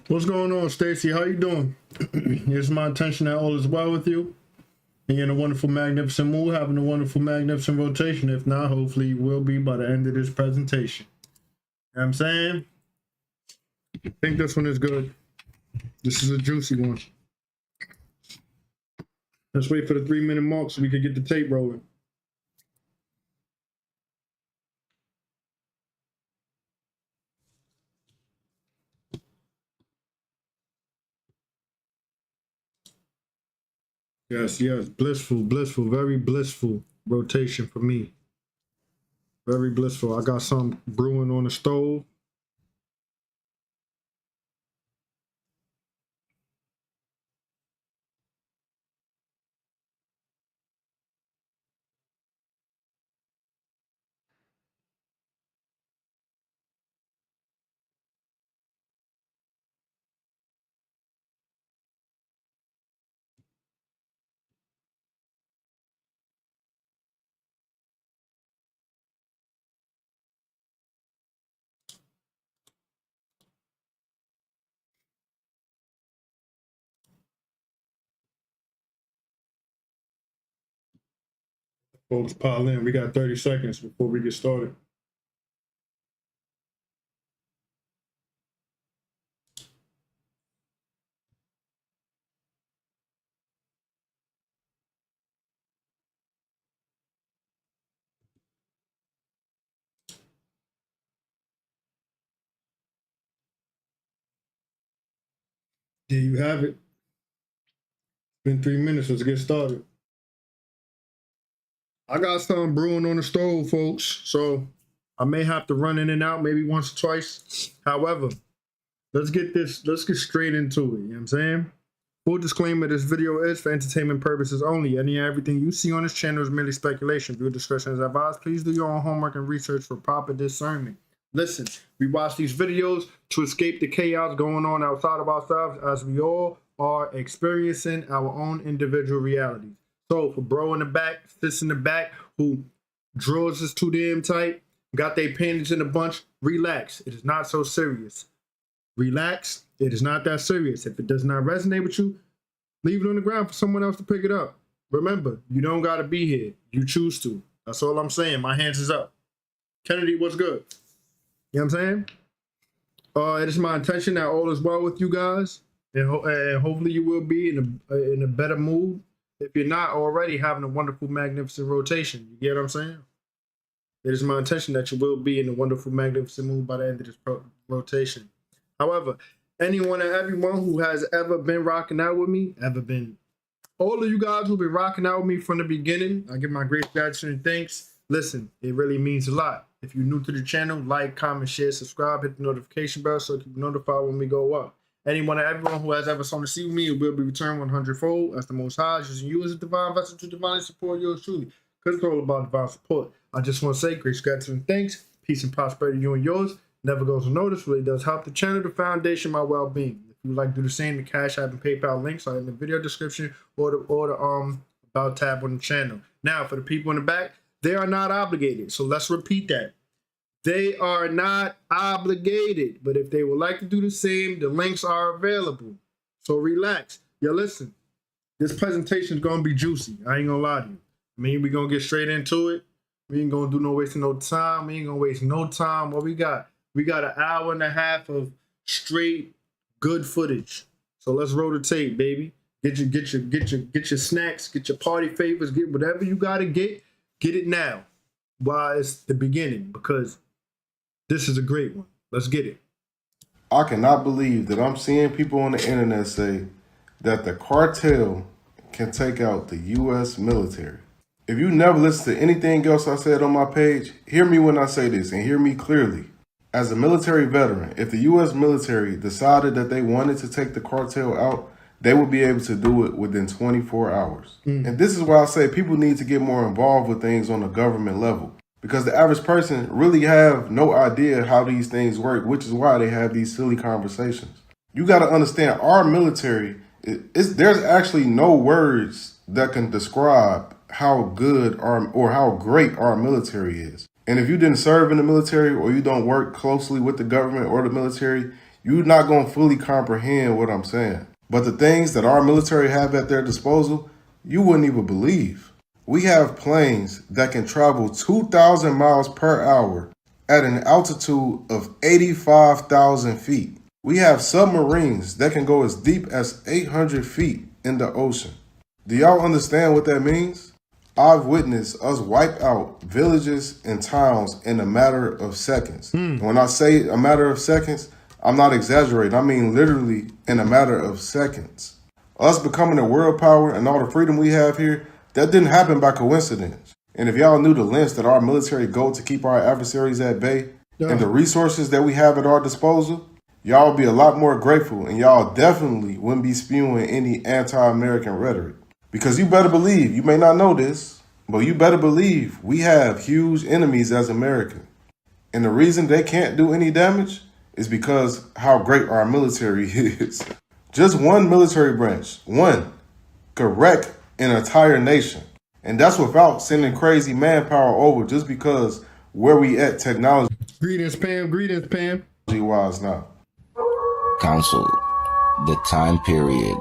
What's going on, Stacy? How you doing? It's my intention that all is well with you. And you're in a wonderful, magnificent mood, having a wonderful, magnificent rotation. If not, hopefully you will be by the end of this presentation. You know what I'm saying? I think this one is good. This is a juicy one. Let's wait for the 3-minute mark so we can get the tape rolling. Yes, blissful, very blissful rotation for me. Very blissful. I got some brewing on the stove. Folks pile in. We got 30 seconds before we get started. There you have it. It's been 3 minutes. Let's get started. I got something brewing on the stove, folks. So I may have to run in and out maybe once or twice. However, let's get straight into it. You know what I'm saying? Full disclaimer, this video is for entertainment purposes only. Any and everything you see on this channel is merely speculation. Viewer discretion is advised. Please do your own homework and research for proper discernment. Listen, we watch these videos to escape the chaos going on outside of ourselves, as we all are experiencing our own individual realities. So for bro in the back, sis in the back, who drawers is too damn tight, got their panties in a bunch, relax. It is not so serious. Relax. It is not that serious. If it does not resonate with you, leave it on the ground for someone else to pick it up. Remember, you don't got to be here. You choose to. That's all I'm saying. My hands is up. Kennedy, what's good? You know what I'm saying? It is my intention that all is well with you guys. And hopefully you will be in a better mood. If you're not already having a wonderful, magnificent rotation. You get what I'm saying? It is my intention that you will be in a wonderful, magnificent mood by the end of this rotation. However, anyone and everyone who has ever been rocking out with me, all of you guys who've been rocking out with me from the beginning, I give my great gratitude and thanks. Listen, it really means a lot. If you're new to the channel, like, comment, share, subscribe, hit the notification bell so you can be notified when we go up. Anyone and everyone who has ever sown to see with me, it will be returned 100-fold. As the Most High, using you as a divine vessel to divinely support yours truly. Because it's all about divine support. I just want to say great gratitude and thanks. Peace and prosperity to you and yours. Never goes unnoticed. Really does help the channel, the foundation, my well-being. If you would like to do the same, the Cash App and PayPal links are in the video description or the About tab on the channel. Now, for the people in the back, they are not obligated. So let's repeat that. They are not obligated. But if they would like to do the same, the links are available. So relax. Yo, listen. This presentation is going to be juicy. I ain't going to lie to you. I mean, we're going to get straight into it. We ain't going to do no wasting no time. We ain't going to waste no time. What we got? We got an hour and a half of straight good footage. So let's roll the tape, baby. Get your snacks, get your party favors, get whatever you gotta get it now. While it's the beginning, because this is a great one. Let's get it. I cannot believe that I'm seeing people on the internet say that the cartel can take out the U.S. military. If you never listen to anything else I said on my page, hear me when I say this and hear me clearly. As a military veteran, if the U.S. military decided that they wanted to take the cartel out, they would be able to do it within 24 hours. And this is why I say people need to get more involved with things on the government level. Because the average person really have no idea how these things work, which is why they have these silly conversations. You got to understand, our military, there's actually no words that can describe how good or how great our military is. And if you didn't serve in the military or you don't work closely with the government or the military, you're not going to fully comprehend what I'm saying. But the things that our military have at their disposal, you wouldn't even believe. We have planes that can travel 2,000 miles per hour at an altitude of 85,000 feet. We have submarines that can go as deep as 800 feet in the ocean. Do y'all understand what that means? I've witnessed us wipe out villages and towns in a matter of seconds. When I say a matter of seconds, I'm not exaggerating. I mean literally in a matter of seconds. Us becoming a world power and all the freedom we have here, that didn't happen by coincidence. And if y'all knew the lengths that our military go to keep our adversaries at bay and the resources that we have at our disposal, y'all would be a lot more grateful, and y'all definitely wouldn't be spewing any anti-American rhetoric. Because you better believe, you may not know this, but you better believe we have huge enemies as Americans. And the reason they can't do any damage is because how great our military is. Just one military branch, one, could wreck an entire nation. And that's without sending crazy manpower over just because where we at technology. Greetings, Pam. Greetings, Pam. Wise now. Council, the time period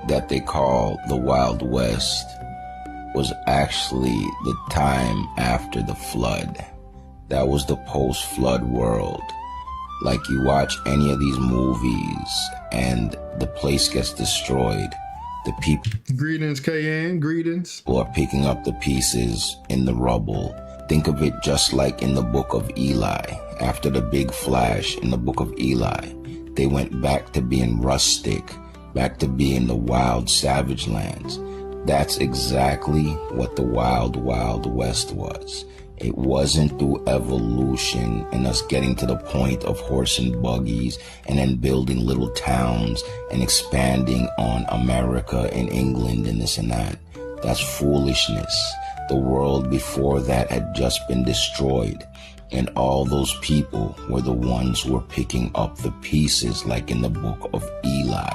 that they call the Wild West was actually the time after the flood. That was the post-flood world. Like you watch any of these movies and the place gets destroyed. The people Greetings, KN. Greetings. are picking up the pieces in the rubble. Think of it just like in the book of Eli. After the big flash in the book of Eli, they went back to being rustic, back to being the wild savage lands. That's exactly what the Wild Wild West was. It wasn't through evolution and us getting to the point of horse and buggies and then building little towns and expanding on America and England and this and that. That's foolishness. The world before that had just been destroyed. And all those people were the ones who were picking up the pieces, like in the book of Eli.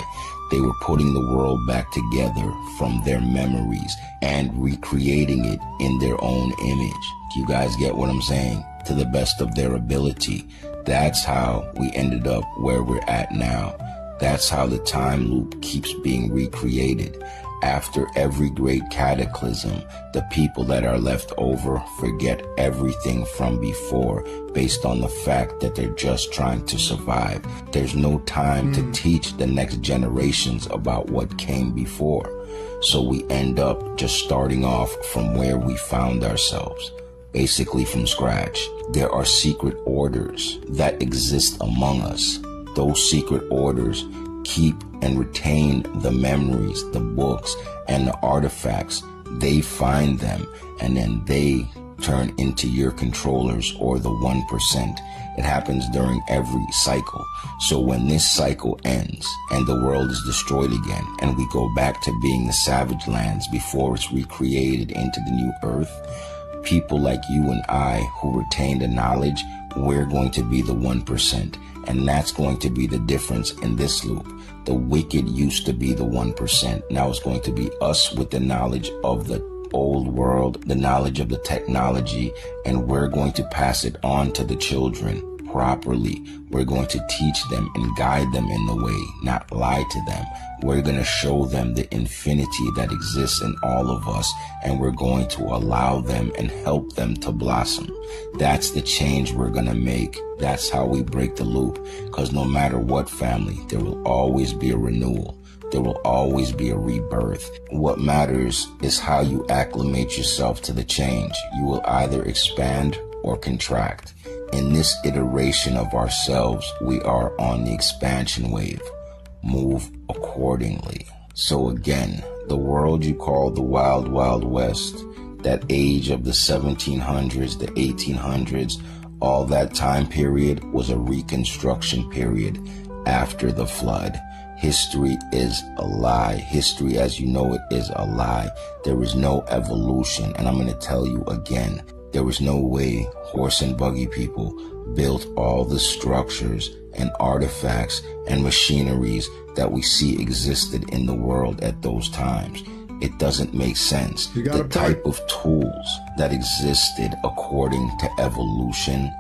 They were putting the world back together from their memories and recreating it in their own image. Do you guys get what I'm saying? To the best of their ability. That's how we ended up where we're at now. That's how the time loop keeps being recreated. After every great cataclysm, the people that are left over forget everything from before based on the fact that they're just trying to survive. There's no time to teach the next generations about what came before. So we end up just starting off from where we found ourselves, basically from scratch. There are secret orders that exist among us. Those secret orders keep and retain the memories, the books, and the artifacts. They find them, and then they turn into your controllers or the 1%. It happens during every cycle. So when this cycle ends and the world is destroyed again, and we go back to being the savage lands before it's recreated into the new earth, people like you and I who retain the knowledge, we're going to be the 1%. And that's going to be the difference in this loop. The wicked used to be the 1%. Now it's going to be us with the knowledge of the old world, the knowledge of the technology, and we're going to pass it on to the children properly. We're going to teach them and guide them in the way, not lie to them. We're going to show them the infinity that exists in all of us, and we're going to allow them and help them to blossom. That's the change we're going to make. That's how we break the loop, because no matter what, family, there will always be a renewal. There will always be a rebirth. What matters is how you acclimate yourself to the change. You will either expand or contract. In this iteration of ourselves, we are on the expansion wave. Move accordingly. So again, the world you call the Wild Wild West, that age of the 1700s, the 1800s, all that time period was a reconstruction period after the flood. History is a lie. History as you know it is a lie. There is no evolution. And I'm going to tell you again, there was no way horse and buggy people built all the structures and artifacts and machineries that we see existed in the world at those times. It doesn't make sense. The type of tools that existed according to evolution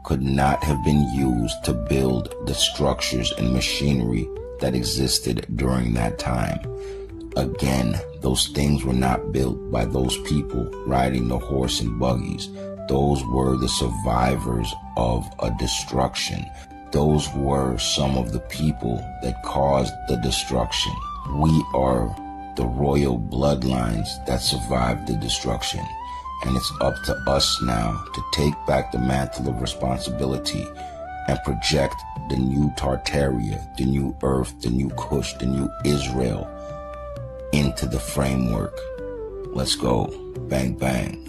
could not have been used to build the structures and machinery that existed during that time. Again, those things were not built by those people riding the horse and buggies. Those were the survivors of a destruction. Those were some of the people that caused the destruction. We are the royal bloodlines that survived the destruction. And it's up to us now to take back the mantle of responsibility and project the new Tartaria, the new Earth, the new Kush, the new Israel into the framework. Let's go. Bang, bang.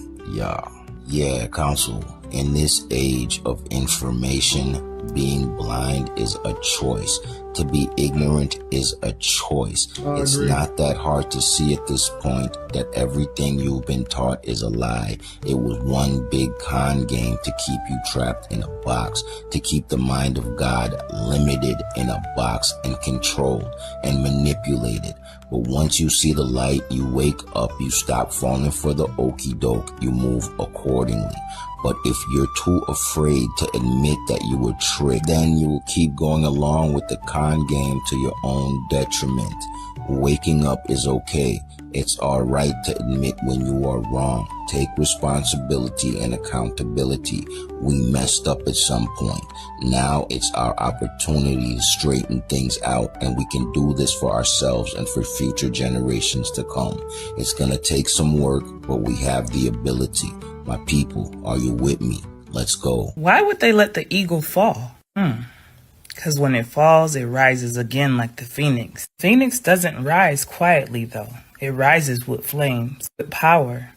Yeah, Council. In this age of information, being blind is a choice. To be ignorant is a choice. It's not that hard to see at this point that everything you've been taught is a lie. It was one big con game to keep you trapped in a box, to keep the mind of God limited in a box and controlled and manipulated. But once you see the light, you wake up, you stop falling for the okie doke, you move accordingly. But if you're too afraid to admit that you were tricked, then you will keep going along with the con game to your own detriment. Waking up is okay. It's alright to admit when you are wrong. Take responsibility and accountability. We messed up at some point. Now it's our opportunity to straighten things out, and we can do this for ourselves and for future generations to come. It's gonna take some work, but we have the ability. My people, are you with me? Let's go. Why would they let the eagle fall? Because when it falls, it rises again like the phoenix. Phoenix doesn't rise quietly, though. It rises with flames, with power.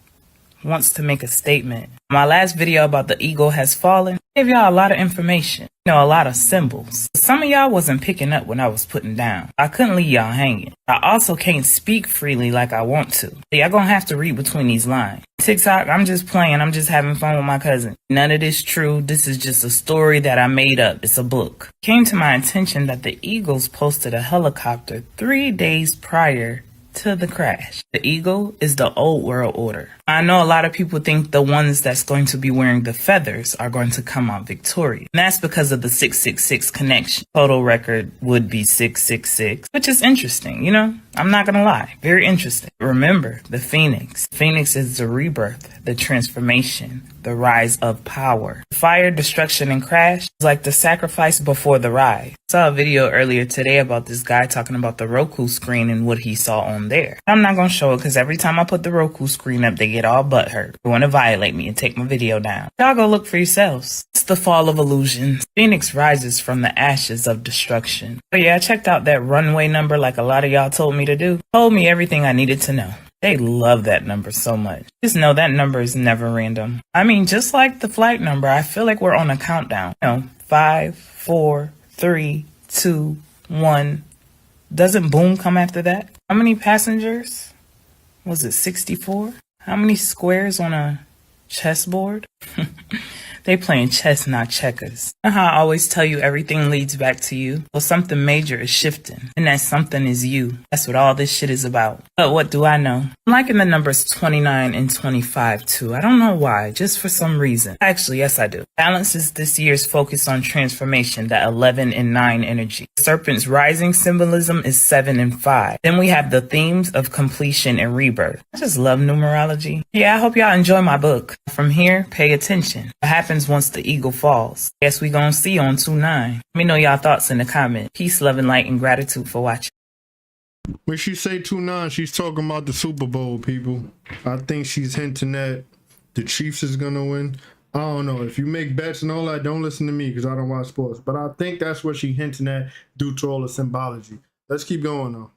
Wants to make a statement. My last video about the eagle has fallen gave y'all a lot of information. A lot of symbols. Some of y'all wasn't picking up when I was putting down. I couldn't leave y'all hanging. I also can't speak freely like I want to. Y'all gonna have to read between these lines. TikTok, I'm just playing. I'm just having fun with my cousin. None of this true. This is just a story that I made up. It's a book. Came to my attention that the Eagles posted a helicopter 3 days prior to the crash. The eagle is the old world order. I know a lot of people think the ones that's going to be wearing the feathers are going to come out victorious. And that's because of the 666 connection. Total record would be 666, which is interesting, I'm not gonna lie. Very interesting. Remember, the phoenix. Phoenix is the rebirth, the transformation, the rise of power. Fire, destruction, and crash is like the sacrifice before the rise. I saw a video earlier today about this guy talking about the Roku screen and what he saw on there. I'm not gonna show it because every time I put the Roku screen up, they get all butthurt. They want to violate me and take my video down. Y'all go look for yourselves. It's the fall of illusions. Phoenix rises from the ashes of destruction. But yeah, I checked out that runway number like a lot of y'all told me to do. Told me everything I needed to know. They love that number so much. Just know that number is never random. I mean, just like the flight number, I feel like we're on a countdown. 5, 4, 3, 2, 1. Doesn't boom come after that? How many passengers? Was it 64? How many squares on a chessboard? They playing chess, not checkers. You know how I always tell you everything leads back to you? Well, something major is shifting, and that something is you. That's what all this shit is about. But what do I know? I'm liking the numbers 29 and 25 too. I don't know why, just for some reason. Actually, yes I do. Balance is this year's focus on transformation, that 11 and 9 energy. Serpent's rising symbolism is 7 and 5. Then we have the themes of completion and rebirth. I just love numerology. Yeah, I hope y'all enjoy my book. From here, pay attention. What happens once the eagle falls? Guess we gonna see on 2/9. Let me know y'all thoughts in the comment. Peace, love, and light, and gratitude for watching. When she say 2-9, she's talking about the Super Bowl, people. I think she's hinting that the Chiefs is gonna win. I don't know. If you make bets and all that, don't listen to me because I don't watch sports. But I think that's what she hinting at due to all the symbology. Let's keep going though.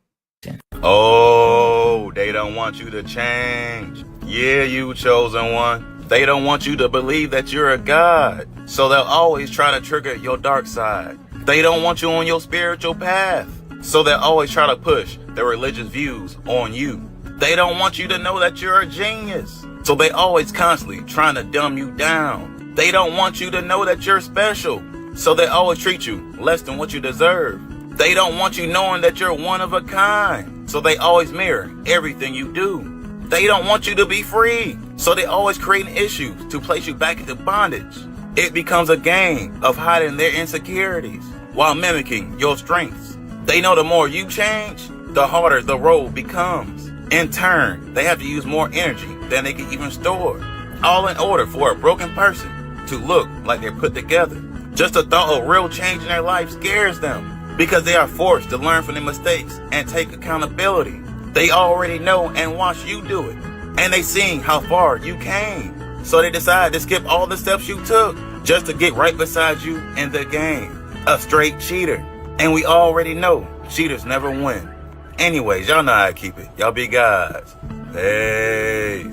Oh, they don't want you to change. Yeah, you chosen one. They don't want you to believe that you're a god. So they'll always try to trigger your dark side. They don't want you on your spiritual path. So they'll always try to push their religious views on you. They don't want you to know that you're a genius. So they always constantly trying to dumb you down. They don't want you to know that you're special. So they always treat you less than what you deserve. They don't want you knowing that you're one of a kind. So they always mirror everything you do. They don't want you to be free. So they always create issues to place you back into bondage. It becomes a game of hiding their insecurities while mimicking your strengths. They know the more you change, the harder the road becomes. In turn, they have to use more energy than they can even store, all in order for a broken person to look like they're put together. Just the thought of real change in their life scares them because they are forced to learn from their mistakes and take accountability. They already know and watch you do it, and they seen how far you came. So they decide to skip all the steps you took just to get right beside you in the game. A straight cheater. And we already know cheaters never win. Anyways, y'all know how I keep it. Y'all be guys. Hey.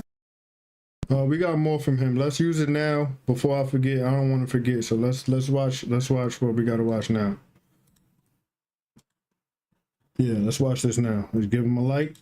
We got more from him. Let's use it now before I forget. I don't want to forget. So let's watch what we gotta watch now. Yeah, let's watch this now. Let's give him a like.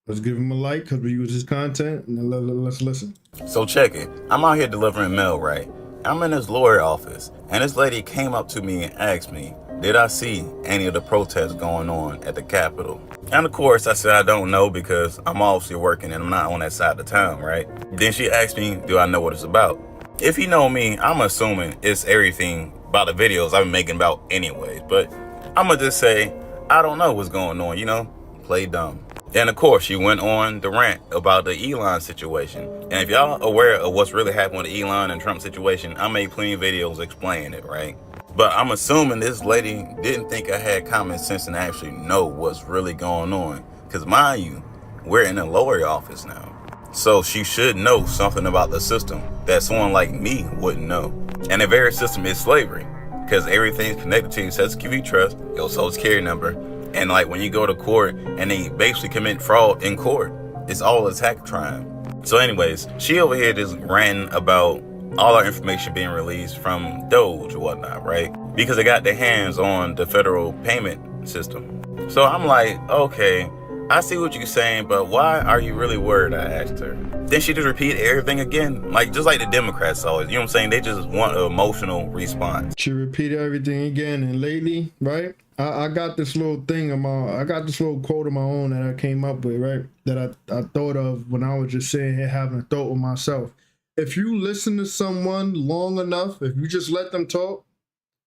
Let's give him a like because we use his content, and then let's listen. So check it. I'm out here delivering mail, right? I'm in this lawyer office, and this lady came up to me and asked me, did I see any of the protests going on at the Capitol? And of course, I said I don't know because I'm obviously working and I'm not on that side of the town, right? Then she asked me, do I know what it's about? If you know me, I'm assuming it's everything about the videos I've been making about anyways. But I'm going to just say, I don't know what's going on, you know? Play dumb. And of course, she went on the rant about the Elon situation. And if y'all aware of what's really happening with the Elon and Trump situation, I made plenty of videos explaining it, right? But I'm assuming this lady didn't think I had common sense and actually know what's really going on. Because mind you, we're in a lawyer office now. So she should know something about the system that someone like me wouldn't know. And the very system is slavery. Because everything's connected to your social security trust, your social security number. And like when you go to court and they basically commit fraud in court, it's all a tax crime. So anyways, she over here just ranting about all our information being released from Doge or whatnot, right? Because they got their hands on the federal payment system. So I'm like, okay, I see what you're saying, but why are you really worried? I asked her. Then she just repeated everything again, like just like the Democrats always. You know what I'm saying? They just want an emotional response. She repeated everything again, and lately, right? I got this little thing I got this little quote of my own that I came up with, right? That I thought of when I was just sitting here having a thought with myself. If you listen to someone long enough, if you just let them talk,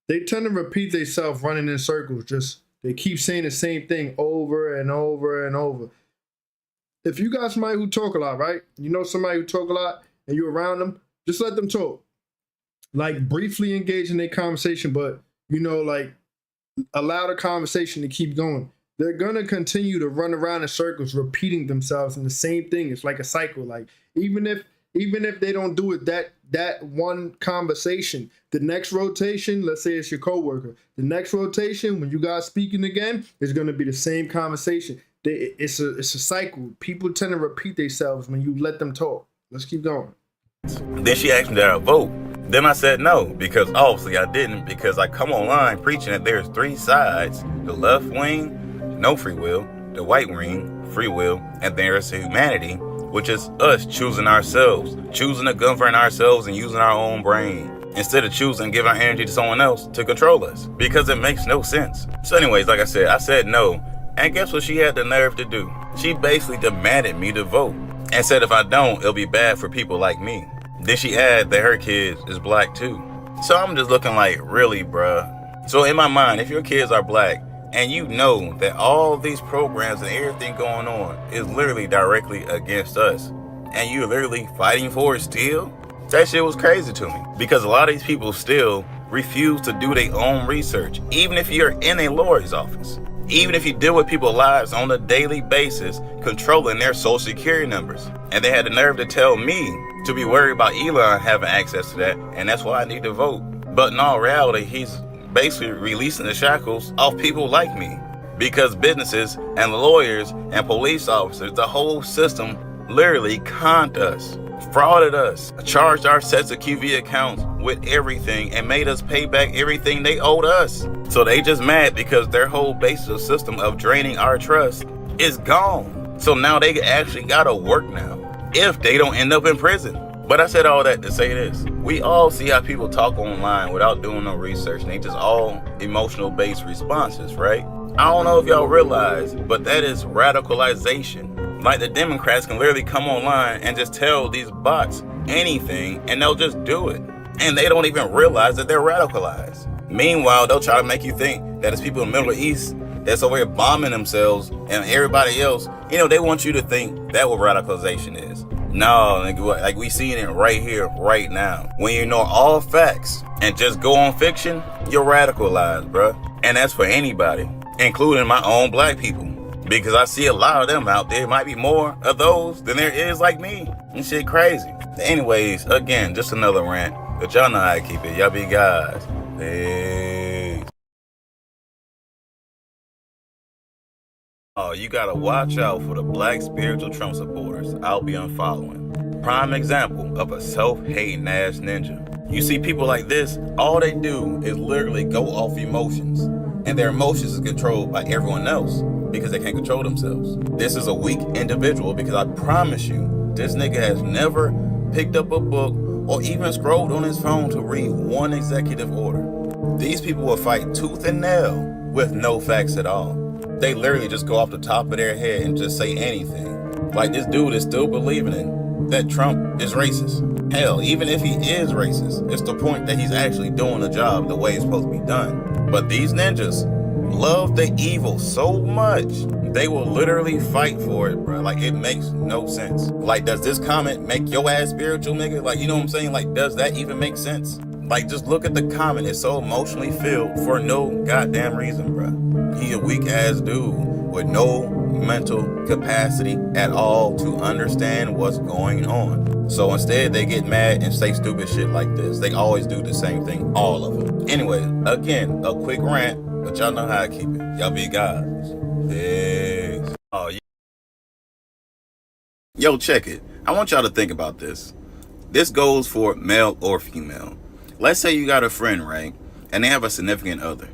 they tend to repeat themselves running in circles. They keep saying the same thing over and over and over. If you got somebody who talk a lot, right? You know somebody who talk a lot and you're around them, just let them talk. Like briefly engage in their conversation, but you know, like allow the conversation to keep going. They're gonna continue to run around in circles, repeating themselves in the same thing. It's like a cycle. Like even if they don't do it that one conversation, the next rotation, let's say it's your coworker, the next rotation when you guys speaking again is gonna be the same conversation. It's a cycle. People tend to repeat themselves when you let them talk. Let's keep going. Then she asked me that I vote. Then I said no, because obviously I didn't, because I come online preaching that there's three sides: the left wing, no free will; the right wing, free will; and there's humanity, which is us choosing ourselves, choosing to govern ourselves and using our own brain, instead of choosing and giving our energy to someone else to control us, because it makes no sense. So anyways, like I said no, and guess what she had the nerve to do? She basically demanded me to vote, and said if I don't, it'll be bad for people like me. Then she added that her kids is black too. So I'm just looking like, really, bruh? So in my mind, if your kids are black, and you know that all these programs and everything going on is literally directly against us, and you're literally fighting for it still, that shit was crazy to me. Because a lot of these people still refuse to do their own research, even if you're in a lawyer's office. Even if you deal with people's lives on a daily basis, controlling their social security numbers. And they had the nerve to tell me to be worried about Elon having access to that, and that's why I need to vote. But in all reality, he's basically releasing the shackles off people like me. Because businesses and lawyers and police officers, the whole system literally conned us, frauded us, charged our sets of QV accounts with everything, and made us pay back everything they owed us. So they just mad because their whole basic system of draining our trust is gone. So now they actually gotta work now, if they don't end up in prison. But I said all that to say this: we all see how people talk online without doing no research, and they just all emotional based responses, right? I don't know if y'all realize, but that is radicalization. Like the Democrats can literally come online and just tell these bots anything and they'll just do it. and they don't even realize that they're radicalized. Meanwhile, they'll try to make you think that it's people in the Middle East that's over here bombing themselves and everybody else, they want you to think that's what radicalization is. No, like we seeing it right here, right now. When you know all facts and just go on fiction, you're radicalized, bruh. And that's for anybody, including my own black people. Because I see a lot of them out there. Might be more of those than there is like me. And shit crazy. Anyways, again, just another rant. But y'all know how to keep it. Y'all be guys. Peace. Oh, you gotta watch out for the black spiritual Trump supporters I'll be unfollowing. Prime example of a self-hating ass ninja. You see people like this, all they do is literally go off emotions. And their emotions is controlled by everyone else because they can't control themselves. This is a weak individual because I promise you, this nigga has never picked up a book or even scrolled on his phone to read one executive order. These people will fight tooth and nail with no facts at all. They literally just go off the top of their head and just say anything. Like this dude is still believing in that Trump is racist. Hell, even if he is racist, it's the point that he's actually doing the job the way it's supposed to be done. But these ninjas love the evil so much, they will literally fight for it, bro. Like, it makes no sense. Like, does this comment make your ass spiritual, nigga? Like, you know what I'm saying? Like, does that even make sense? Like, just look at the comment. It's so emotionally filled for no goddamn reason, bro. He a weak ass dude with no mental capacity at all to understand what's going on. So instead, they get mad and say stupid shit like this. They always do the same thing, all of them. Anyway, again, a quick rant, but y'all know how to keep it. Y'all be guys. Peace. Oh, yeah. Yo, check it. I want y'all to think about this. This goes for male or female. Let's say you got a friend, right? And they have a significant other.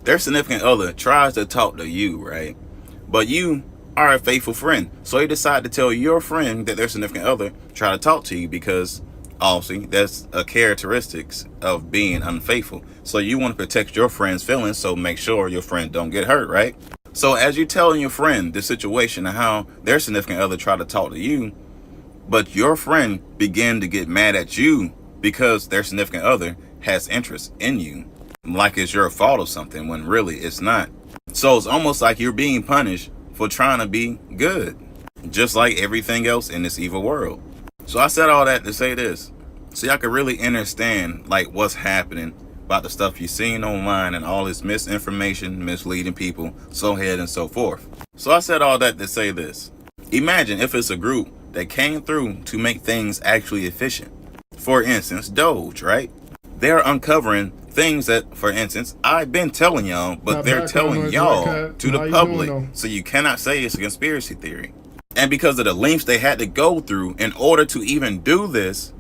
Their significant other tries to talk to you, right? But you are a faithful friend. So you decide to tell your friend that their significant other try to talk to you because obviously that's a characteristics of being unfaithful. So you want to protect your friend's feelings, so make sure your friend don't get hurt, right? So as you're telling your friend the situation and how their significant other try to talk to you, but your friend begin to get mad at you because their significant other has interest in you, like it's your fault or something, when really it's not. So it's almost like you're being punished for trying to be good, just like everything else in this evil world. So I said all that to say this, so y'all can really understand like what's happening about the stuff you're seeing online and all this misinformation, misleading people, so ahead and so forth. So I said all that to say this. Imagine if it's a group that came through to make things actually efficient. For instance, Doge, right? They're uncovering things that, for instance, I've been telling y'all, but they're telling y'all to the public, so you cannot say it's a conspiracy theory. And because of the lengths they had to go through in order to even do this,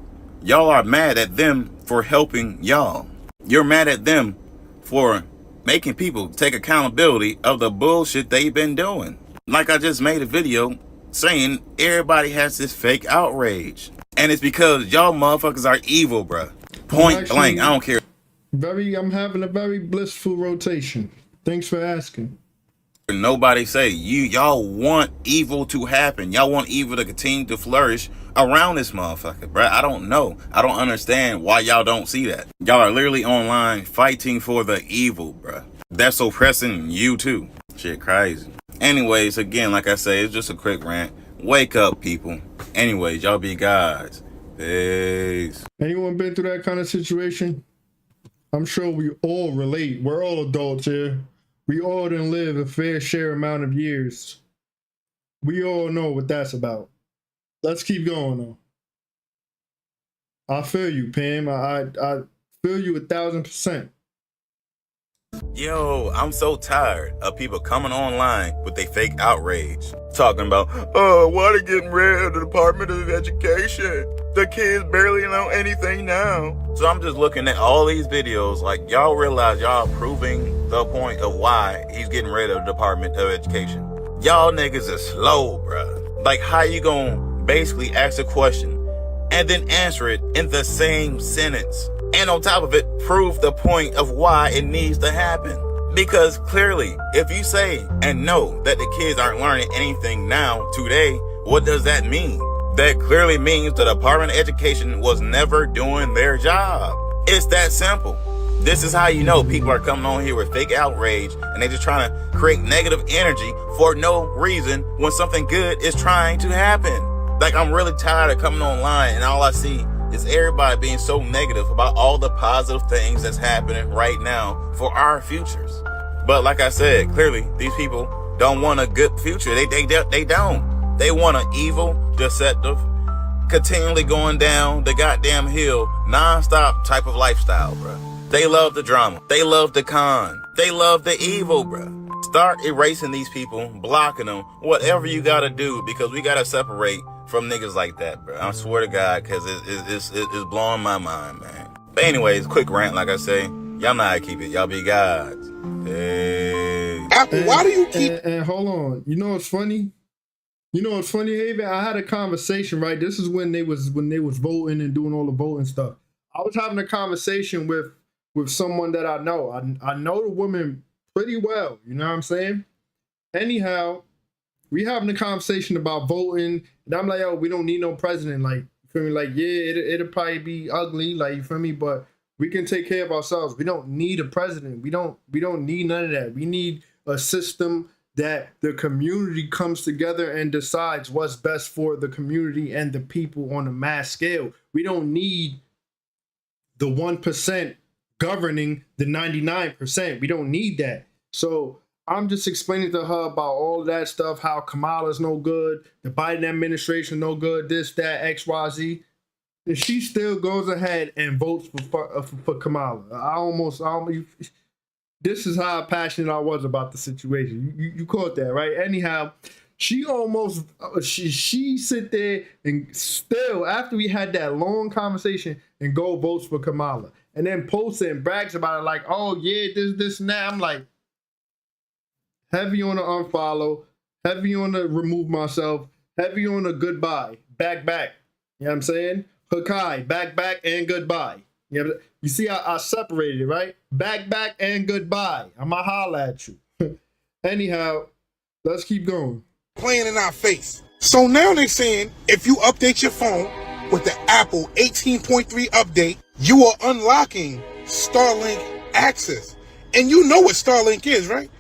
y'all are mad at them for helping y'all. You're mad at them for making people take accountability of the bullshit they've been doing. Like I just made a video saying everybody has this fake outrage. And it's because y'all motherfuckers are evil, bruh. Point blank, I don't care. I'm having a very blissful rotation. Thanks for asking. Nobody say y'all want evil to happen. Y'all want evil to continue to flourish around this motherfucker, bruh. I don't know. I don't understand why y'all don't see that. Y'all are literally online fighting for the evil, bruh. That's oppressing you too. Shit crazy. Anyways, again, like I say, it's just a quick rant. Wake up, people. Anyways, y'all be guys. Peace. Anyone been through that kind of situation? I'm sure we all relate. We're all adults here. We all done live a fair share amount of years. We all know what that's about. Let's keep going though. I feel you, Pam. I feel you 1,000%. Yo, I'm so tired of people coming online with their fake outrage. Talking about, oh, why they getting rid of the Department of Education? The kids barely know anything now. So I'm just looking at all these videos like, y'all realize y'all proving the point of why he's getting rid of the Department of Education. Y'all niggas is slow, bruh. Like, how you gonna basically ask a question and then answer it in the same sentence? And on top of it, prove the point of why it needs to happen. Because clearly, if you say and know that the kids aren't learning anything now, today, what does that mean? That clearly means the Department of Education was never doing their job. It's that simple. This is how you know people are coming on here with fake outrage and they're just trying to create negative energy for no reason when something good is trying to happen. Like, I'm really tired of coming online and all I see is everybody being so negative about all the positive things that's happening right now for our futures. But like I said, clearly these people don't want a good future. They don't. They want an evil, deceptive, continually going down the goddamn hill, non-stop type of lifestyle, bro. They love the drama. They love the con. They love the evil, bro. Start erasing these people, blocking them, whatever you gotta do, because we gotta separate from niggas like that, bro. I swear to God, because it's blowing my mind, man. But anyways, quick rant, like I say. Y'all know how to keep it. Y'all be gods. Hey. Apple, why do you keep... And hold on. You know what's funny? Haven? I had a conversation, right? This is when they was voting and doing all the voting stuff. I was having a conversation with someone that I know. I know the woman pretty well, you know what I'm saying? Anyhow, we having a conversation about voting, and I'm like, yo, we don't need no president. Like, you feel me? Like, yeah, it'll probably be ugly, like, you feel me? But we can take care of ourselves. We don't need a president. We don't need none of that. We need a system that the community comes together and decides what's best for the community and the people on a mass scale. We don't need the 1% governing the 99%. We don't need that. So I'm just explaining to her about all that stuff, how Kamala's no good, the Biden administration no good, this, that, X, Y, Z. And she still goes ahead and votes for Kamala. This is how passionate I was about the situation. You caught that, right? Anyhow, she sit there and still, after we had that long conversation, and go votes for Kamala. And then posts it and brags about it like, oh yeah, this and that. I'm like, heavy on the unfollow, heavy on the remove myself, heavy on the goodbye, back. You know what I'm saying? Hakai, back, and goodbye. You see, I separated it, right? Back, and goodbye. I'ma holla at you. Anyhow, let's keep going. Playing in our face. So now they're saying if you update your phone with the Apple 18.3 update, you are unlocking Starlink access. And you know what Starlink is, right?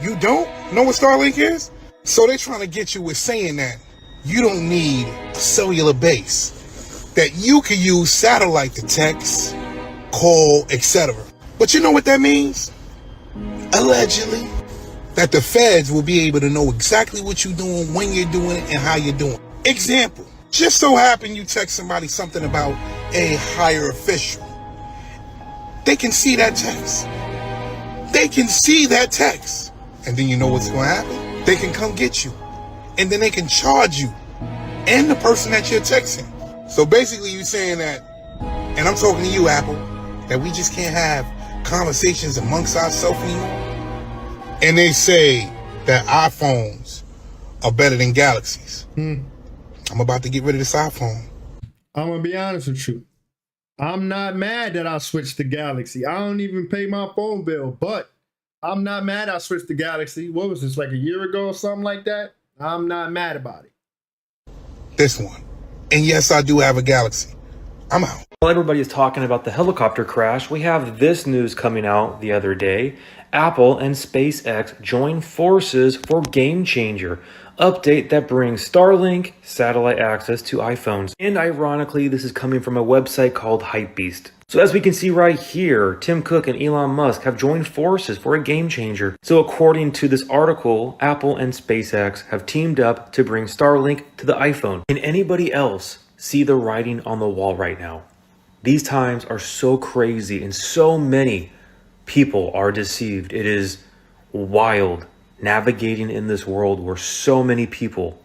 You don't know what Starlink is? So they're trying to get you with saying that you don't need a cellular base, that you can use satellite to text, call, etc. But you know what that means? Allegedly, that the feds will be able to know exactly what you're doing, when you're doing it, and how you're doing it. Example, just so happen you text somebody something about a higher official. They can see that text. And then you know what's going to happen? They can come get you. And then they can charge you and the person that you're texting. So basically you're saying that, and I'm talking to you, Apple, that we just can't have conversations amongst ourselves anymore. And they say that iPhones are better than Galaxies. I'm about to get rid of this iPhone. I'm going to be honest with you. I'm not mad that I switched to Galaxy. I don't even pay my phone bill, but I'm not mad I switched to Galaxy. What was this, like a year ago or something like that? I'm not mad about it. This one. And yes, I do have a Galaxy. I'm out. While everybody is talking about the helicopter crash, we have this news coming out the other day. Apple and SpaceX join forces for Game Changer, update that brings Starlink satellite access to iPhones. And ironically, this is coming from a website called Hypebeast. So as we can see right here, Tim Cook and Elon Musk have joined forces for a game changer. So according to this article, Apple and SpaceX have teamed up to bring Starlink to the iPhone. Can anybody else see the writing on the wall right now? These times are so crazy and so many people are deceived. It is wild navigating in this world where so many people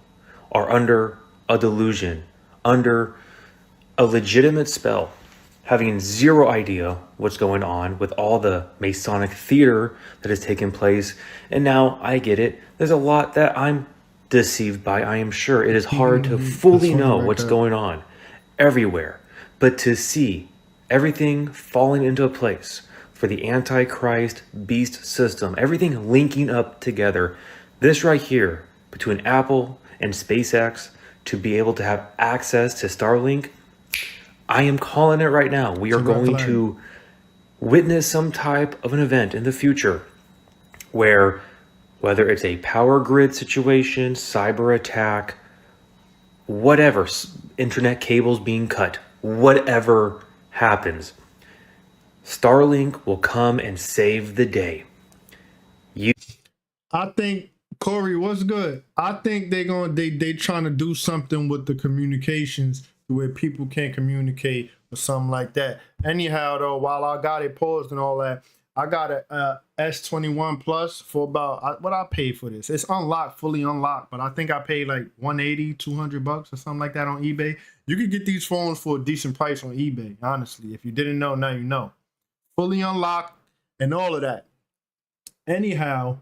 are under a delusion, under a legitimate spell, having zero idea what's going on with all the Masonic theater that has taken place. And now I get it. There's a lot that I'm deceived by. I am sure it is hard to fully know what's going on everywhere, but to see everything falling into place for the Antichrist beast system, everything linking up together, this right here between Apple and SpaceX to be able to have access to Starlink, I am calling it right now. We are It's a red going flag. to witness some type of an event in the future where, whether it's a power grid situation, cyber attack, whatever, internet cables being cut, whatever happens, Starlink will come and save the day. I think Corey, what's good? I think they trying to do something with the communications where people can't communicate or something like that. Anyhow, though, while I got it paused and all that, I got a S21 Plus for about what I paid for this. It's unlocked, fully unlocked, but I think I paid like $180, $200 or something like that on eBay. You could get these phones for a decent price on eBay, honestly. If you didn't know, now you know. Fully unlocked and all of that. Anyhow,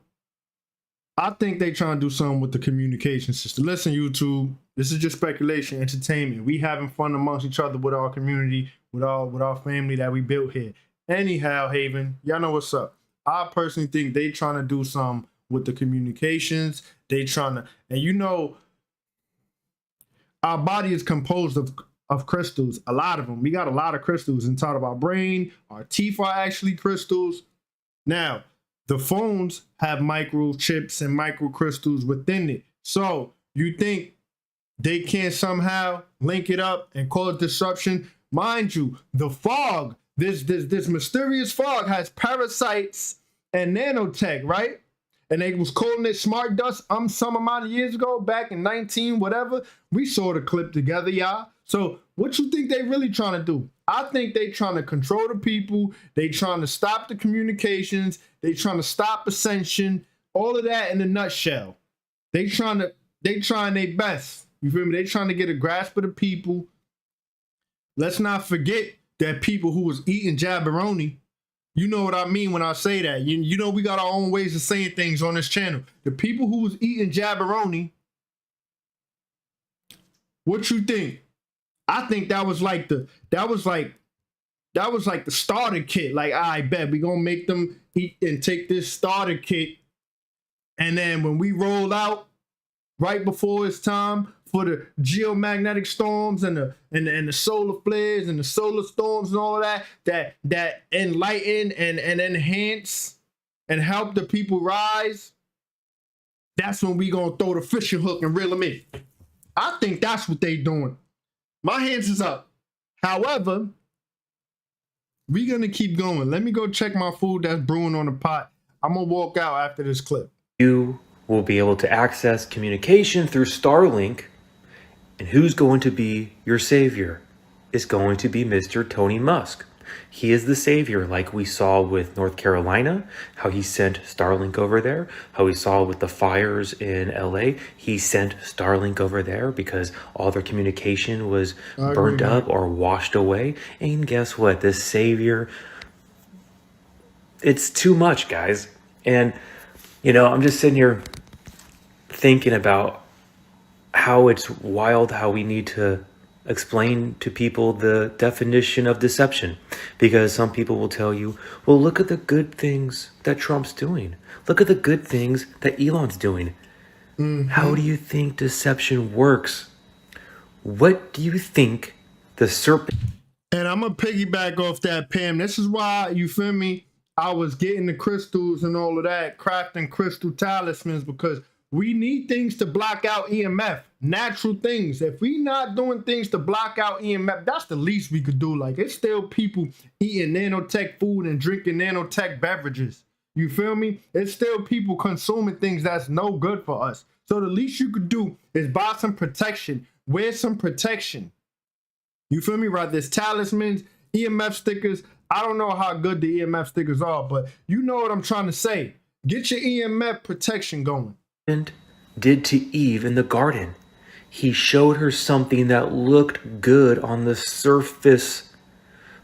I think they trying to do something with the communication system. Listen, YouTube, this is just speculation, entertainment. We having fun amongst each other with our community, with our family that we built here. Anyhow, Haven, y'all know what's up. I personally think they trying to do something with the communications. They trying to, and you know, our body is composed of crystals, a lot of them. We got a lot of crystals inside of our brain. Our teeth are actually crystals. Now, the phones have microchips and microcrystals within it. So you think they can't somehow link it up and cause disruption? Mind you, the fog, this mysterious fog has parasites and nanotech, right? And they was calling it smart dust some amount of years ago, back in 19 whatever. We saw the clip together, y'all. So what you think they really trying to do? I think they trying to control the people. They trying to stop the communications. They trying to stop ascension. All of that in a nutshell. They trying their best. You feel me? They trying to get a grasp of the people. Let's not forget that people who was eating jabberoni. You know what I mean when I say that. You know we got our own ways of saying things on this channel. The people who was eating jabberoni. What you think? I think that was like the starter kit. Like, I bet we gonna make them eat and take this starter kit, and then when we roll out right before it's time for the geomagnetic storms and the solar flares and the solar storms and all of that enlighten and enhance and help the people rise, that's when we gonna throw the fishing hook and reel them in. I think that's what they doing. My hands is up. However, we're going to keep going. Let me go check my food that's brewing on the pot. I'm going to walk out after this clip. You will be able to access communication through Starlink. And who's going to be your savior? It's going to be Mr. Tony Musk. He is the savior, like we saw with North Carolina, how he sent Starlink over there, how we saw with the fires in LA. He sent Starlink over there because all their communication was burnt up or washed away. And guess what? This savior, it's too much, guys. And, you know, I'm just sitting here thinking about how it's wild how we need to explain to people the definition of deception, because some people will tell you, well, look at the good things that Trump's doing. Look at the good things that Elon's doing. How do you think deception works? What do you think the serpent... And I'm going to piggyback off that, Pam. This is why, you feel me, I was getting the crystals and all of that, crafting crystal talismans, because we need things to block out EMF, natural things. If we not doing things to block out EMF, that's the least we could do. Like, it's still people eating nanotech food and drinking nanotech beverages. You feel me? It's still people consuming things that's no good for us. So the least you could do is buy some protection, wear some protection. You feel me? Right? There's talismans, EMF stickers. I don't know how good the EMF stickers are, but you know what I'm trying to say. Get your EMF protection going. Did to Eve in the garden. He showed her something that looked good on the surface,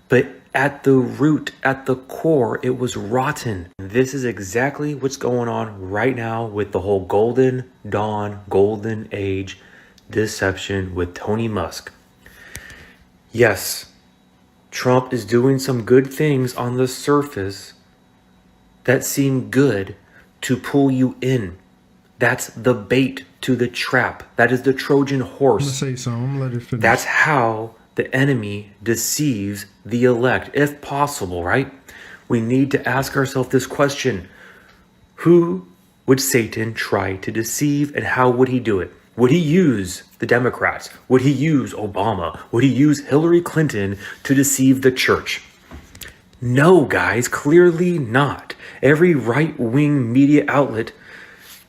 but at the root, at the core, it was rotten. This is exactly what's going on right now with the whole golden dawn, golden age deception with Tony Musk. Yes, Trump is doing some good things on the surface that seem good to pull you in. That's the bait to the trap. That is the Trojan horse. I'm gonna say something. I'm gonna let it finish. That's how the enemy deceives the elect, if possible, right? We need to ask ourselves this question. Who would Satan try to deceive, and how would he do it? Would he use the Democrats? Would he use Obama? Would he use Hillary Clinton to deceive the church? No, guys, clearly not. Every right-wing media outlet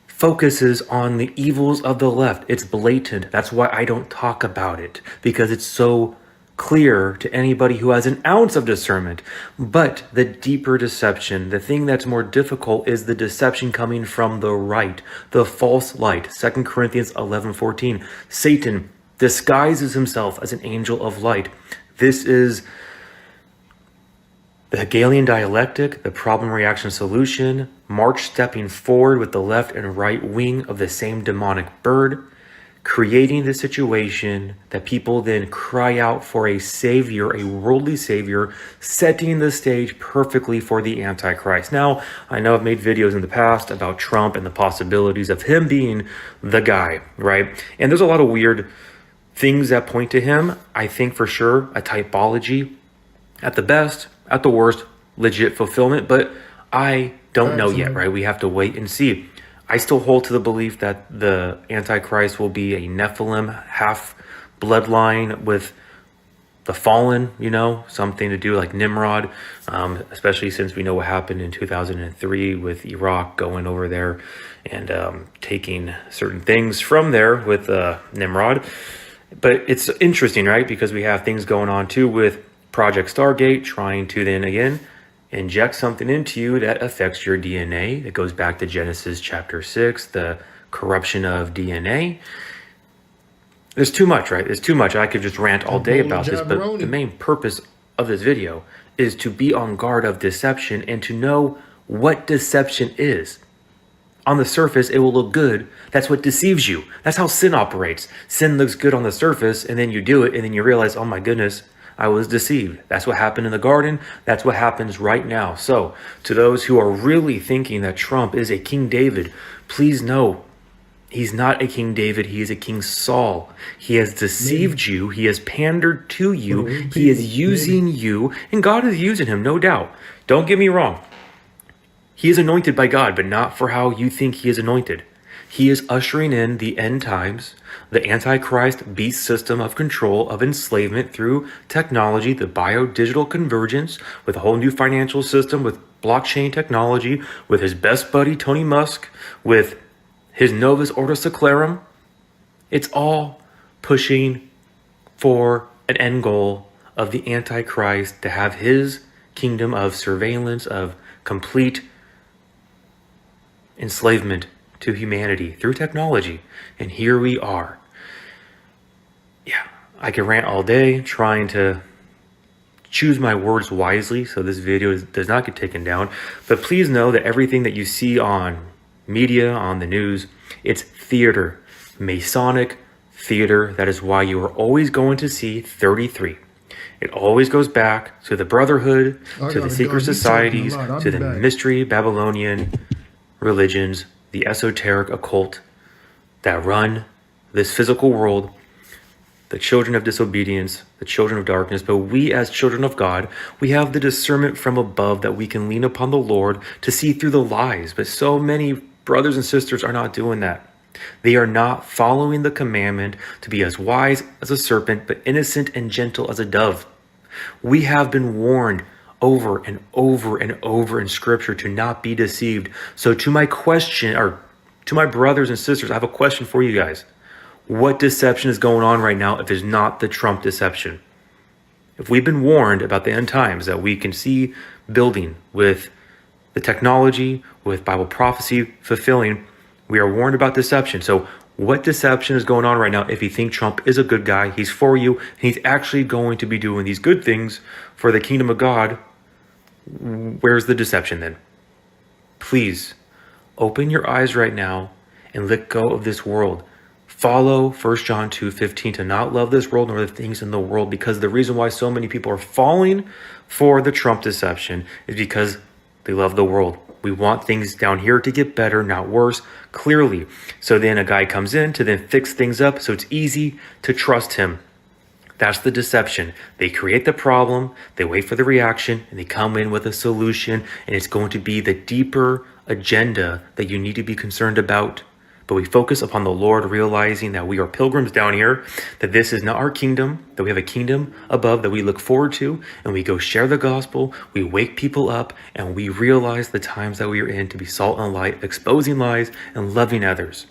focuses on the evils of the left. It's blatant. That's why I don't talk about it, because it's so clear to anybody who has an ounce of discernment. But the deeper deception, the thing that's more difficult, is the deception coming from the right, the false light. 2 Corinthians 11:14. Satan disguises himself as an angel of light. This is the Hegelian dialectic, the problem reaction solution, march stepping forward with the left and right wing of the same demonic bird, creating the situation that people then cry out for a savior, a worldly savior, setting the stage perfectly for the Antichrist. Now, I know I've made videos in the past about Trump and the possibilities of him being the guy, right? And there's a lot of weird things that point to him. I think for sure a typology at the best, at the worst, legit fulfillment, but I don't know yet, right? We have to wait and see. I still hold to the belief that the Antichrist will be a Nephilim, half bloodline with the fallen, something to do like Nimrod, especially since we know what happened in 2003 with Iraq going over there and taking certain things from there with Nimrod. But it's interesting, right? Because we have things going on too with Project Stargate, trying to then again inject something into you that affects your DNA. That goes back to Genesis chapter 6, the corruption of DNA. There's too much, right? There's too much. I could just rant all day about this, but the main purpose of this video is to be on guard of deception and to know what deception is. On the surface, it will look good. That's what deceives you. That's how sin operates. Sin looks good on the surface, and then you do it, and then you realize, oh my goodness, I was deceived. That's what happened in the garden. That's what happens right now. So, to those who are really thinking that Trump is a King David, please know, he's not a King David. He is a King Saul. He has deceived you. He has pandered to you. He is using you, and God is using him, no doubt. Don't get me wrong. He is anointed by God, but not for how you think he is anointed. He is ushering in the end times, the Antichrist beast system of control, of enslavement through technology, the bio-digital convergence, with a whole new financial system, with blockchain technology, with his best buddy, Tony Musk, with his Novus Ordo Secularum. It's all pushing for an end goal of the Antichrist to have his kingdom of surveillance, of complete enslavement to humanity through technology. And here we are. Yeah, I could rant all day trying to choose my words wisely so this video does not get taken down. But please know that everything that you see on media, on the news, it's theater, Masonic theater. That is why you are always going to see 33. It always goes back to the Brotherhood, to the secret societies, to the mystery Babylonian religions, the esoteric occult that run this physical world, the children of disobedience, the children of darkness. But we as children of God, we have the discernment from above that we can lean upon the Lord to see through the lies. But so many brothers and sisters are not doing that. They are not following the commandment to be as wise as a serpent, but innocent and gentle as a dove. We have been warned over and over and over in scripture to not be deceived. So to my question, or to my brothers and sisters, I have a question for you guys. What deception is going on right now if there's not the Trump deception? If we've been warned about the end times that we can see building with the technology, with Bible prophecy fulfilling, we are warned about deception. So what deception is going on right now if you think Trump is a good guy, he's for you, and he's actually going to be doing these good things for the kingdom of God? Where's the deception then? Please open your eyes right now and let go of this world. Follow 1 John 2:15 to not love this world nor the things in the world, because the reason why so many people are falling for the Trump deception is because they love the world. We want things down here to get better, not worse, clearly. So then a guy comes in to then fix things up, so it's easy to trust him. That's the deception. They create the problem, they wait for the reaction, and they come in with a solution, and it's going to be the deeper agenda that you need to be concerned about. But we focus upon the Lord, realizing that we are pilgrims down here, that this is not our kingdom, that we have a kingdom above that we look forward to, and we go share the gospel, we wake people up, and we realize the times that we are in to be salt and light, exposing lies and loving others.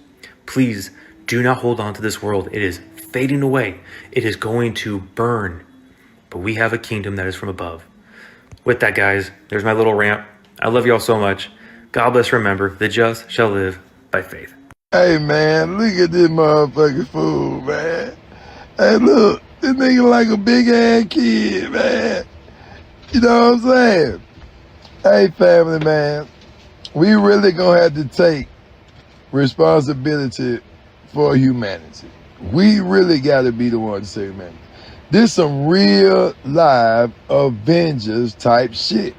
Please do not hold on to this world. It is fading away. It is going to burn. But we have a kingdom that is from above. With that, guys, there's my little rant. I love y'all so much. God bless. Remember, the just shall live by faith. Hey, man, look at this motherfucking fool, man. Hey, look, this nigga like a big-ass kid, man. You know what I'm saying? Hey, family, man, we really gonna have to take responsibility for humanity. We really gotta be the one to save humanity. This some real live Avengers type shit.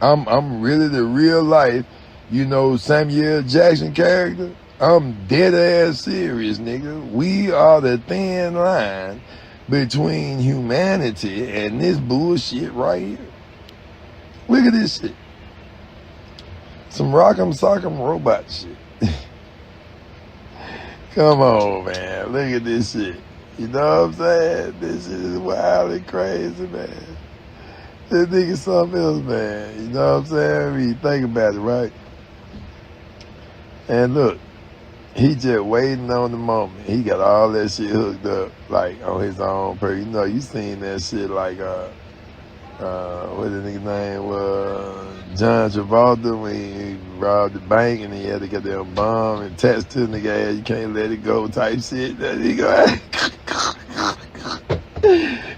I'm really the real life, Samuel Jackson character. I'm dead ass serious, nigga. We are the thin line between humanity and this bullshit right here. Look at this shit. Some rock'em sock'em robot shit. Come on, man. Look at this shit. You know what I'm saying? This shit is wild and crazy, man. This nigga something else, man. You know what I'm saying? I mean, think about it, right? And look, he just waiting on the moment. He got all that shit hooked up, like, on his own person. You seen that shit like, what the nigga name was? John Travolta, when he robbed the bank and he had to get that bomb and attached to the nigga ass, you can't let it go type shit. That nigga,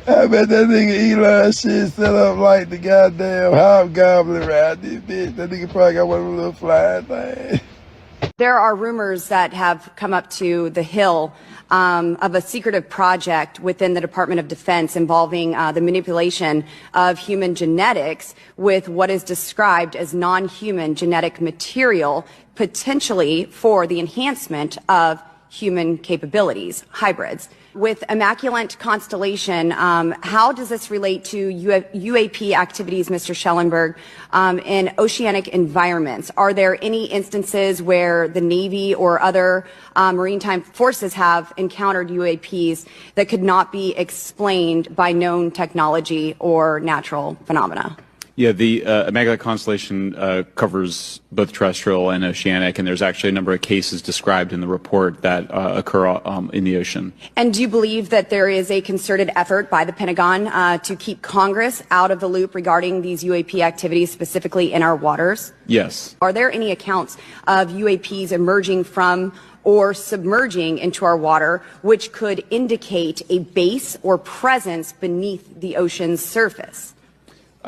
I bet that nigga Elon shit set up like the goddamn hobgoblin around this bitch. That nigga probably got one of them little flying things. There are rumors that have come up to the Hill of a secretive project within the Department of Defense involving the manipulation of human genetics with what is described as non-human genetic material, potentially for the enhancement of human capabilities, hybrids. With Immaculate Constellation, how does this relate to UAP activities, Mr. Schellenberg, in oceanic environments? Are there any instances where the Navy or other maritime forces have encountered UAPs that could not be explained by known technology or natural phenomena? Yeah, the Immaculate Constellation covers both terrestrial and oceanic, and there's actually a number of cases described in the report that occur in the ocean. And do you believe that there is a concerted effort by the Pentagon to keep Congress out of the loop regarding these UAP activities, specifically in our waters? Yes. Are there any accounts of UAPs emerging from or submerging into our water, which could indicate a base or presence beneath the ocean's surface?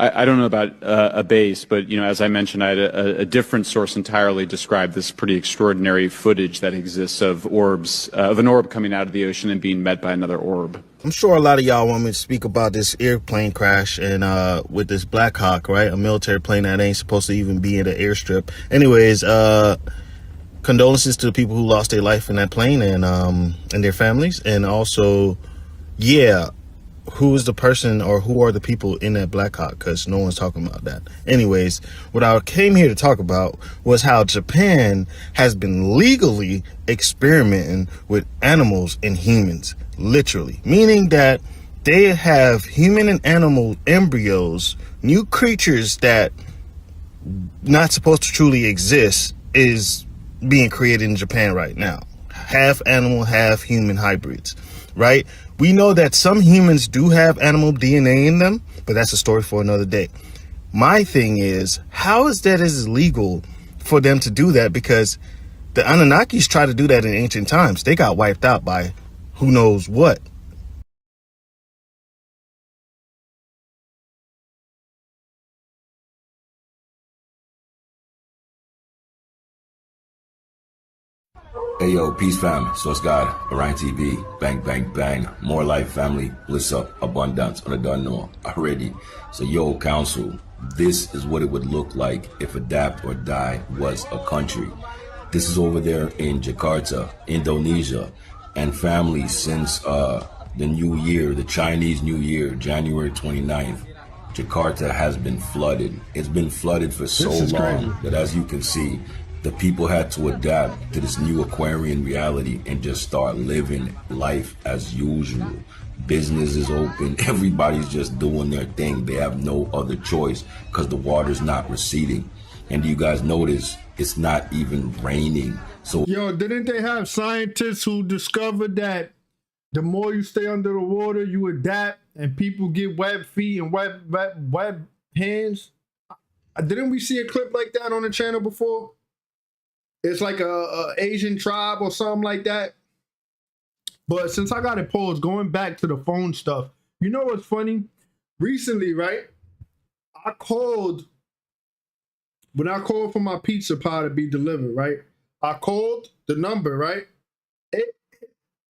I don't know about a base, but, as I mentioned, I had a different source entirely describe this pretty extraordinary footage that exists of orbs, of an orb coming out of the ocean and being met by another orb. I'm sure a lot of y'all want me to speak about this airplane crash and with this Black Hawk, right? A military plane that ain't supposed to even be in the airstrip. Anyways, condolences to the people who lost their life in that plane and their families. And also, yeah, who is the person or who are the people in that Black Hawk? Because no one's talking about that. Anyways, what I came here to talk about was how Japan has been legally experimenting with animals and humans, literally. Meaning that they have human and animal embryos, new creatures that not supposed to truly exist is being created in Japan right now. Half animal, half human hybrids, right? We know that some humans do have animal DNA in them, but that's a story for another day. My thing is, how is that as illegal for them to do that? Because the Anunnakis tried to do that in ancient times. They got wiped out by who knows what. Hey yo, peace fam, so it's God, Orion TV, bang, bang, bang, more life family, bliss up, abundance, on the done know already. So yo, council, this is what it would look like if Adapt or Die was a country. This is over there in Jakarta, Indonesia, and family, since the new year, the Chinese New Year, January 29th, Jakarta has been flooded. It's been flooded for so long that, as you can see, the people had to adapt to this new Aquarian reality and just start living life as usual. Business is open. Everybody's just doing their thing. They have no other choice because the water's not receding. And you guys notice it's not even raining. So, yo, didn't they have scientists who discovered that the more you stay under the water, you adapt, and people get web feet and web hands? Didn't we see a clip like that on the channel before? It's like a Asian tribe or something like that. But since I got it paused, going back to the phone stuff, you know what's funny? Recently, right? When I called for my pizza pie to be delivered, right? I called the number, right?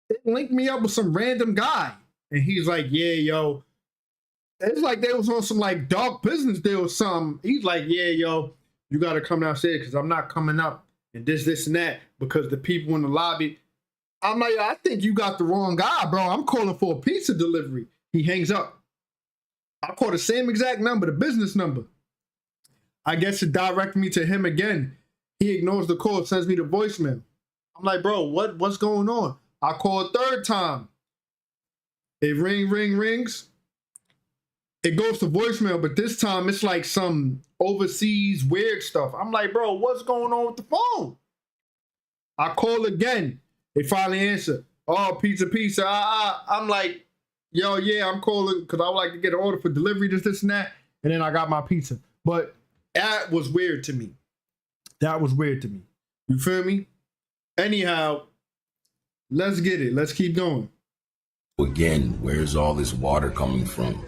It linked me up with some random guy. And he's like, yeah, yo. It's like they was on some like dark business deal or something. He's like, yeah, yo, you got to come downstairs because I'm not coming up. And this and that because the people in the lobby. I'm like, I think you got the wrong guy, bro. I'm calling for a pizza delivery. He hangs up. I call the same exact number, the business number. I guess it directed me to him again. He ignores the call, sends me the voicemail. I'm like, bro, what's going on? I call a third time. It rings. It goes to voicemail, but this time it's like some overseas weird stuff. I'm like, bro, what's going on with the phone? I call again. They finally answer. Oh, pizza. I'm like, yo, yeah, I'm calling because I would like to get an order for delivery, this and that. And then I got my pizza. But that was weird to me. You feel me? Anyhow, let's get it. Let's keep going. Again, where's all this water coming from?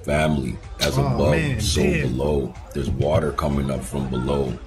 Family, as above, so below. There's water coming up from below.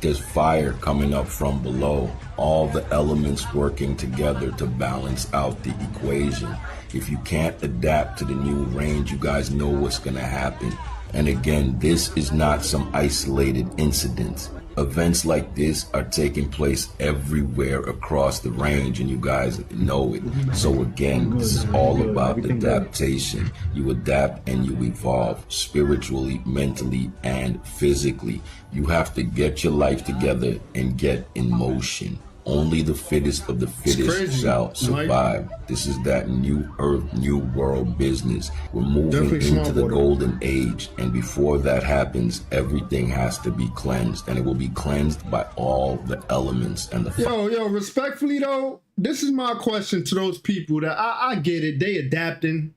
There's fire coming up from below. All the elements working together to balance out the equation. If you can't adapt to the new range, you guys know what's gonna happen. And again, this is not some isolated incident. Events like this are taking place everywhere across the range, and you guys know it. So again, this is all about adaptation. You adapt and you evolve spiritually, mentally, and physically. You have to get your life together and get in motion. Only the fittest of the fittest shall survive. This is that new earth, new world business. We're moving into the golden age. And before that happens, everything has to be cleansed. And it will be cleansed by all the elements and the... Yo, respectfully though, this is my question to those people that I get it. They adapting.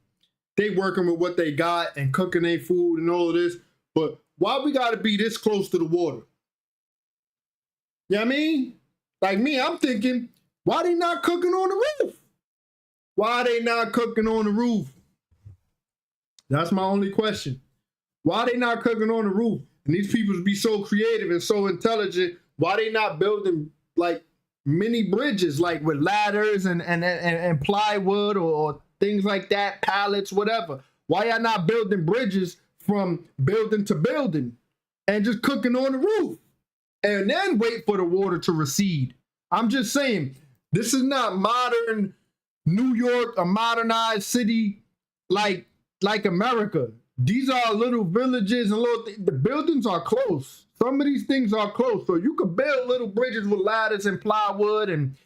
They working with what they got and cooking their food and all of this. But why we got to be this close to the water? You know what I mean? Like me, I'm thinking, why they not cooking on the roof? Why they not cooking on the roof? That's my only question. Why they not cooking on the roof? And these people be so creative and so intelligent, why they not building like mini bridges, like with ladders and plywood or things like that, pallets, whatever? Why y'all not building bridges from building to building and just cooking on the roof? And then wait for the water to recede. I'm just saying, this is not modern New York, a modernized city like America. These are little villages and the buildings are close. Some of these things are close. So you could build little bridges with ladders and plywood and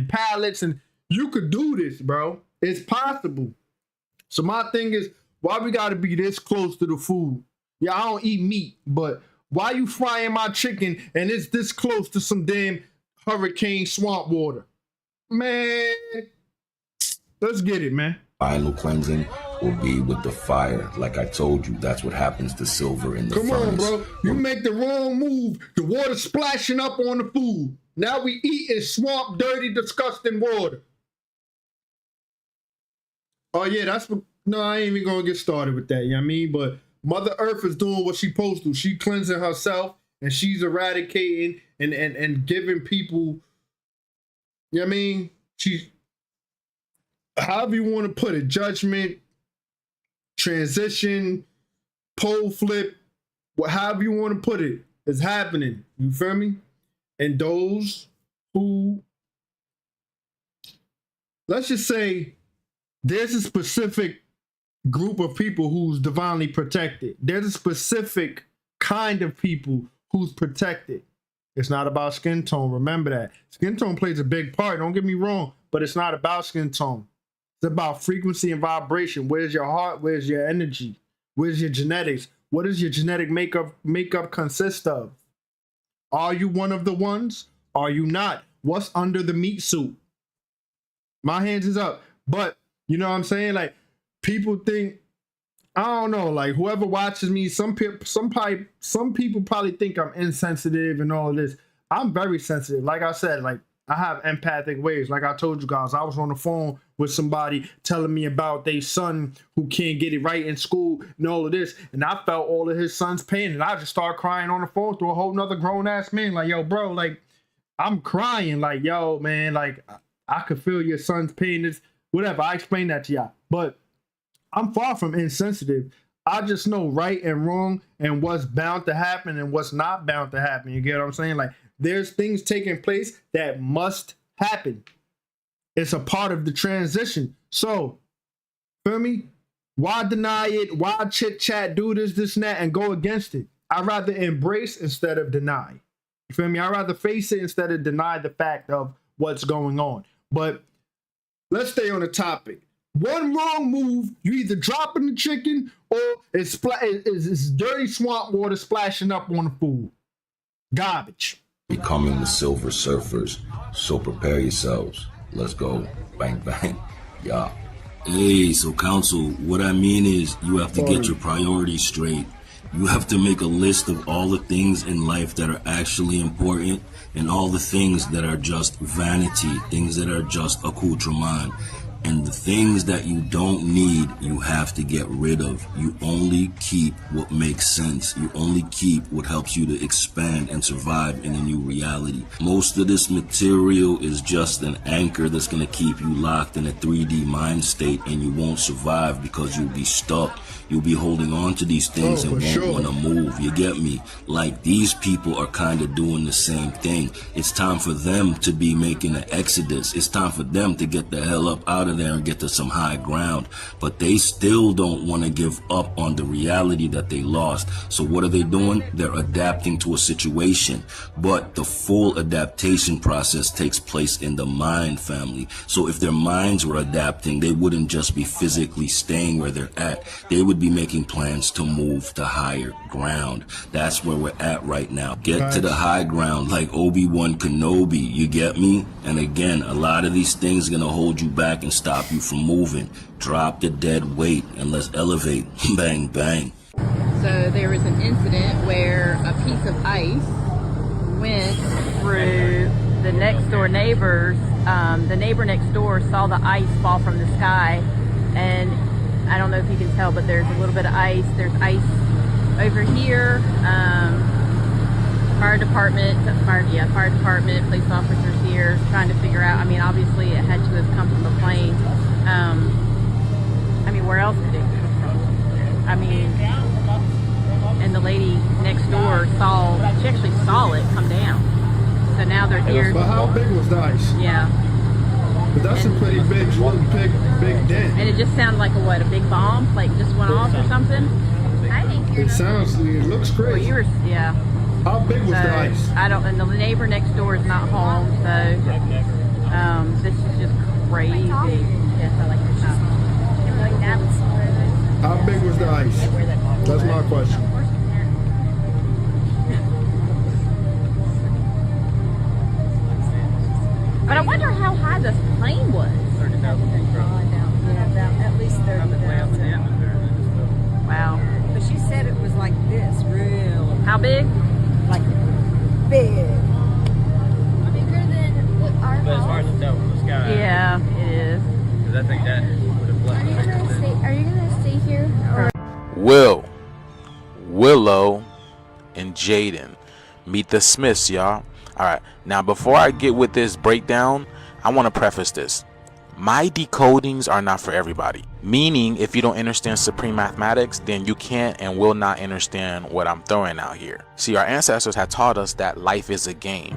pallets, and you could do this, bro. It's possible. So my thing is, why we gotta be this close to the food? Yeah, I don't eat meat, but why you frying my chicken and it's this close to some damn hurricane swamp water? Man, let's get it, man. Final cleansing will be with the fire. Like I told you, that's what happens to silver in the furnace. Come on, bro. You make the wrong move. The water splashing up on the food. Now we eating swamp, dirty, disgusting water. Oh, yeah, that's what... No, I ain't even going to get started with that, you know what I mean? But Mother Earth is doing what she's supposed to. She cleansing herself, and she's eradicating and giving people, you know what I mean? She's, however you want to put it, judgment, transition, pole flip, however you want to put it, is happening. You feel me? And those who, let's just say, There's a specific group of people who's divinely protected. There's a specific kind of people who's protected. It's not about skin tone. Remember that. Skin tone plays a big part. Don't get me wrong, but it's not about skin tone. It's about frequency and vibration. Where's your heart? Where's your energy? Where's your genetics? What does your genetic makeup consist of? Are you one of the ones? Are you not? What's under the meat suit? My hands is up. But you know what I'm saying? Like, people think, I don't know, like whoever watches me, some people probably think I'm insensitive and all of this. I'm very sensitive. Like I said, like I have empathic waves. Like I told you guys, I was on the phone with somebody telling me about their son who can't get it right in school and all of this. And I felt all of his son's pain. And I just started crying on the phone to a whole nother grown ass man. Like, yo, bro, like I'm crying. Like, yo, man, like I could feel your son's pain. It's whatever. I explained that to y'all. But I'm far from insensitive. I just know right and wrong and what's bound to happen and what's not bound to happen. You get what I'm saying? Like, there's things taking place that must happen. It's a part of the transition. So, feel me? Why deny it? Why chit chat, do this, and that, and go against it? I'd rather embrace instead of deny. You feel me? I'd rather face it instead of deny the fact of what's going on. But let's stay on the topic. One wrong move, you either dropping the chicken or it's dirty swamp water splashing up on the food. Garbage. Becoming the Silver Surfers, so prepare yourselves. Let's go. Bang, bang. Yeah. Hey, so council, what I mean is you have to get your priorities straight. You have to make a list of all the things in life that are actually important and all the things that are just vanity, things that are just accoutrement. And the things that you don't need, you have to get rid of. You only keep what makes sense. You only keep what helps you to expand and survive in a new reality. Most of this material is just an anchor that's going to keep you locked in a 3D mind state, and you won't survive because you'll be stuck. You'll be holding on to these things and won't want to move. You get me? Like, these people are kind of doing the same thing. It's time for them to be making an exodus. It's time for them to get the hell up out of there and get to some high ground. But they still don't want to give up on the reality that they lost. So what are they doing? They're adapting to a situation. But the full adaptation process takes place in the mind, family. So if their minds were adapting, they wouldn't just be physically staying where they're at. They would be making plans to move to higher ground. That's where we're at right now. Get to the high ground like Obi-Wan Kenobi, you get me? And again, a lot of these things are gonna hold you back and stop you from moving. Drop the dead weight and let's elevate. Bang, bang. So there was an incident where a piece of ice went through the next door neighbors. The neighbor next door saw the ice fall from the sky, and I don't know if you can tell, but there's a little bit of ice. There's ice over here. Fire department, police officers here trying to figure out. I mean, obviously it had to have come from a plane. I mean, where else could it come from? I mean, and the lady next door she actually saw it come down. So now they're here. But how big was the ice? Yeah. But that's a pretty big dent. And it just sounded like a big bomb? Like just went off or something? It looks crazy. Well, yeah. How big was the ice? I don't, and the neighbor next door is not home, so this is just crazy. Yes, I like your top. How big was the ice? That's my question. But I wonder how high this plane was. 30,000 feet probably. Yeah, at least 30,000. Wow. But she said it was like this, real. How big? Like big. Bigger than our house. But it's hard to tell from the sky. Yeah, it is. Because I think that would have blessed. Are you gonna stay here? Or? Willow, and Jaden meet the Smiths, y'all. Alright, now before I get with this breakdown, I want to preface this. My decodings are not for everybody. Meaning, if you don't understand supreme mathematics, then you can't and will not understand what I'm throwing out here. See, our ancestors had taught us that life is a game.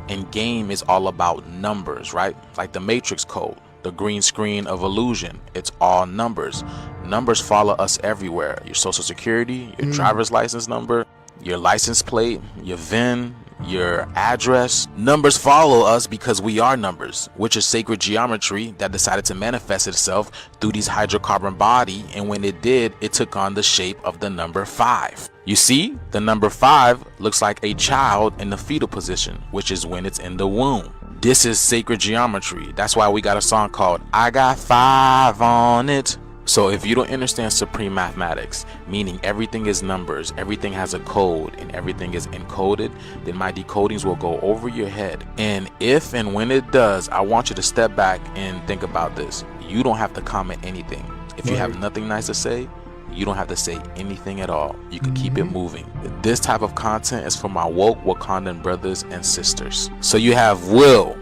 And game is all about numbers, right? Like the Matrix code. the green screen of illusion. It's all numbers. Numbers follow us everywhere. Your social security, your driver's license number, your license plate, your VIN, your address. Numbers follow us because we are numbers, which is sacred geometry that decided to manifest itself through these hydrocarbon body, and when it did, it took on the shape of the number 5. You see, the number 5 looks like a child in the fetal position, which is when it's in the womb. This is sacred geometry. That's why we got a song called I Got 5 on It. So if you don't understand supreme mathematics, meaning everything is numbers, everything has a code, and everything is encoded, then my decodings will go over your head. And if and when it does, I want you to step back and think about this. You don't have to comment anything. If you have nothing nice to say, you don't have to say anything at all. You can keep it moving. This type of content is for my woke Wakandan brothers and sisters. So you have will,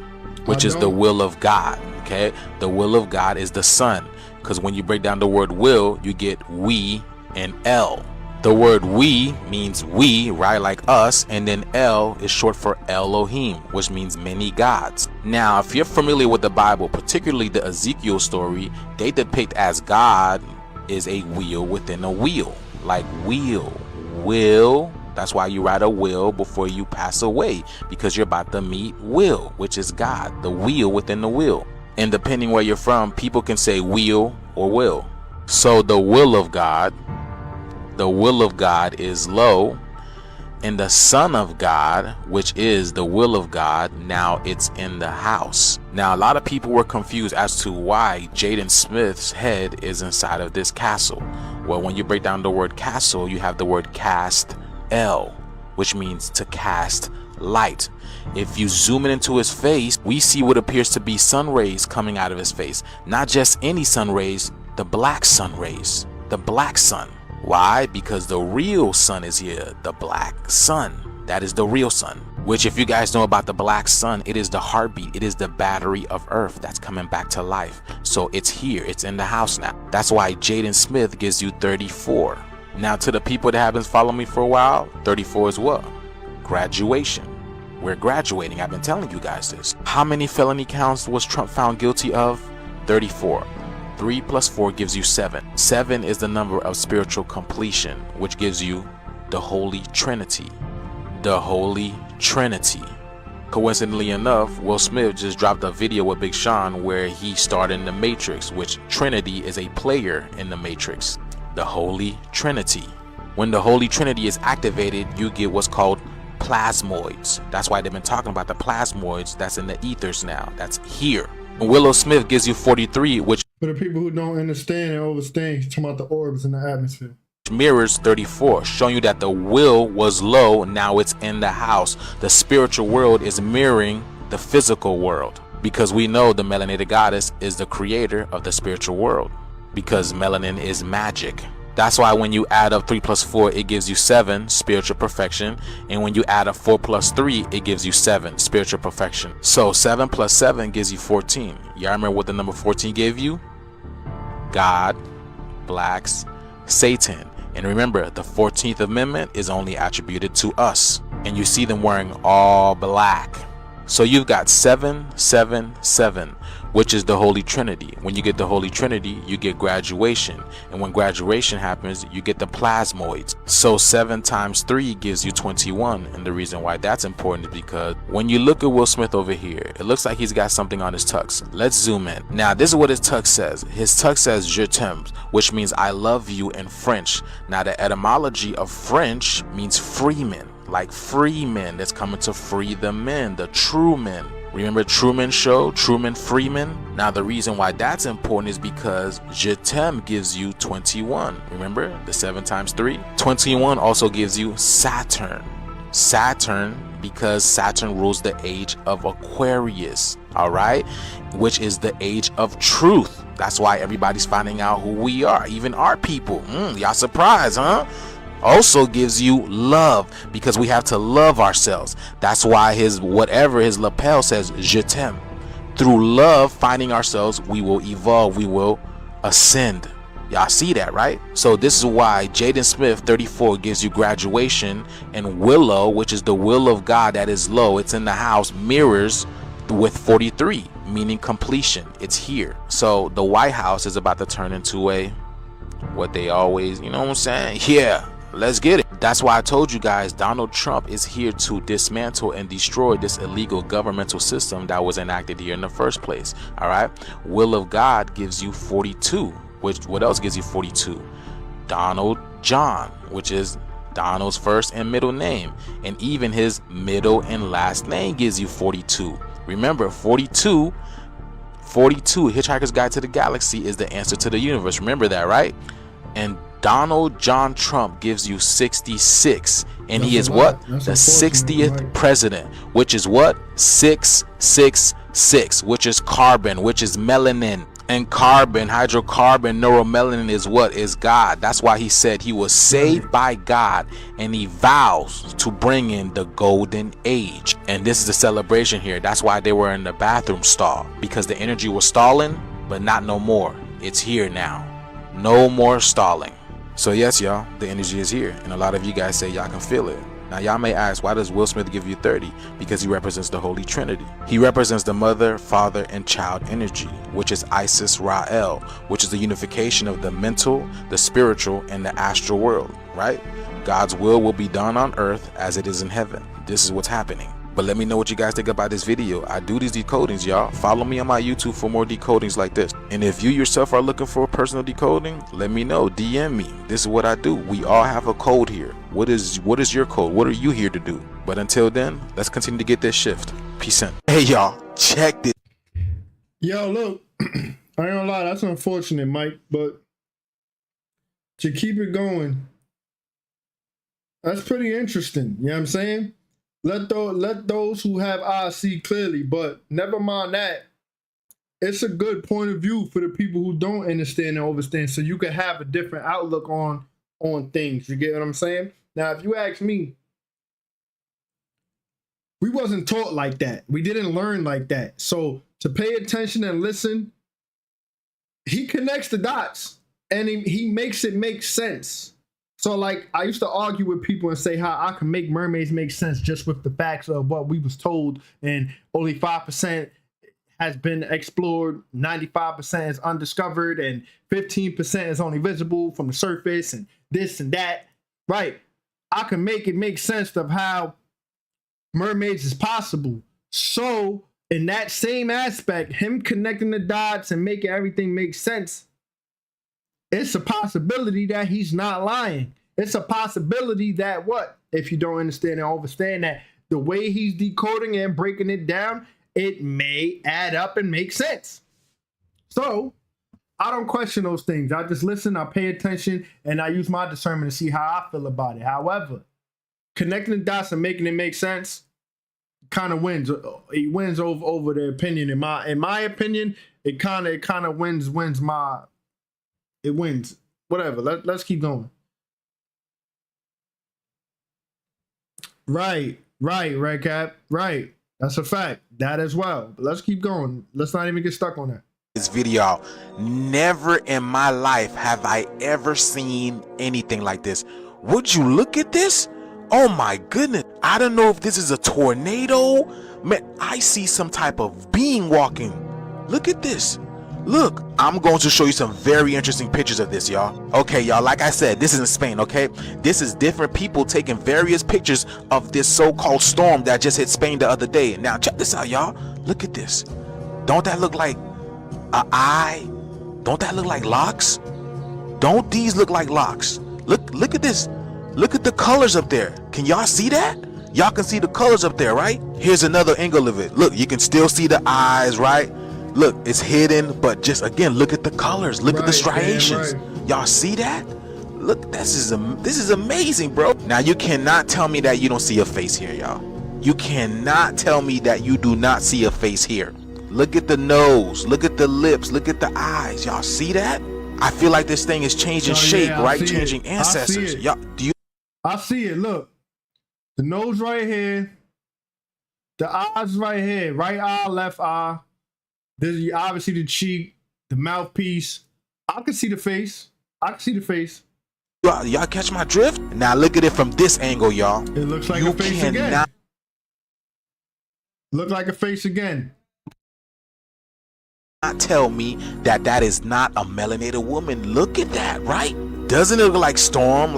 which is the will of God. Okay, the will of God is the sun. Because when you break down the word will, you get we and El. The word we means we, right, like us, and then El is short for Elohim, which means many gods. Now, if you're familiar with the Bible, particularly the Ezekiel story, they depict as God is a wheel within a wheel, like will. That's why you write a will before you pass away, because you're about to meet will, which is God, the wheel within the wheel. And depending where you're from, people can say wheel or will. So the will of God is low, and the Son of God, which is the will of God, now it's in the house. Now, a lot of people were confused as to why Jaden Smith's head is inside of this castle. Well, when you break down the word castle, you have the word cast L, which means to cast light. If you zoom in into his face, we see what appears to be sun rays coming out of his face. Not just any sun rays, the black sun rays, the black sun. Why? Because the real sun is here, the black sun. That is the real sun, which, if you guys know about the black sun, it is the heartbeat. It is the battery of Earth that's coming back to life. So it's here, it's in the house now. That's why Jaden Smith gives you 34. Now, to the people that have been following me for a while, 34 is what? Graduation. We're graduating. I've been telling you guys this. How many felony counts was Trump found guilty of? 34. 3 plus 4 gives you 7. 7 is the number of spiritual completion, which gives you the Holy Trinity. The Holy Trinity. Coincidentally enough, Will Smith just dropped a video with Big Sean where he starred in The Matrix, which Trinity is a player in The Matrix. The Holy Trinity. When the Holy Trinity is activated, you get what's called plasmoids. That's why they've been talking about the plasmoids that's in the ethers now. That's here. Willow Smith gives you 43, which for the people who don't understand and overstand, he's talking about the orbs in the atmosphere. Mirrors 34, showing you that the will was low, now it's in the house. The spiritual world is mirroring the physical world, because we know the melanated goddess is the creator of the spiritual world, because melanin is magic. That's why when you add up 3 plus 4, it gives you 7, spiritual perfection. And when you add up 4 plus 3, it gives you 7, spiritual perfection. So 7 plus 7 gives you 14. Y'all remember what the number 14 gave you? God, blacks, Satan. And remember, the 14th Amendment is only attributed to us. And you see them wearing all black. So you've got 7, 7, 7, which is the Holy Trinity. When you get the Holy Trinity, you get graduation. And when graduation happens, you get the plasmoids. So 7 times 3 gives you 21. And the reason why that's important is because when you look at Will Smith over here, it looks like he's got something on his tux. Let's zoom in. Now, this is what his tux says. His tux says Je t'aime, which means I love you in French. Now, the etymology of French means freeman. Like free men that's coming to free the men, the true men. Remember Truman Show, Truman Freeman? Now the reason why that's important is because Je t'aime gives you 21. Remember the 7 times 3? 21 also gives you Saturn. Saturn, because Saturn rules the age of Aquarius, all right? Which is the age of truth. That's why everybody's finding out who we are, even our people. Y'all surprised, huh? Also gives you love, because we have to love ourselves. That's why his lapel says Je t'aime. Through love, finding ourselves, we will evolve, we will ascend. Y'all see that, right? So this is why Jaden Smith 34 gives you graduation, and Willow, which is the will of God that is low, it's in the house, mirrors with 43. meaning completion. It's here. So the White House is about to turn into a, what they always, you know what I'm saying? Yeah, let's get it. That's why I told you guys Donald Trump is here to dismantle and destroy this illegal governmental system that was enacted here in the first place. All right. Will of God gives you 42. Which, what else gives you 42? Donald John, which is Donald's first and middle name, and even his middle and last name gives you 42. Remember, 42, Hitchhiker's Guide to the Galaxy is the answer to the universe. Remember that, right? And Donald John Trump gives you 66, and he is what? The 60th president, which is what? 666, which is carbon, which is melanin. And carbon, hydrocarbon, neuromelanin is what? Is God. That's why he said he was saved by God, and he vows to bring in the golden age. And this is the celebration here. That's why they were in the bathroom stall, because the energy was stalling, but not no more. It's here now. No more stalling. So yes, y'all, the energy is here, and a lot of you guys say y'all can feel it. Now y'all may ask, why does Will Smith give you 30? Because he represents the Holy Trinity. He represents the mother, father, and child energy, which is Isis Ra'el, which is the unification of the mental, the spiritual, and the astral world, right? God's will be done on earth as it is in heaven. This is what's happening. But let me know what you guys think about this video. I do these decodings, y'all. Follow me on my YouTube for more decodings like this. And if you yourself are looking for a personal decoding, let me know. DM me. This is what I do. We all have a code here. What is your code? What are you here to do? But until then, let's continue to get this shift. Peace out. Hey, y'all. Check this. Yo, look. I ain't gonna lie. That's unfortunate, Mike. But to keep it going, that's pretty interesting. You know what I'm saying? Let those who have eyes see clearly, but never mind that. It's a good point of view for the people who don't understand and understand, so you can have a different outlook on things. You get what I'm saying? Now, if you ask me, we wasn't taught like that. We didn't learn like that. So to pay attention and listen, he connects the dots, and he makes it make sense. So, like, I used to argue with people and say how I can make mermaids make sense just with the facts of what we was told, and only 5% has been explored, 95% is undiscovered, and 15% is only visible from the surface, and this and that. Right. I can make it make sense of how mermaids is possible. So, in that same aspect, him connecting the dots and making everything make sense, it's a possibility that he's not lying. It's a possibility that what? If you don't understand and understand that the way he's decoding and breaking it down, it may add up and make sense. So I don't question those things. I just listen, I pay attention, and I use my discernment to see how I feel about it. However, connecting the dots and making it make sense kind of wins. It wins over the opinion. In my opinion, it kind of wins my. It wins. Whatever. Let's keep going. Right, Cap. Right. That's a fact. That as well. But let's keep going. Let's not even get stuck on that. This video, never in my life have I ever seen anything like this. Would you look at this? Oh my goodness. I don't know if this is a tornado. Man, I see some type of being walking. Look at this. Look, I'm going to show you some very interesting pictures of this, y'all. Okay, y'all, like I said, this is in Spain, okay? This is different people taking various pictures of this so-called storm that just hit Spain the other day. Now, check this out, y'all. Look at this. Don't that look like an eye? Don't that look like locks? Don't these look like locks? Look at this. Look at the colors up there. Can y'all see that? Y'all can see the colors up there, right? Here's another angle of it. Look, you can still see the eyes, right? Look, it's hidden, but just again, look at the colors. Look at the striations. Y'all see that? Look, this is amazing, bro. Now, you cannot tell me that you don't see a face here, y'all. You cannot tell me that you do not see a face here. Look at the nose. Look at the lips. Look at the eyes. Y'all see that? I feel like this thing is changing shape, right? Changing ancestors. Y'all, do you? I see it. Look, the nose right here. The eyes right here. Right eye, left eye. There's obviously the cheek, the mouthpiece. I can see the face. Y'all catch my drift? Now look at it from this angle, y'all. It looks like a face again. Look like a face again. Not tell me that that is not a melanated woman. Look at that, right? Doesn't it look like Storm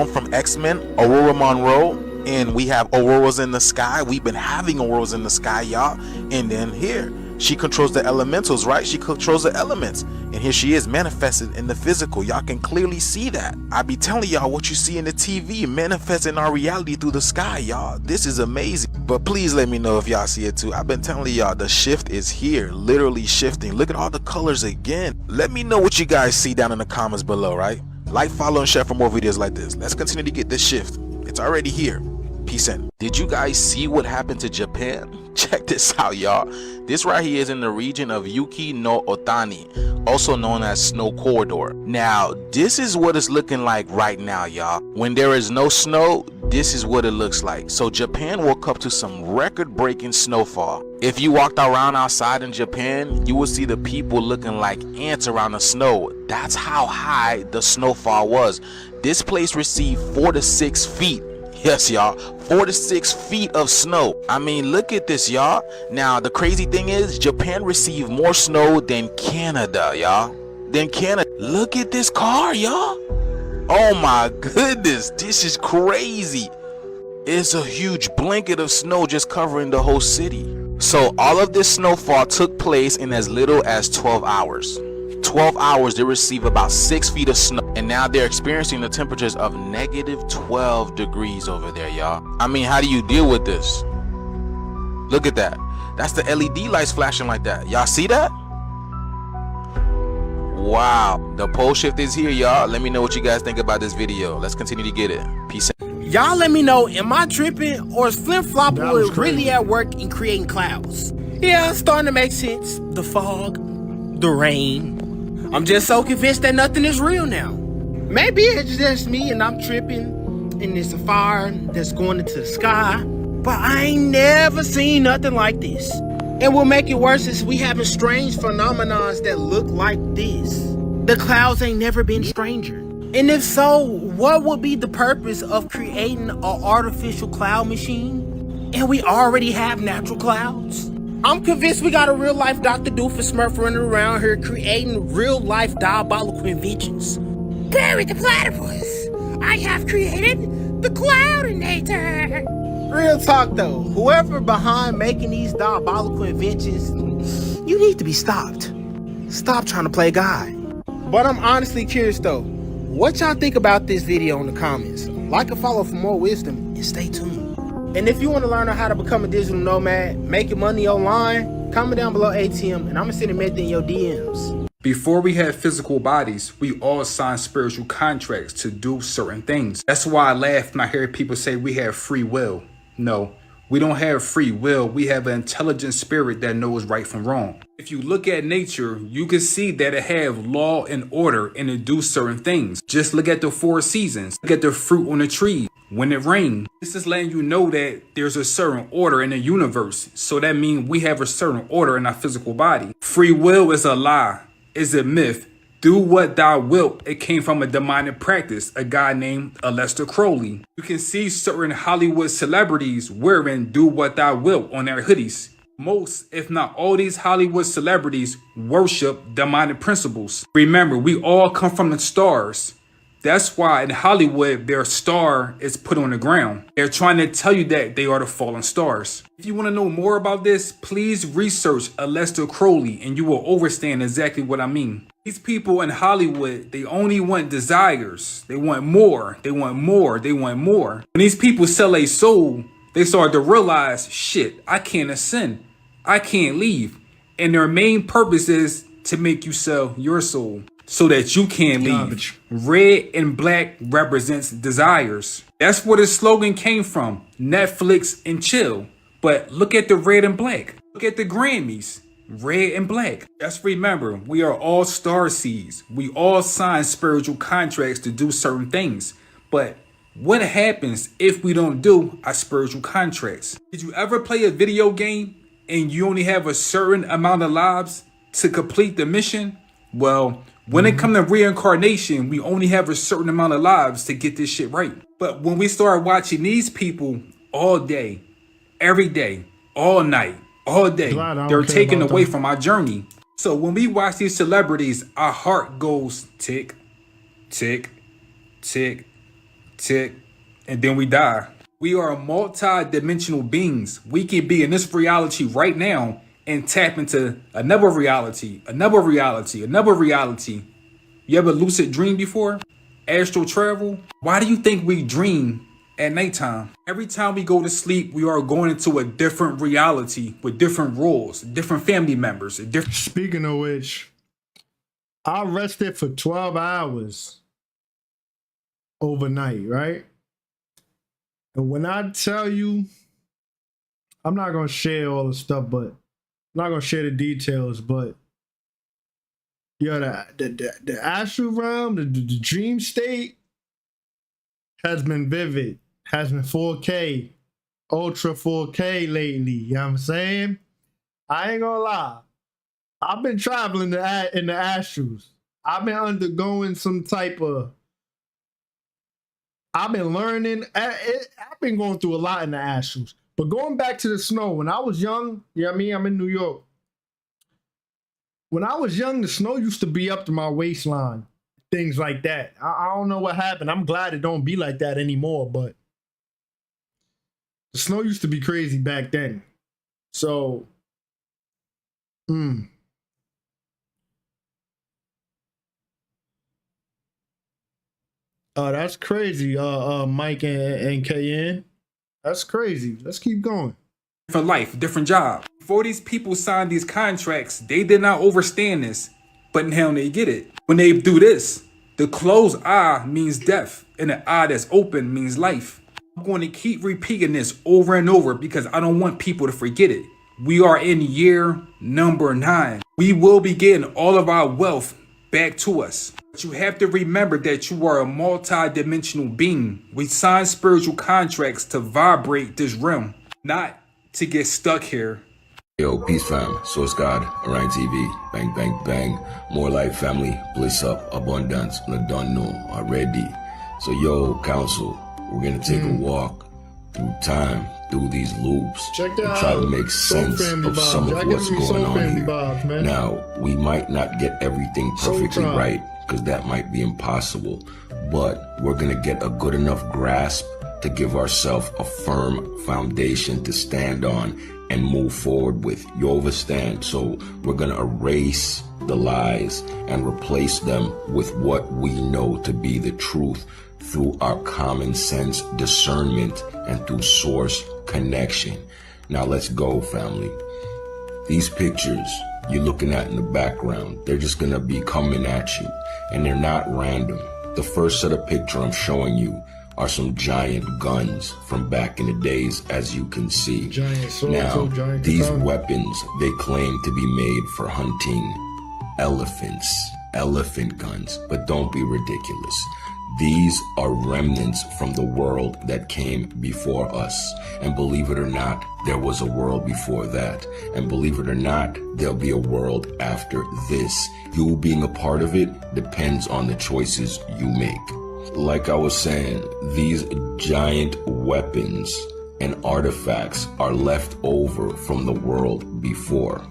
from X-Men, Aurora Monroe? And we have auroras in the sky. We've been having auroras in the sky, y'all. And then here, she controls the elementals, right? She controls the elements. And here she is manifested in the physical. Y'all can clearly see that. I be telling y'all what you see in the TV manifesting our reality through the sky, y'all. This is amazing. But please let me know if y'all see it too. I've been telling y'all the shift is here, literally shifting. Look at all the colors again. Let me know what you guys see down in the comments below, right? Like, follow, and share for more videos like this. Let's continue to get this shift. It's already here. Peace in. Did you guys see what happened to Japan? Check this out, y'all. This right here is in the region of Yuki no Otani, also known as Snow Corridor. Now, this is what it's looking like right now, y'all. When there is no snow, this is what it looks like. So Japan woke up to some record-breaking snowfall. If you walked around outside in Japan, you would see the people looking like ants around the snow. That's how high the snowfall was. This place received 4 to 6 feet. Yes, y'all, 4 to 6 feet of snow. I mean, look at this, y'all. Now, the crazy thing is, Japan received more snow than Canada, y'all. Than Canada. Look at this car, y'all. Oh my goodness, this is crazy. It's a huge blanket of snow just covering the whole city. So all of this snowfall took place in as little as 12 hours. 12 hours, they received about 6 feet of snow, and now they're experiencing the temperatures of negative 12 degrees over there, y'all. I mean, how do you deal with this? Look at that. That's the LED lights flashing like that. Y'all see that? Wow, the pole shift is here, y'all. Let me know what you guys think about this video. Let's continue to get it. Peace out. Y'all let me know, am I tripping or is Flip Flop Boy really at work in creating clouds? Yeah, it's starting to make sense. The fog, the rain. I'm just so convinced that nothing is real now. Maybe it's just me and I'm tripping and it's a fire that's going into the sky, but I ain't never seen nothing like this. And what make it worse is we having strange phenomenons that look like this. The clouds ain't never been stranger. And if so, what would be the purpose of creating an artificial cloud machine? And we already have natural clouds. I'm convinced we got a real life Dr. Doofus Smurf running around here creating real life diabolical inventions. Barry the Platypus, I have created the Cloudinator. Real talk though, whoever behind making these diabolical inventions, you need to be stopped. Stop trying to play God. But I'm honestly curious though, what y'all think about this video in the comments? Like and follow for more wisdom and stay tuned. And if you want to learn how to become a digital nomad, making money online, comment down below ATM and I'm gonna send a method in your DMs. Before we had physical bodies, we all signed spiritual contracts to do certain things. That's why I laugh when I hear people say we have free will. No, we don't have free will. We have an intelligent spirit that knows right from wrong. If you look at nature, you can see that it have law and order and it do certain things. Just look at the 4 seasons. Look at the fruit on the tree. When it rains, this is letting you know that there's a certain order in the universe. So that means we have a certain order in our physical body. Free will is a lie. It's a myth. Do what thou wilt. It came from a demonic practice, a guy named Aleister Crowley. You can see certain Hollywood celebrities wearing do what thou wilt on their hoodies. Most, if not all these Hollywood celebrities worship demonic principles. Remember, we all come from the stars. That's why in Hollywood, their star is put on the ground. They're trying to tell you that they are the fallen stars. If you want to know more about this, please research Aleister Crowley and you will understand exactly what I mean. These people in Hollywood, they only want desires. They want more. They want more. They want more. When these people sell a soul, they start to realize, shit, I can't ascend. I can't leave. And their main purpose is to make you sell your soul so that you can't leave. Red and black represents desires. That's where the slogan came from. Netflix and chill. But look at the red and black. Look at the Grammys. Red and black. Just remember, we are all star seeds. We all sign spiritual contracts to do certain things. But what happens if we don't do our spiritual contracts? Did you ever play a video game and you only have a certain amount of lives to complete the mission? Well, when it comes to reincarnation, we only have a certain amount of lives to get this shit right. But when we start watching these people all day, every day, all night, all day, they're taken away from our journey. So when we watch these celebrities, our heart goes tick, tick, tick, tick, and then we die. We are multi-dimensional beings. We can be in this reality right now and tap into another reality, another reality, another reality. You ever lucid dream before? Astral travel? Why do you think we dream at nighttime? Every time we go to sleep, we are going into a different reality with different rules, different family members. Speaking of which, I rested for 12 hours overnight, right? And when I tell you, I'm not going to share all the stuff, but I'm not going to share the details, but yeah, the astral realm, the dream state has been vivid, has been 4K, ultra 4K lately. You know what I'm saying? I ain't gonna lie. I've been traveling in the astrals. I've been undergoing some type of, I've been learning. I've been going through a lot in the astrals. But going back to the snow, when I was young, you know what I mean? I'm in New York. When I was young, the snow used to be up to my waistline. Things like that. I don't know what happened. I'm glad it don't be like that anymore, but the snow used to be crazy back then. So, Oh, that's crazy, Mike and KN. That's crazy. Let's keep going. Different life, different job. Before these people signed these contracts, they did not understand this, but now they get it. When they do this, the closed eye means death, and the eye that's open means life. I'm going to keep repeating this over and over because I don't want people to forget it. We are in year number 9. We will be getting all of our wealth back to us. But you have to remember that you are a multi-dimensional being. We sign spiritual contracts to vibrate this realm, not to get stuck here. Yo, peace fam, Source God, Orion TV, bang, bang, bang, more life family, bliss up, abundance, I don't know, already. So yo, council, we're gonna take a walk through time, through these loops, Check that and try out. to make sense of some of what's going on here. Now, we might not get everything perfectly right, because that might be impossible, but we're gonna get a good enough grasp to give ourselves a firm foundation to stand on and move forward with. You understand? So we're gonna erase the lies and replace them with what we know to be the truth through our common sense discernment and through source connection. Now let's go, family. These pictures you're looking at in the background, they're just gonna be coming at you, and they're not random. The first set of picture I'm showing you are some giant guns from back in the days, as you can see. Now, these weapons, they claim to be made for hunting elephants, elephant guns, but don't be ridiculous. These are remnants from the world that came before us. And believe it or not, there was a world before that. And believe it or not, there'll be a world after this. You being a part of it depends on the choices you make. Like I was saying, these giant weapons and artifacts are left over from the world before.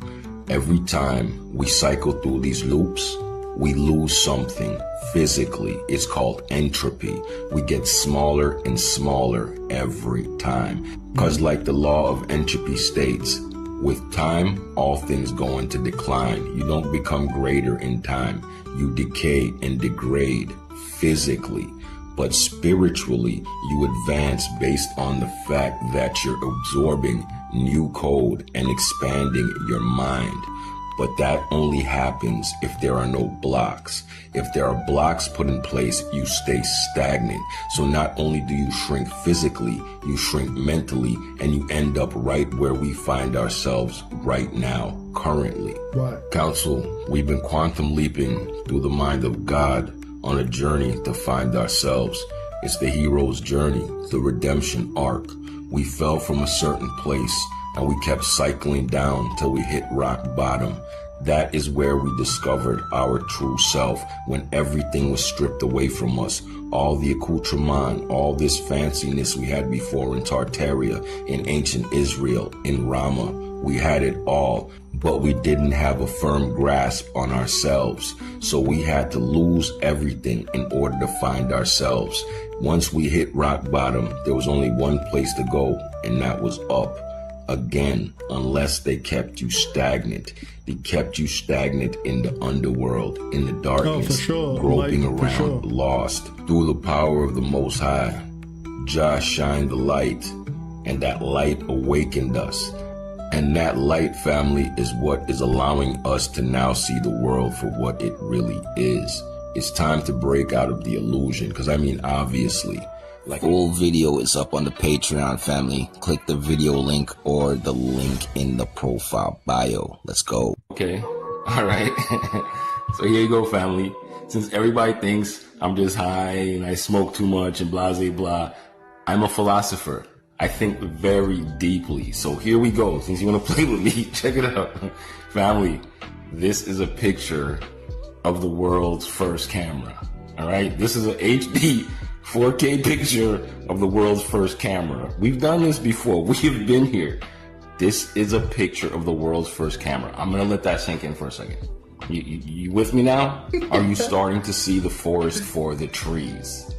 Every time we cycle through these loops, we lose something physically. It's called entropy. We get smaller and smaller every time. Because like the law of entropy states, with time, all things go into decline. You don't become greater in time. You decay and degrade physically. But spiritually, you advance based on the fact that you're absorbing new code and expanding your mind. But that only happens if there are no blocks. If there are blocks put in place, you stay stagnant. So not only do you shrink physically, you shrink mentally, and you end up right where we find ourselves right now, currently. What? Council, we've been quantum leaping through the mind of God on a journey to find ourselves. It's the hero's journey, the redemption arc. We fell from a certain place and we kept cycling down till we hit rock bottom. That is where we discovered our true self, when everything was stripped away from us. All the accoutrement, all this fanciness we had before in Tartaria, in ancient Israel, in Rama, we had it all. but we didn't have a firm grasp on ourselves. So we had to lose everything in order to find ourselves. Once we hit rock bottom, there was only one place to go, and that was up. Again, unless they kept you stagnant. They kept you stagnant in the underworld, in the darkness, groping around, lost. Through the power of the Most High, Jah shined the light, and that light awakened us. And that light, family, is what is allowing us to now see the world for what it really is. It's time to break out of the illusion, because I mean, obviously, like, full video is up on the Patreon, family. Click the video link or the link in the profile bio. Let's go. Okay, all right. So here you go, family. Since everybody thinks I'm just high and I smoke too much and blah, blah, blah, I'm a philosopher. I think very deeply. So here we go. Since you want to play with me, check it out. Family, this is a picture of the world's first camera. All right, this is an HD 4K picture of the world's first camera. We've done this before. We have been here. This is a picture of the world's first camera. I'm gonna let that sink in for a second. You with me now? Are you starting to see the forest for the trees?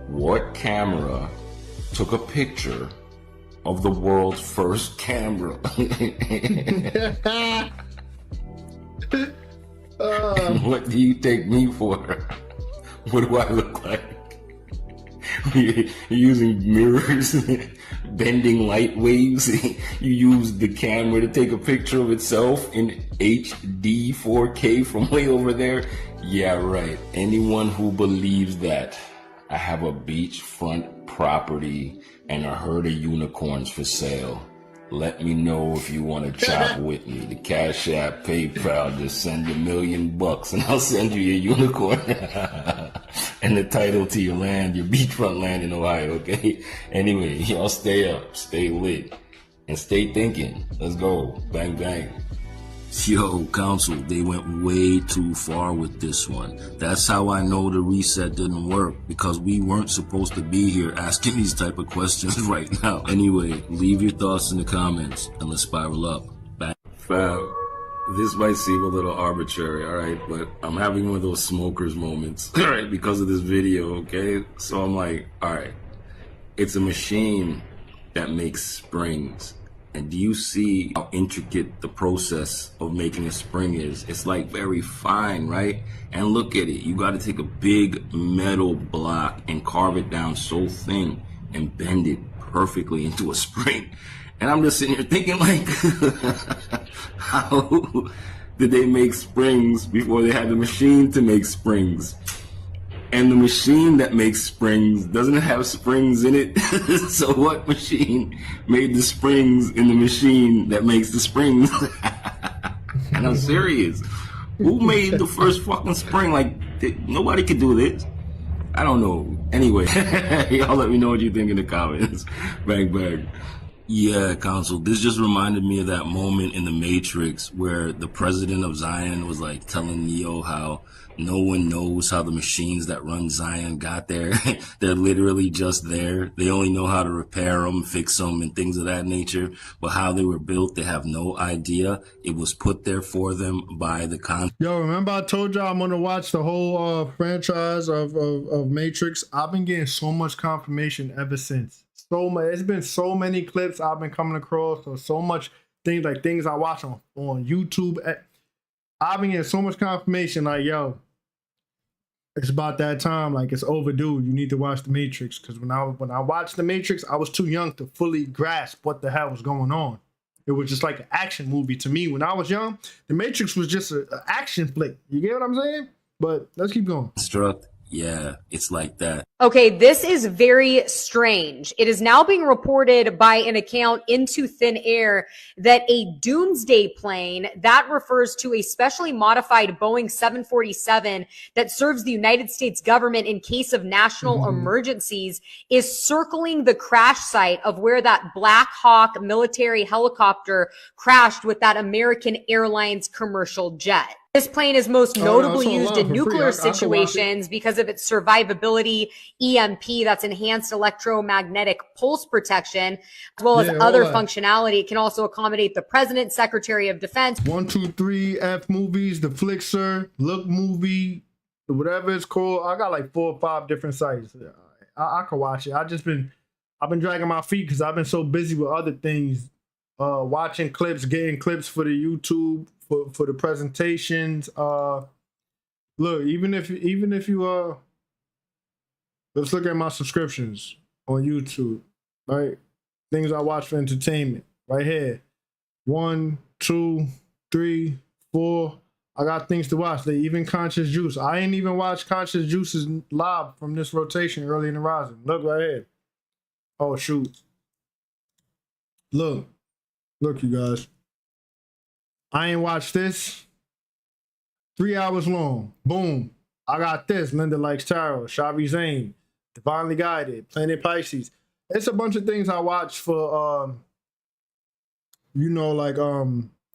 What camera took a picture of the world's first camera? What do you take me for? What do I look like? You're using mirrors, bending light waves. You use the camera to take a picture of itself in HD 4K from way over there. Yeah, right. Anyone who believes that I have a beachfront property and a herd of unicorns for sale, let me know if you want to chop with me. The Cash App, PayPal, just send $1 million and I'll send you your unicorn and the title to your land, your beachfront land in Ohio, okay? Anyway, y'all stay up, stay lit, and stay thinking. Let's go. Bang, bang. Yo, Council, they went way too far with this one. That's how I know the reset didn't work, because we weren't supposed to be here asking these type of questions right now. Anyway, leave your thoughts in the comments and let's spiral up. Bye. Fam, this might seem a little arbitrary, all right, but I'm having one of those smokers moments, all right, because of this video, okay? So I'm like, all right, it's a machine that makes springs. And do you see how intricate the process of making a spring is? It's like very fine, right? And look at it. You got to take a big metal block and carve it down so thin and bend it perfectly into a spring. And I'm just sitting here thinking, like, how did they make springs before they had the machine to make springs? And the machine that makes springs doesn't have springs in it. So what machine made the springs in the machine that makes the springs? And I'm serious. Who made the first fucking spring? Like, nobody could do this. I don't know. Anyway, y'all let me know what you think in the comments. Bang, bang. Yeah, Council, this just reminded me of that moment in The Matrix where the president of Zion was like telling Neo how no one knows how the machines that run Zion got there. They're literally just there. They only know how to repair them, fix them, and things of that nature. But how they were built, they have no idea. It was put there for them by the Yo, remember I told y'all I'm gonna watch the whole franchise of Matrix? I've been getting so much confirmation ever since. So much. It's been so many clips I've been coming across, or so much things I watch on YouTube. I've been getting so much confirmation, like, yo, it's about that time. Like, it's overdue. You need to watch The Matrix. Because when I watched The Matrix, I was too young to fully grasp what the hell was going on. It was just like an action movie to me. When I was young, The Matrix was just an action flick. You get what I'm saying? But let's keep going. Yeah, it's like that. Okay, this is very strange. It is now being reported by an account Into Thin Air that a doomsday plane that refers to a specially modified Boeing 747 that serves the United States government in case of national emergencies is circling the crash site of where that Black Hawk military helicopter crashed with that American Airlines commercial jet. This plane is most Oh, no, notably it's used online in for free. nuclear I can watch it. situations because of its survivability, EMP, that's enhanced electromagnetic pulse protection, as well as Yeah, all other that. functionality. It can also accommodate the President, Secretary of Defense. 1, 2, 3 F movies, the Flixer, Look movie, whatever it's called. I got like 4 or 5 different sites. I can watch it. I've been dragging my feet because I've been so busy with other things, watching clips, getting clips for the YouTube, for the presentations. Look, even if you let's look at my subscriptions on YouTube, right? Things I watch for entertainment, right here. 1, 2, 3, 4. I got things to watch. They even Conscious Juice. I ain't even watched Conscious Juice's live from this rotation early in the rising. Look right here. Oh shoot. Look, you guys. I ain't watched this. 3 hours long. Boom. I got this. Linda Likes Tarot, Shavi Zane, Divinely Guided, Planet Pisces. It's a bunch of things I watch for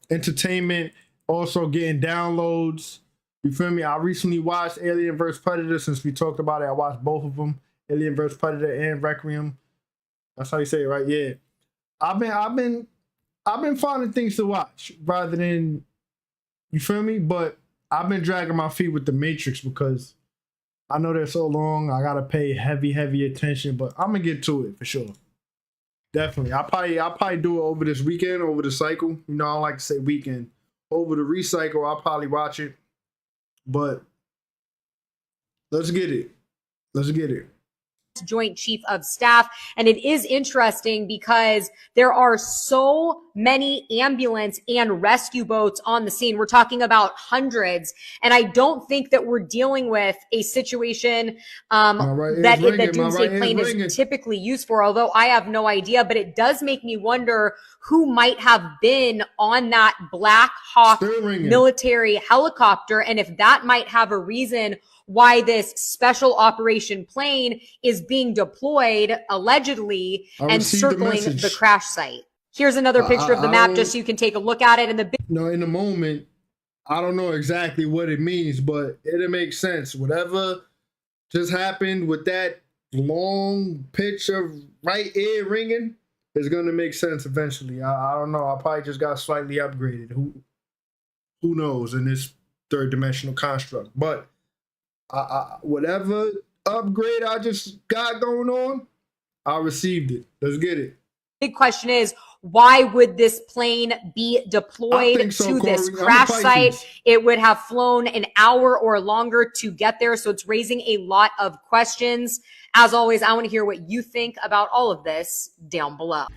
entertainment, also getting downloads. You feel me? I recently watched Alien vs Predator. Since we talked about it, I watched both of them, Alien vs Predator and Requiem. That's how you say it, right? Yeah. I've been finding things to watch rather than, you feel me? But I've been dragging my feet with The Matrix because I know they're so long. I gotta pay heavy attention, but I'm gonna get to it for sure. Definitely. I'll probably do it over this weekend, over the cycle. You know, I don't like to say weekend. Over the recycle, I'll probably watch it. But let's get it. Joint Chief of Staff. And it is interesting because there are so many ambulance and rescue boats on the scene. We're talking about hundreds. And I don't think that we're dealing with a situation that the Doomsday plane is typically used for, although I have no idea. But it does make me wonder who might have been on that Black Hawk military helicopter, and if that might have a reason why this special operation plane is being deployed allegedly and circling the crash site. Here's another picture of the map just so you can take a look at it. And in the moment, I don't know exactly what it means, but it'll make sense. Whatever just happened with that long pitch of right ear ringing is going to make sense eventually. I don't know. I probably just got slightly upgraded. Who knows in this third dimensional construct, but whatever upgrade I just got going on, I received it. Let's get it. Big question is, why would this plane be deployed to this crash site? It would have flown an hour or longer to get there, so it's raising a lot of questions. As always, I want to hear what you think about all of this down below.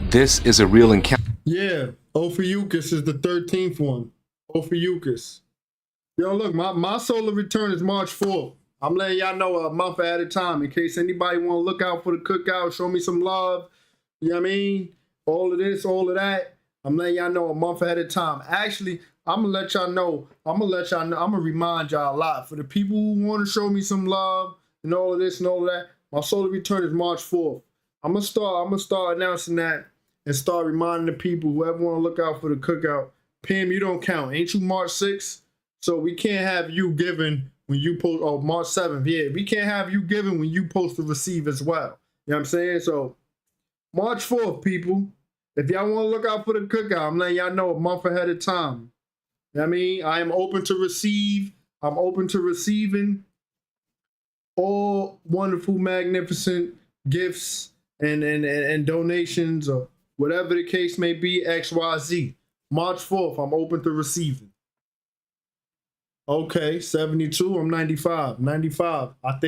This is a real encounter. Yeah, Ophiuchus is the 13th one. Ophiuchus. Yo, look, my solar return is March 4th. I'm letting y'all know a month at a time in case anybody want to look out for the cookout, show me some love. You know what I mean? All of this, all of that. I'm letting y'all know a month ahead of time. Actually, I'm going to let y'all know. I'm going to remind y'all a lot. For the people who want to show me some love and all of this and all of that, my solar return is March 4th. I'm going to start announcing that and start reminding the people, whoever want to look out for the cookout. Pam, you don't count. Ain't you March 6th? So we can't have you giving when you post, March 7th. Yeah, we can't have you giving when you post to receive as well. You know what I'm saying? So March 4th, people. If y'all want to look out for the cookout, I'm letting y'all know a month ahead of time. You know what I mean? I am open to receive. I'm open to receiving all wonderful, magnificent gifts and donations or whatever the case may be, XYZ. March 4th, I'm open to receiving. Okay, 72, I'm 95. 95. I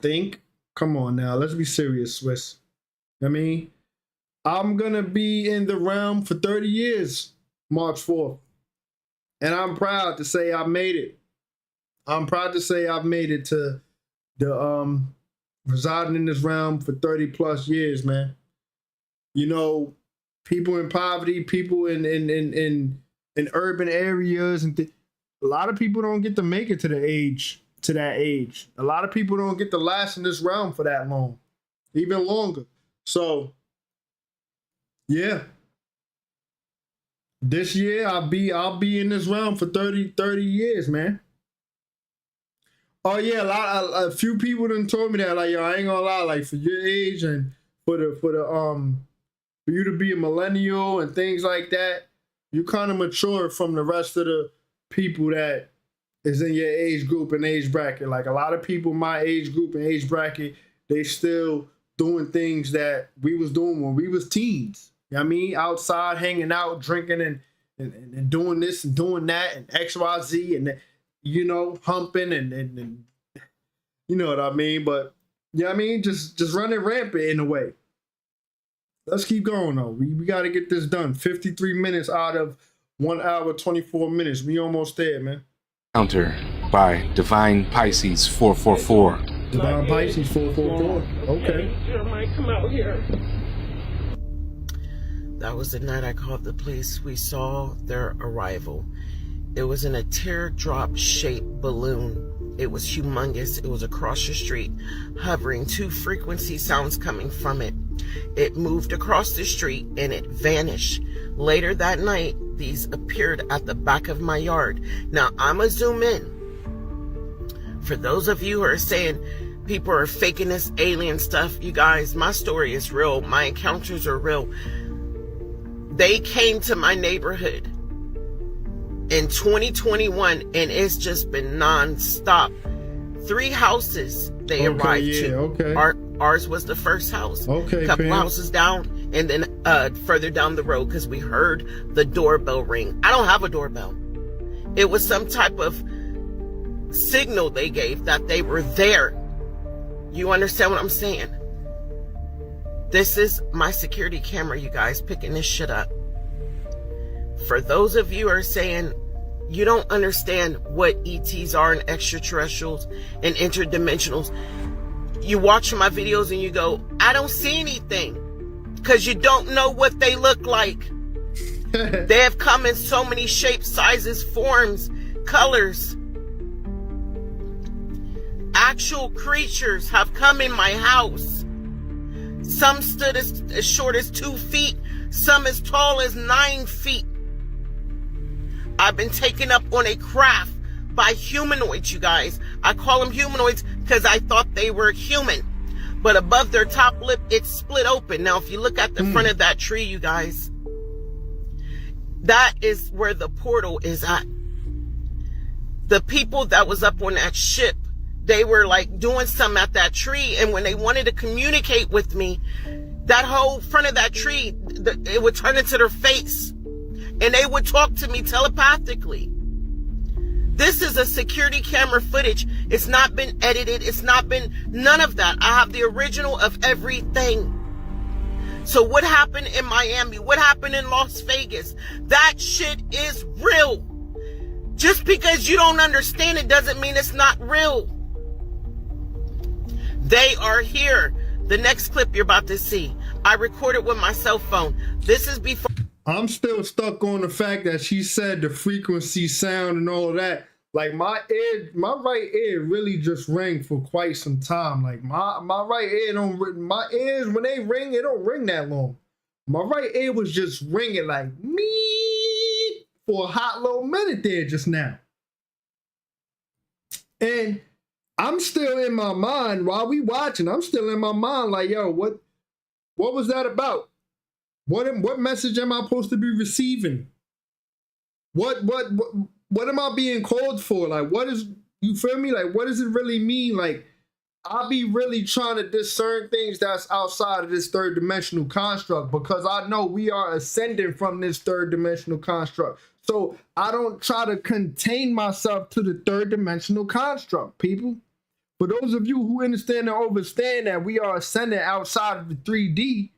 think, come on now, let's be serious, Swiss. I mean, I'm going to be in the realm for 30 years, March 4th. And I'm proud to say I made it. I'm proud to say I've made it to the residing in this realm for 30 plus years, man. You know, people in poverty, people in urban areas, and a lot of people don't get to make it to that age. A lot of people don't get to last in this realm for that long, even longer. So, yeah, This year I'll be in this realm for 30 years, man. Oh yeah, a few people done told me that, like, yo, I ain't gonna lie, like, for your age and for you to be a millennial and things like that, you kind of mature from the rest of the people that is in your age group and age bracket. Like, a lot of people my age group and age bracket, they still doing things that we was doing when we was teens. You know what I mean? Outside, hanging out, drinking, and doing this and doing that, and XYZ, and, you know, humping, and you know what I mean? But, you know what I mean? Just running rampant in a way. Let's keep going, though. We got to get this done. 53 minutes out of 1 hour, 24 minutes. We almost there, man. Counter by Divine Pisces 444. Divine Pisces 444. Okay. Come out here. That was the night I called the police. We saw their arrival. It was in a teardrop shaped balloon. It was humongous. It was across the street, hovering, 2 frequency sounds coming from it. It moved across the street and it vanished. Later that night, these appeared at the back of my yard. Now, I'm gonna zoom in. For those of you who are saying people are faking this alien stuff, you guys, my story is real. My encounters are real. They came to my neighborhood in 2021 and it's just been non-stop. 3 houses they arrived to. Okay. Ours was the first house. Okay, a couple Pam. houses down, and then further down the road, because we heard the doorbell ring. I don't have a doorbell. It was some type of signal they gave that they were there. You understand what I'm saying? This is my security camera, you guys, picking this shit up. For those of you who are saying you don't understand what ETs are and extraterrestrials and interdimensionals, you watch my videos and you go, I don't see anything, because you don't know what they look like. They have come in so many shapes, sizes, forms, colors. Actual creatures have come in my house. Some stood as short as 2 feet, some as tall as 9 feet. I've been taken up on a craft by humanoids, you guys. I call them humanoids because I thought they were human. But above their top lip, it's split open. Now, if you look at the front of that tree, you guys, that is where the portal is at. The people that was up on that ship, they were like doing something at that tree. And when they wanted to communicate with me, that whole front of that tree, it would turn into their face. And they would talk to me telepathically. This is a security camera footage. It's not been edited. It's not been none of that. I have the original of everything. So what happened in Miami? What happened in Las Vegas? That shit is real. Just because you don't understand it doesn't mean it's not real. They are here. The next clip you're about to see, I recorded with my cell phone. This is before. I'm still stuck on the fact that she said the frequency, sound, and all of that. Like, my right ear really just rang for quite some time. Like, my right ear my ears, when they ring, it don't ring that long. My right ear was just ringing like me for a hot little minute there just now. And I'm still in my mind while we watching. I'm still in my mind like, yo, what was that about? What message am I supposed to be receiving? What am I being called for? Like, what is, you feel me? Like, what does it really mean? Like, I be really trying to discern things that's outside of this 3rd dimensional construct, because I know we are ascending from this 3rd dimensional construct. So I don't try to contain myself to the 3rd dimensional construct, people. For those of you who understand and understand that we are ascending outside of the 3D,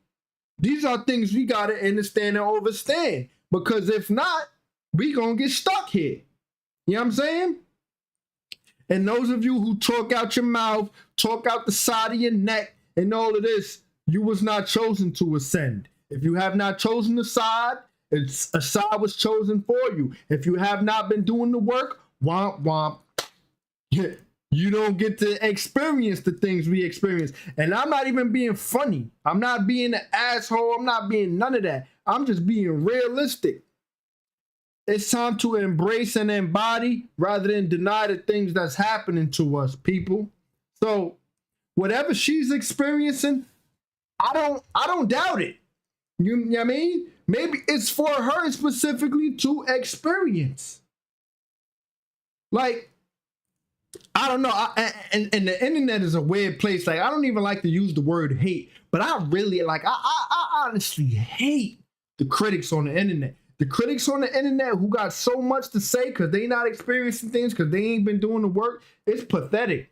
these are things we got to understand and understand. Because if not, we going to get stuck here. You know what I'm saying? And those of you who talk out your mouth, talk out the side of your neck, and all of this, you was not chosen to ascend. If you have not chosen the side, a side was chosen for you. If you have not been doing the work, womp womp. Yeah. You don't get to experience the things we experience. And I'm not even being funny. I'm not being an asshole. I'm not being none of that. I'm just being realistic. It's time to embrace and embody rather than deny the things that's happening to us, people. So whatever she's experiencing, I don't doubt it. You know what I mean? Maybe it's for her specifically to experience. Like, I don't know. And the internet is a weird place. Like, I don't even like to use the word hate, but I really I honestly hate the critics on the internet. The critics on the internet who got so much to say because they not experiencing things because they ain't been doing the work. It's pathetic.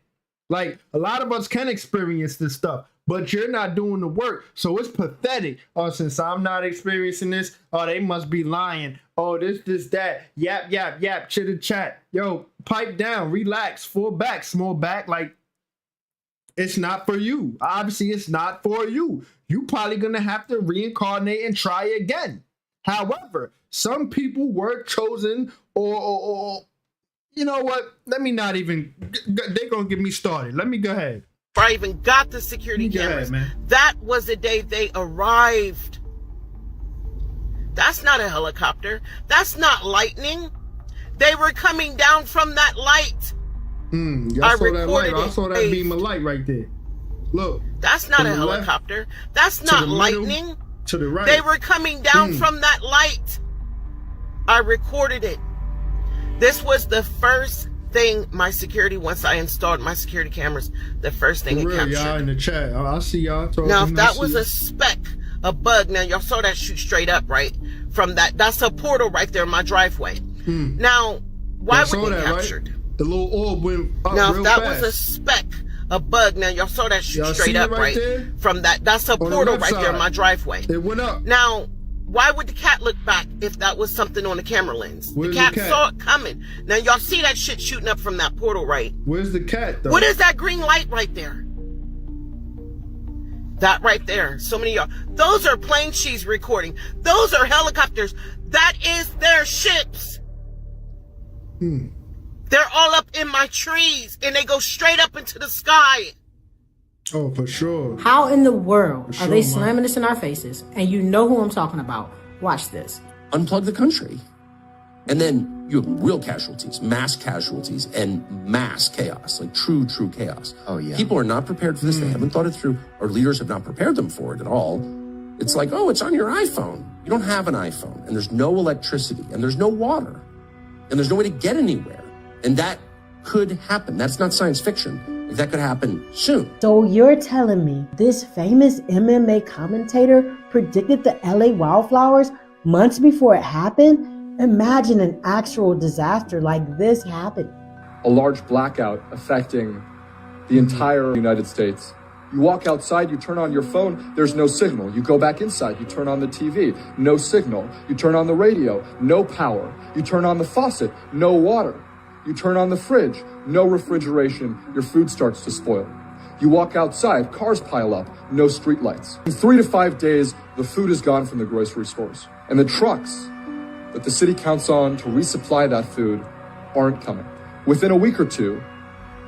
Like, a lot of us can experience this stuff, but you're not doing the work. So it's pathetic. Oh, since I'm not experiencing this, oh, they must be lying. Oh, this, that. Yap, yap, yap, chitter chat. Yo, pipe down, relax, fall back, small back. Like, it's not for you. Obviously, it's not for you. You probably gonna have to reincarnate and try again. However, some people were chosen or you know what? Let me not even. They're gonna get me started. Let me go ahead. Before I even got the security cameras, that was the day they arrived. That's not a helicopter. That's not lightning. They were coming down from that light. I saw that light. I saw that beam of light right there. Look. That's not a helicopter. That's not lightning. To the right. They were coming down from that light. I recorded it. This was the first thing once I installed my security cameras, the first thing it captured. Y'all in the chat. I see y'all talking. Now, if that was a speck, a bug, now y'all saw that shoot straight up, right? From that's a portal right there in my driveway. Now, why would it captured? Right? The little orb went up now, real if that fast. was a speck, a bug, now y'all saw that shoot straight up, right? There? From that's a portal right there in my driveway. It went up. Now, why would the cat look back if that was something on the camera lens? The cat saw it coming. Now, y'all see that shit shooting up from that portal, right? Where's the cat, though? What is that green light right there? That right there. So many of y'all. Those are planes she's recording. Those are helicopters. That is their ships. They're all up in my trees, and they go straight up into the sky. Oh, for sure. How in the world are they slamming this in our faces? And you know who I'm talking about. Watch this. Unplug the country. And then you have real casualties, mass casualties, and mass chaos, like true chaos. Oh, yeah. People are not prepared for this. They haven't thought it through. Our leaders have not prepared them for it at all. It's like, oh, it's on your iPhone. You don't have an iPhone, and there's no electricity, and there's no water, and there's no way to get anywhere. And that could happen. That's not science fiction. That could happen soon. So you're telling me this famous MMA commentator predicted the LA wildflowers months before it happened? Imagine an actual disaster like this happen. A large blackout affecting the entire United States. You walk outside, you turn on your phone, there's no signal. You go back inside, you turn on the TV, no signal. You turn on the radio, no power. You turn on the faucet, no water. You turn on the fridge, no refrigeration, your food starts to spoil. You walk outside, cars pile up, no streetlights. In 3 to 5 days, the food is gone from the grocery stores. And the trucks that the city counts on to resupply that food aren't coming. Within a week or two,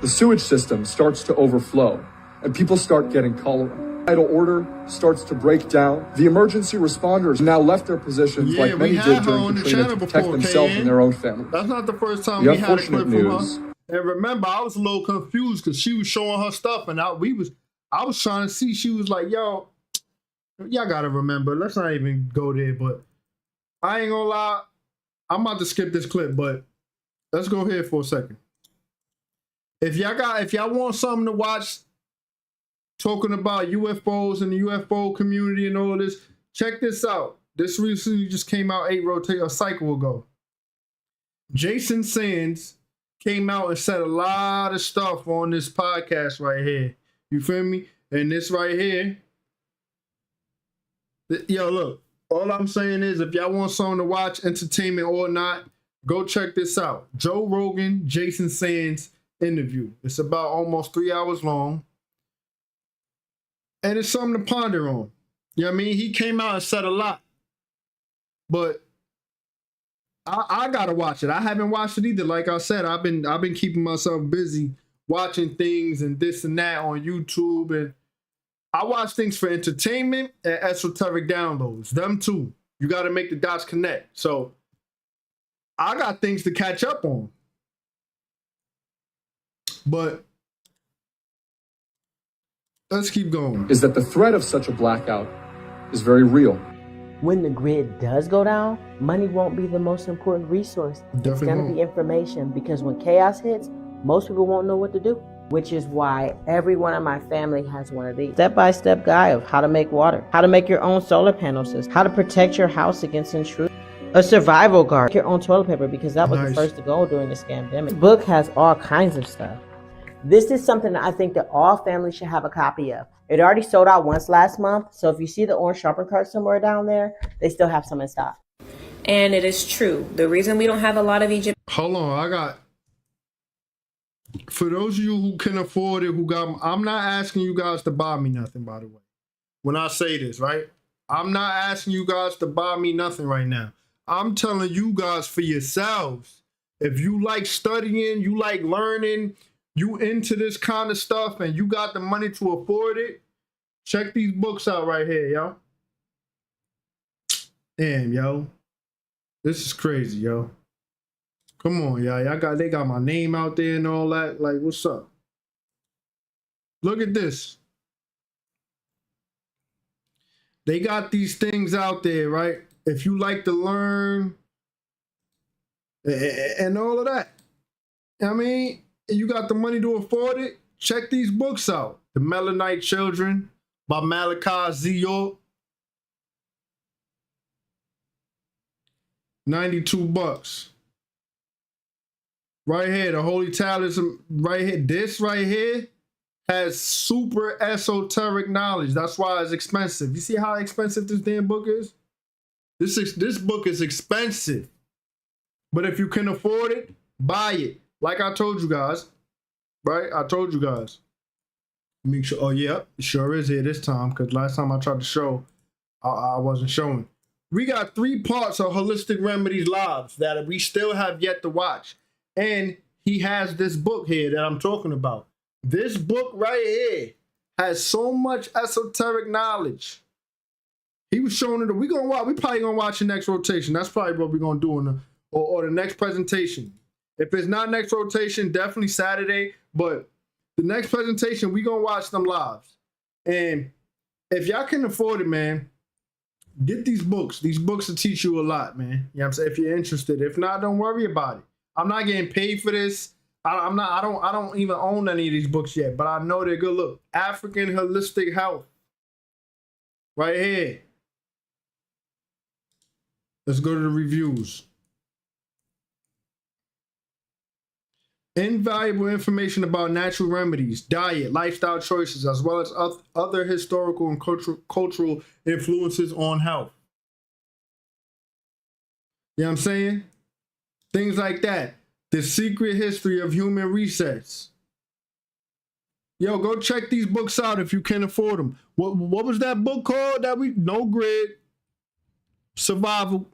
the sewage system starts to overflow and people start getting cholera. Vital order starts to break down. The emergency responders now left their positions like many did during Katrina to protect themselves and their own families. That's not the first time we had a clip from her. And remember, I was a little confused because she was showing her stuff, and I was trying to see. She was like, "Yo, y'all gotta remember. Let's not even go there." But I ain't gonna lie, I'm about to skip this clip, but let's go here for a second. If y'all want something to watch, talking about UFOs and the UFO community and all of this, check this out. This recently just came out a cycle ago. Jason Sands came out and said a lot of stuff on this podcast right here. You feel me? And this right here. Yo, look. All I'm saying is if y'all want something to watch, entertainment or not, go check this out. Joe Rogan, Jason Sands interview. It's about almost 3 hours long. And it's something to ponder on. You know what I mean? He came out and said a lot. But I gotta watch it. I haven't watched it either. Like I said, I've been keeping myself busy watching things and this and that on YouTube. And I watch things for entertainment and esoteric downloads. Them too. You gotta make the dots connect. So I got things to catch up on. But let's keep going. Is that the threat of such a blackout is very real. When the grid does go down, money won't be the most important resource. It's going to be information, because when chaos hits, most people won't know what to do, which is why every one of my family has one of these. Step-by-step guide of how to make water, how to make your own solar panel system, how to protect your house against intrusion, a survival guard, your own toilet paper, because that was the first to go during this pandemic. This book has all kinds of stuff. This is something that I think that all families should have a copy of. It already sold out once last month, so if you see the orange shopping cart somewhere down there, they still have some in stock. And it is true. The reason we don't have a lot of Egypt. Hold on, for those of you who can afford it, I'm not asking you guys to buy me nothing, by the way. When I say this, right? I'm not asking you guys to buy me nothing right now. I'm telling you guys for yourselves. If you like studying, you like learning, you into this kind of stuff, and you got the money to afford it, check these books out right here, yo. Damn, yo. This is crazy, yo. Come on, y'all. They got my name out there and all that. Like, what's up? Look at this. They got these things out there, right? If you like to learn and all of that. I mean, you got the money to afford it, check these books out. The Melanite Children by Malachi Z. York. $92. Right here, the Holy Talisman, right here. This right here has super esoteric knowledge. That's why it's expensive. You see how expensive this damn book is? This book is expensive. But if you can afford it, buy it. Like I told you guys, right? I told you guys. Make sure, oh yeah, it sure is here this time, because last time I tried to show, I wasn't showing. We got 3 parts of Holistic Remedies Lives that we still have yet to watch. And he has this book here that I'm talking about. This book right here has so much esoteric knowledge. He was showing it. We probably gonna watch the next rotation. That's probably what we're gonna do or the next presentation. If it's not next rotation, definitely Saturday. But the next presentation, we gonna watch them lives. And if y'all can afford it, man, get these books. These books will teach you a lot, man. You know what I'm saying? If you're interested. If not, don't worry about it. I'm not getting paid for this. I don't even own any of these books yet, but I know they're good. Look, African Holistic Health. Right here. Let's go to the reviews. Invaluable information about natural remedies, diet, lifestyle choices, as well as other historical and cultural influences on health. You know what I'm saying? Things like that. The Secret History of Human Resets. Yo, go check these books out if you can afford them. What was that book called? No Grid. Survival.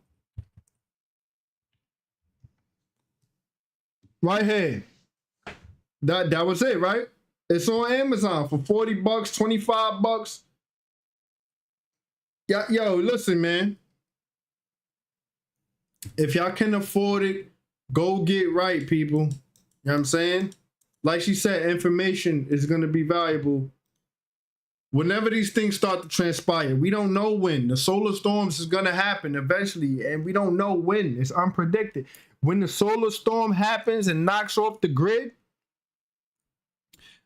Right here. That was it, right? It's on Amazon for $40, $25. Yo, listen, man. If y'all can afford it, go get right, people. You know what I'm saying? Like she said, information is going to be valuable whenever these things start to transpire. We don't know when. The solar storms is going to happen eventually, and we don't know when. It's unpredicted. When the solar storm happens and knocks off the grid,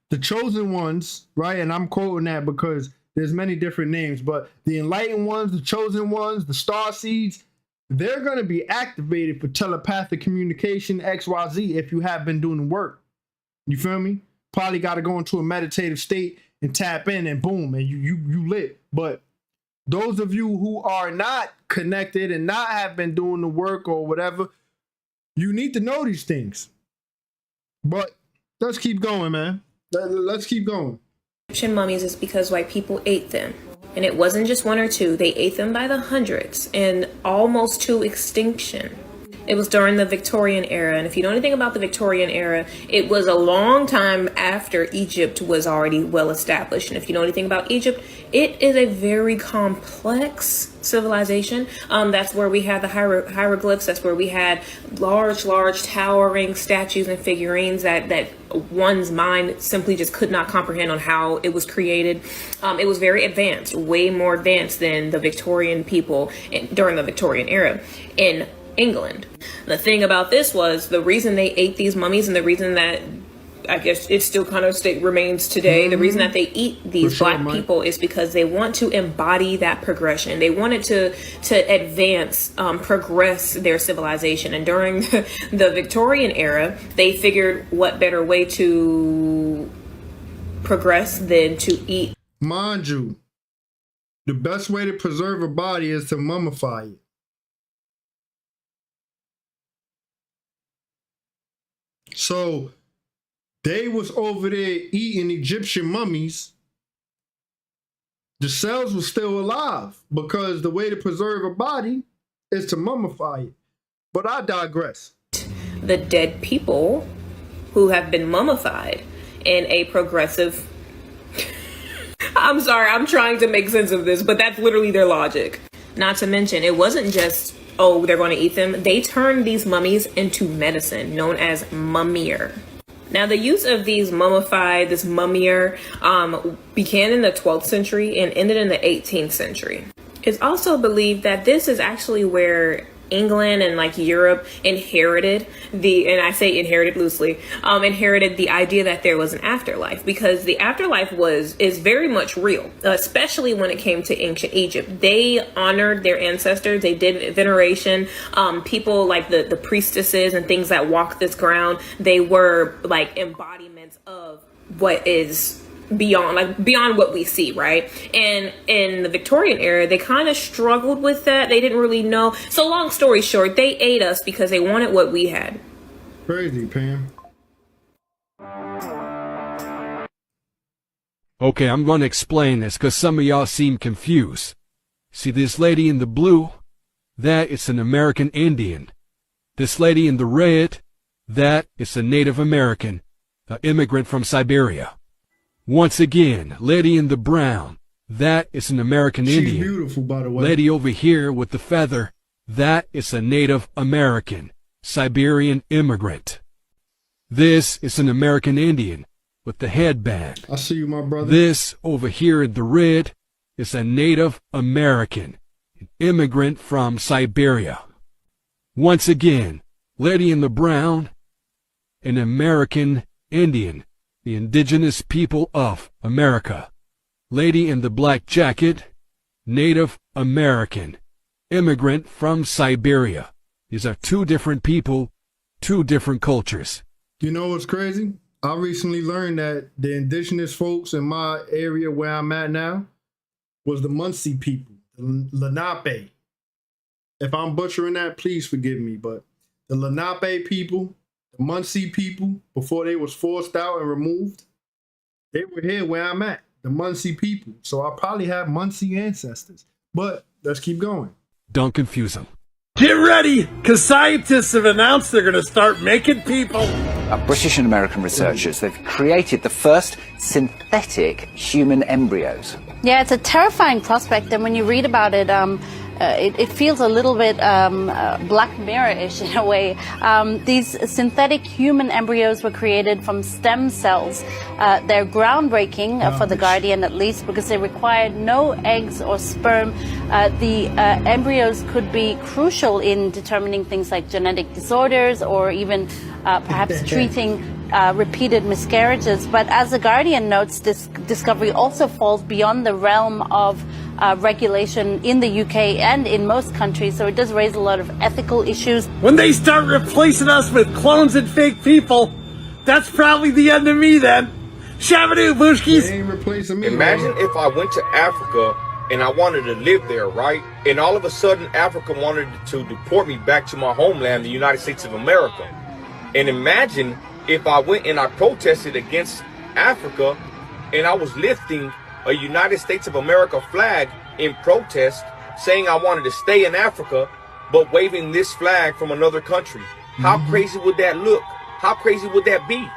the chosen ones, right? And I'm quoting that because there's many different names, but the enlightened ones, the chosen ones, the star seeds, they're going to be activated for telepathic communication, XYZ, if you have been doing the work. You feel me? Probably got to go into a meditative state and tap in, and boom, and you lit. But those of you who are not connected and not have been doing the work or whatever, you need to know these things. But let's keep going, man. Let's keep going. Egyptian mummies is because white people ate them. And it wasn't just 1 or 2. They ate them by the hundreds and almost to extinction. It was during the Victorian era. And if you know anything about the Victorian era, it was a long time after Egypt was already well established. And if you know anything about Egypt, it is a very complex civilization. That's where we had the hieroglyphs. That's where we had large towering statues and figurines that one's mind simply just could not comprehend on how it was created. It was very advanced, way more advanced than the Victorian people during the Victorian era in England. The thing about this was the reason they ate these mummies, and the reason that I guess it still kind of remains today, the reason that they eat these black people is because they want to embody that progression. They wanted to advance, progress their civilization. And during the Victorian era, they figured what better way to progress than to eat. Mind you, the best way to preserve a body is to mummify it. So they was over there eating Egyptian mummies. The cells were still alive because the way to preserve a body is to mummify it. But I digress. The dead people who have been mummified in a progressive... I'm sorry, I'm trying to make sense of this, but that's literally their logic. Not to mention, it wasn't just, oh, they're going to eat them. They turned these mummies into medicine known as mummier. Now, the use of these mummified, this mummier, began in the 12th century and ended in the 18th century. It's also believed that this is actually where England and like Europe inherited and I say inherited loosely, inherited the idea that there was an afterlife, because the afterlife is very much real, especially when it came to ancient Egypt. They honored their ancestors. They did veneration. People like the priestesses and things that walk this ground, they were like embodiments of what is beyond what we see, right? And in the Victorian era, they kind of struggled with that. They didn't really know. So long story short, they ate us because they wanted what we had. Crazy, Pam. Okay, I'm going to explain this because some of y'all seem confused. See this lady in the blue? That is an American Indian. This lady in the red? That is a Native American, an immigrant from Siberia. Once again, lady in the brown, that is an American Indian. She's beautiful, by the way. Lady over here with the feather, that is a Native American, Siberian immigrant. This is an American Indian with the headband. I see you, my brother. This over here in the red is a Native American, an immigrant from Siberia. Once again, lady in the brown, an American Indian, the indigenous people of America. Lady in the black jacket, Native American, immigrant from Siberia. These are two different people, two different cultures. You know what's crazy? I recently learned that the indigenous folks in my area where I'm at now was the Muncie people, the Lenape. If I'm butchering that, please forgive me, but the Lenape people, the Muncie people, before they was forced out and removed, they were here where I'm at, the Muncie people. So I probably have Muncie ancestors. But let's keep going. Don't confuse them. Get ready, because scientists have announced they're going to start making people. British and American researchers, they've created the first synthetic human embryos. Yeah, it's a terrifying prospect, and when you read about it, it feels a little bit Black Mirror-ish in a way. These synthetic human embryos were created from stem cells. They're groundbreaking for The Guardian, at least, because they required no eggs or sperm. The embryos could be crucial in determining things like genetic disorders or even perhaps treating repeated miscarriages. But as The Guardian notes, this discovery also falls beyond the realm of regulation in the UK and in most countries, so it does raise a lot of ethical issues. When they start replacing us with clones and fake people, that's probably the end of me then. Shabadoo, Bushkis! They ain't replacing me. Imagine if I went to Africa and I wanted to live there, right? And all of a sudden Africa wanted to deport me back to my homeland, the United States of America. And imagine if I went and I protested against Africa and I was lifting a United States of America flag in protest, saying I wanted to stay in Africa, but waving this flag from another country. How crazy would that look? How crazy would that be?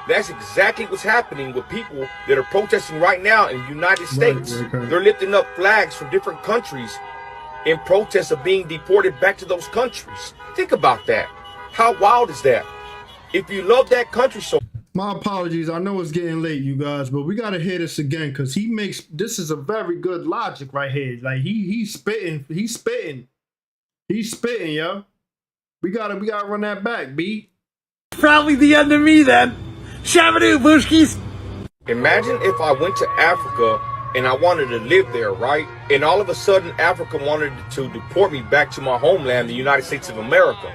That's exactly what's happening with people that are protesting right now in the United States. They're lifting up flags from different countries in protest of being deported back to those countries. Think about that. How wild is that? If you love that country so My apologies. I know it's getting late, you guys, but we gotta hear this again because he makes this is a very good logic right here. Like he's spitting, yo. We gotta run that back, B. Probably the end of me then. Shabadoo, Bushkis. Imagine if I went to Africa and I wanted to live there, right? And all of a sudden Africa wanted to deport me back to my homeland, the United States of America.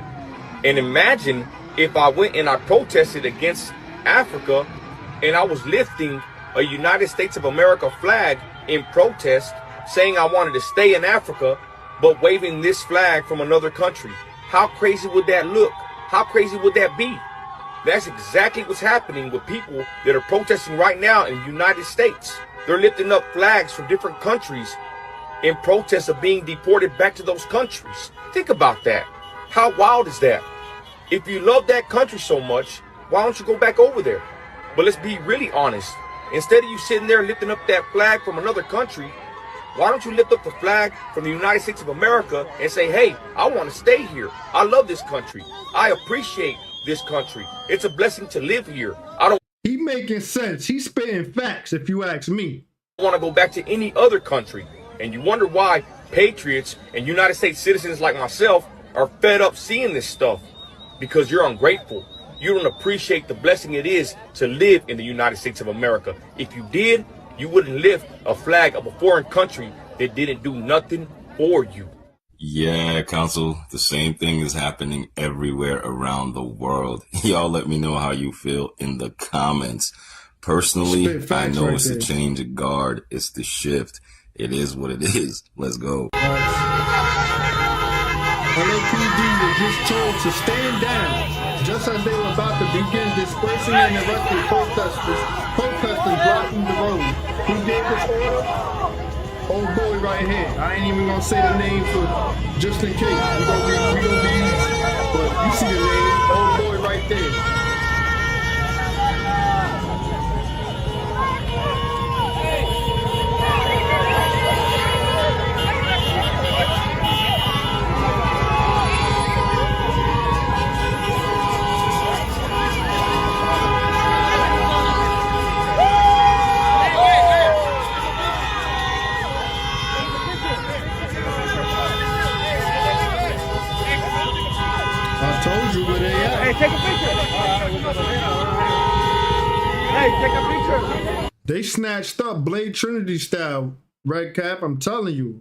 And imagine if I went and I protested against Africa and I was lifting a United States of America flag in protest, saying I wanted to stay in Africa, but waving this flag from another country. How crazy would that look? How crazy would that be? That's exactly what's happening with people that are protesting right now in the United States. They're lifting up flags from different countries in protest of being deported back to those countries. Think about that. How wild is that? If you love that country so much, why don't you go back over there? But let's be really honest. Instead of you sitting there lifting up that flag from another country, why don't you lift up the flag from the United States of America and say, hey, I want to stay here. I love this country. I appreciate this country. It's a blessing to live here. He making sense. He's spitting facts, if you ask me. I want to go back to any other country. And you wonder why patriots and United States citizens like myself are fed up seeing this stuff. Because you're ungrateful. You don't appreciate the blessing it is to live in the United States of America. If you did, you wouldn't lift a flag of a foreign country that didn't do nothing for you. Yeah, Council, the same thing is happening everywhere around the world. Y'all let me know how you feel in the comments. Personally, I know it's a change of guard. It's the shift. It is what it is. Let's go. LAPD was just told to stand down, just as they were about to begin dispersing and arresting protesters blocking the road. Who gave this order? Old boy right here. I ain't even gonna say the name for just in case. We gonna be easy. But you see the name, old boy right there. Told you where they at. Hey, take a picture. Hey, take a picture. They snatched up Blade Trinity style, Red Cap. I'm telling you,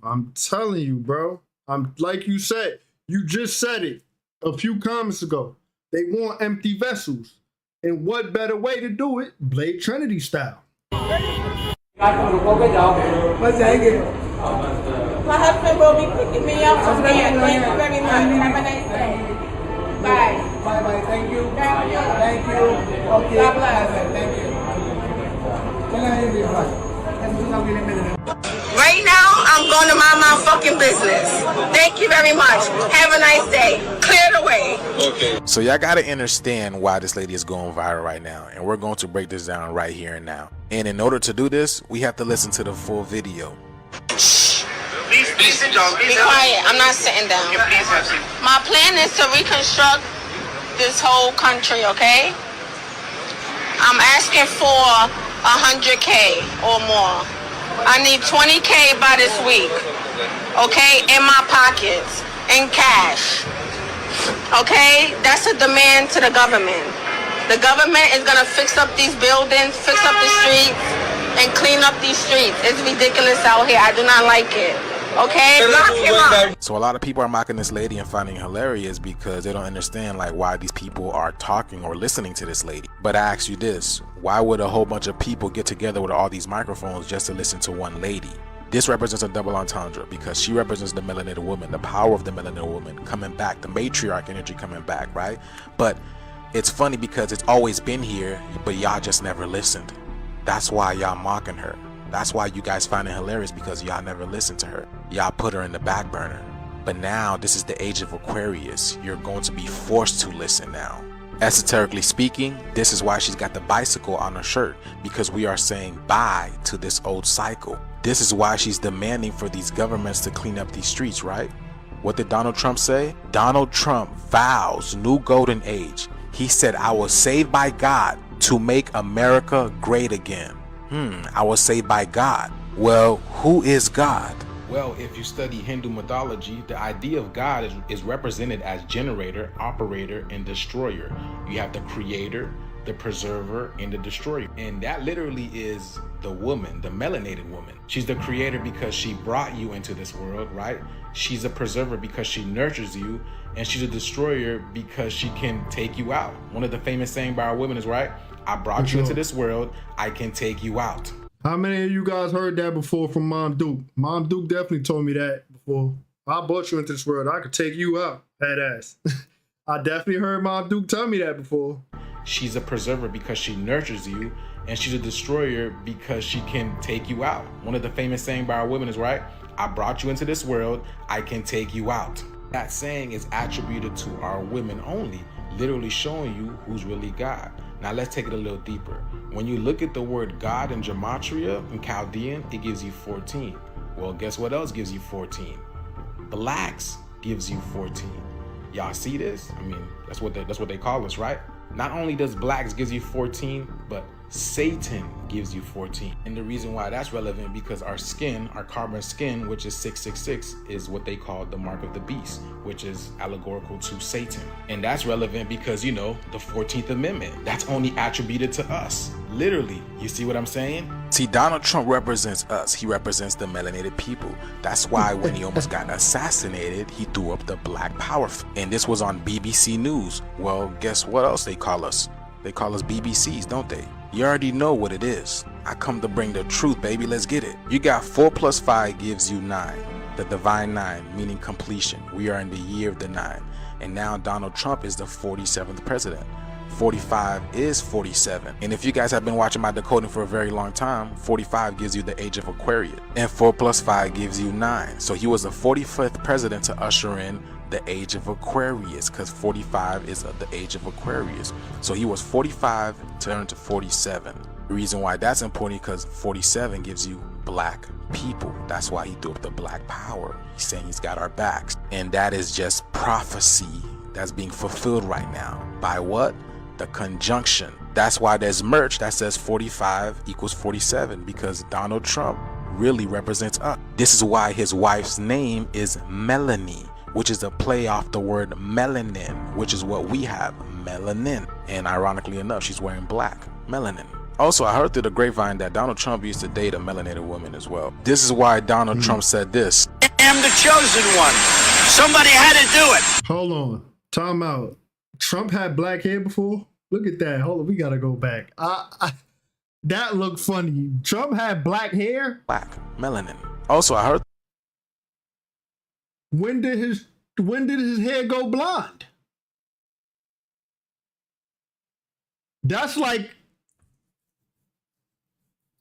bro. I'm like you said, you just said it a few comments ago. They want empty vessels. And what better way to do it? Blade Trinity style. My husband will be picking me up from there. Thank you very much. Have a nice day. Bye. Bye. Thank you. Thank you. Thank you. Okay. God bless. Thank you. Right now, I'm going to mind my fucking business. Thank you very much. Have a nice day. Clear the way. Okay. So y'all gotta understand why this lady is going viral right now, and we're going to break this down right here and now. And in order to do this, we have to listen to the full video. Please sit down. Be quiet. I'm not sitting down. My plan is to reconstruct this whole country, okay? I'm asking for 100K or more. I need 20K by this week, okay? In my pockets, in cash, okay? That's a demand to the government. The government is gonna fix up these buildings, fix up the streets, and clean up these streets. It's ridiculous out here. I do not like it. Okay, lock him up. So a lot of people are mocking this lady and finding it hilarious because they don't understand like why these people are talking or listening to this lady. But I ask you this, why would a whole bunch of people get together with all these microphones just to listen to one lady? This represents a double entendre because she represents the melanated woman, the power of the melanated woman coming back, the matriarch energy coming back, right? But it's funny because it's always been here, but y'all just never listened. That's why y'all mocking her. That's why you guys find it hilarious, because y'all never listened to her. Y'all put her in the back burner. But now this is the age of Aquarius. You're going to be forced to listen now. Esoterically speaking, this is why she's got the bicycle on her shirt, because we are saying bye to this old cycle. This is why she's demanding for these governments to clean up these streets, right? What did Donald Trump say? Donald Trump vows new golden age. He said, I was saved by God to make America great again. I was saved by God. Well, who is God? Well, if you study Hindu mythology, the idea of God is represented as generator, operator, and destroyer. You have the creator, the preserver, and the destroyer. And that literally is the woman, the melanated woman. She's the creator because she brought you into this world, right? She's a preserver because she nurtures you. And she's a destroyer because she can take you out. One of the famous sayings by our women is, right? I brought you into this world, I can take you out. How many of you guys heard that before from Mom Duke? Mom Duke definitely told me that before. I brought you into this world, I could take you out, badass. I definitely heard Mom Duke tell me that before. She's a preserver because she nurtures you, and she's a destroyer because she can take you out. One of the famous sayings by our women is, right? I brought you into this world, I can take you out. That saying is attributed to our women only, literally showing you who's really God. Now let's take it a little deeper. When you look at the word God in Gematria, in Chaldean, it gives you 14. Well, guess what else gives you 14? Blacks gives you 14. Y'all see this? I mean, that's what they call us, right? Not only does blacks gives you 14, but Satan gives you 14. And the reason why that's relevant, because our skin, our carbon skin, which is 666, is what they call the mark of the beast, which is allegorical to Satan. And that's relevant because, you know, the 14th Amendment, that's only attributed to us. Literally, you see what I'm saying? See, Donald Trump represents us. He represents the melanated people. That's why when he almost got assassinated, he threw up the Black Power. And this was on BBC News. Well, guess what else they call us? They call us BBCs, don't they? You already know what it is. I come to bring the truth, baby. Let's get it. You got 4 plus 5 gives you 9. The divine 9, meaning completion. We are in the year of the 9. And now Donald Trump is the 47th president. 45 is 47. And if you guys have been watching my decoding for a very long time, 45 gives you the age of Aquarius. And 4 plus 5 gives you 9. So he was the 45th president to usher in the age of Aquarius, because 45 is the age of Aquarius. So he was 45 turned to 47. The reason why that's important because 47 gives you black people. That's why he threw up the Black Power. He's saying he's got our backs. And that is just prophecy that's being fulfilled right now. By what? The conjunction. That's why there's merch that says 45 equals 47, because Donald Trump really represents us. This is why his wife's name is Melanie, which is a play off the word melanin, which is what we have, melanin. And ironically enough, she's wearing black, melanin. Also, I heard through the grapevine that Donald Trump used to date a melanated woman as well. This is why Donald Trump said this. I am the chosen one. Somebody had to do it. Hold on, time out. Trump had black hair before? Look at that. Hold on, we gotta go back. That looked funny. Trump had black hair? Black, melanin. Also, I heard. When did his hair go blonde? That's like,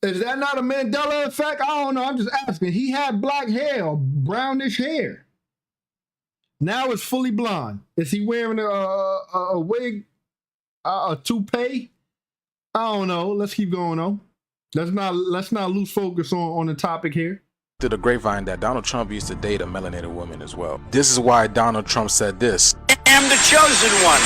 is that not a Mandela effect? I don't know. I'm just asking. He had black hair, or brownish hair. Now it's fully blonde. Is he wearing a wig, a toupee? I don't know. Let's keep going on. Let's not lose focus on the topic here. To the grapevine that Donald Trump used to date a melanated woman as well. This is why Donald Trump said this. I am the chosen one.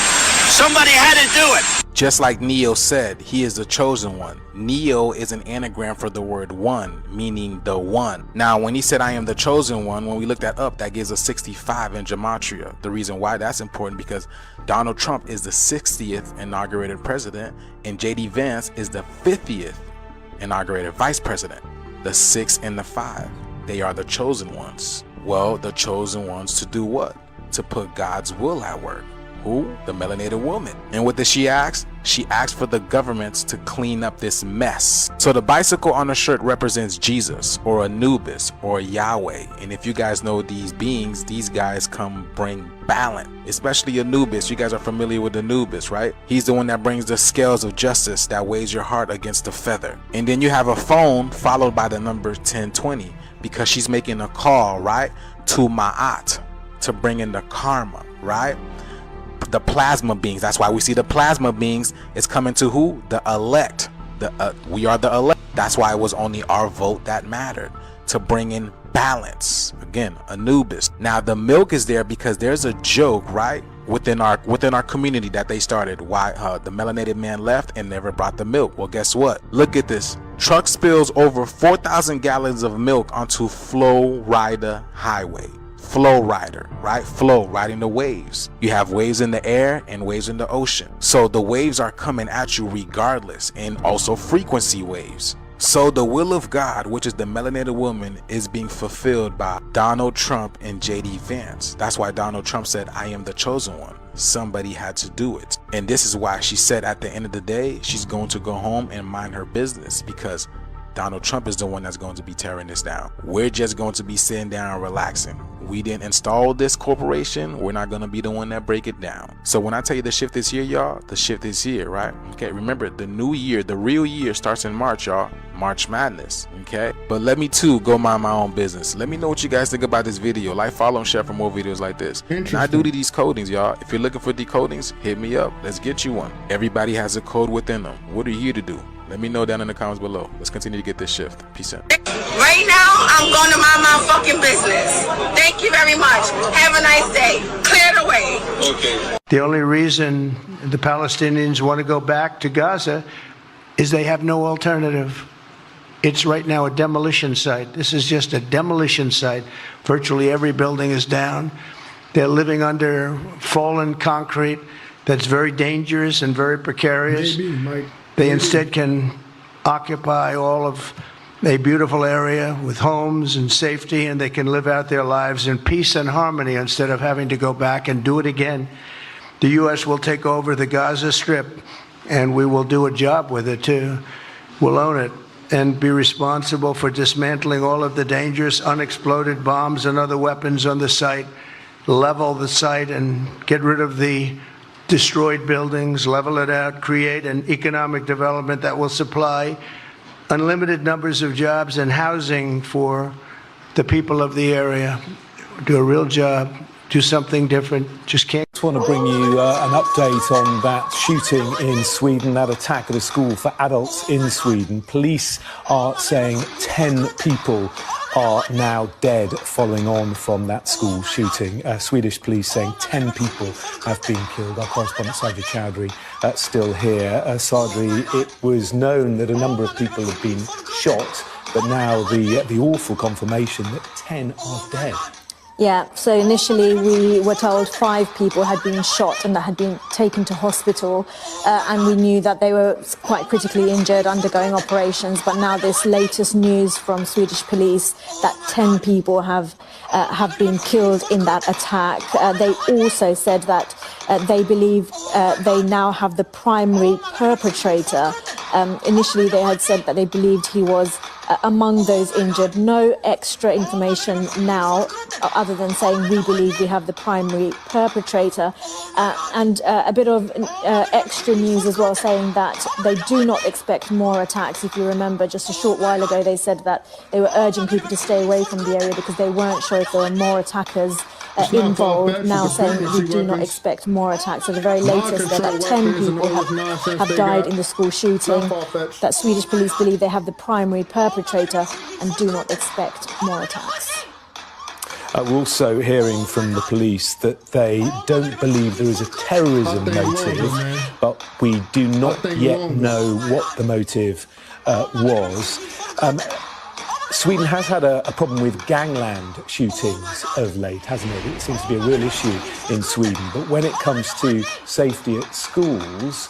Somebody had to do it. Just like Neo said, he is the chosen one. Neo is an anagram for the word one, meaning the one. Now, when he said I am the chosen one, when we look that up, that gives us 65 in Gematria. The reason why that's important because Donald Trump is the 60th inaugurated president and JD Vance is the 50th inaugurated vice president. The 6 and the 5. They are the chosen ones. Well, the chosen ones to do what? To put God's will at work. Who? The melanated woman. And what did she ask? She asked for the governments to clean up this mess. So the bicycle on the shirt represents Jesus or Anubis or Yahweh. And if you guys know these beings, these guys come bring balance, especially Anubis. You guys are familiar with Anubis, right? He's the one that brings the scales of justice that weighs your heart against the feather. And then you have a phone followed by the number 1020 because she's making a call, right? To Ma'at. to bring in the karma, right? The plasma beings. That's why we see the plasma beings is coming to who? The elect. We are the elect. That's why it was only our vote that mattered, to bring in balance. Again, Anubis. Now the milk is there because there's a joke, right, within our community that they started. Why the melanated man left and never brought the milk. Well, guess what? Look at this. Truck spills over 4,000 gallons of milk onto Flow Rider Highway. Flow rider, right? Flow, riding the waves. You have waves in the air and waves in the ocean. So the waves are coming at you regardless, and also frequency waves. So the will of God, which is the melanated woman, is being fulfilled by Donald Trump and JD Vance. That's why Donald Trump said, I am the chosen one. Somebody had to do it. And this is why she said at the end of the day, she's going to go home and mind her business, because Donald Trump is the one that's going to be tearing this down. We're just going to be sitting down and relaxing. We didn't install this corporation. We're not going to be the one that break it down. So when I tell you the shift is here, y'all, the shift is here, right? Okay, remember, the new year, the real year starts in March, y'all. March Madness, okay? But let me too go mind my own business. Let me know what you guys think about this video. Like, follow, and share for more videos like this. And I do these codings, y'all. If you're looking for decodings, hit me up. Let's get you one. Everybody has a code within them. What are you here to do? Let me know down in the comments below. Let's continue to get this shift. Peace out. Right now, I'm going to mind my fucking business. Thank you very much. Have a nice day. Clear the way. Okay. The only reason the Palestinians want to go back to Gaza is they have no alternative. It's right now a demolition site. This is just a demolition site. Virtually every building is down. They're living under fallen concrete that's very dangerous and very precarious. They instead can occupy all of a beautiful area with homes and safety, and they can live out their lives in peace and harmony instead of having to go back and do it again. The U.S. will take over the Gaza Strip, and we will do a job with it too. We'll own it and be responsible for dismantling all of the dangerous unexploded bombs and other weapons on the site, level the site and get rid of the destroyed buildings, level it out, create an economic development that will supply unlimited numbers of jobs and housing for the people of the area. Do a real job, do something different, just can't. I just want to bring you an update on that shooting in Sweden, that attack at a school for adults in Sweden. Police are saying 10 people are now dead following on from that school shooting. Swedish police saying 10 people have been killed. Our correspondent Sadri Chowdhury still here. Sadri, it was known that a number of people had been shot, but now the awful confirmation that 10 are dead. Yeah, so initially we were told 5 people had been shot and that had been taken to hospital, and we knew that they were quite critically injured, undergoing operations. But now this latest news from Swedish police that 10 people have been killed in that attack. They also said that they believe they now have the primary perpetrator. Initially they had said that they believed he was among those injured. No extra information now other than saying we believe we have the primary perpetrator, and a bit of extra news as well, saying that they do not expect more attacks. If you remember, just a short while ago they said that they were urging people to stay away from the area because they weren't sure if there were more attackers involved, now saying that we do not expect more attacks. So the very latest that 10 people have died in the school shooting, that Swedish police believe they have the primary perpetrator and do not expect more attacks. We're also hearing from the police that they don't believe there is a terrorism motive, but we do not yet know what the motive was. Sweden has had a problem with gangland shootings of late, hasn't it? It seems to be a real issue in Sweden. But when it comes to safety at schools,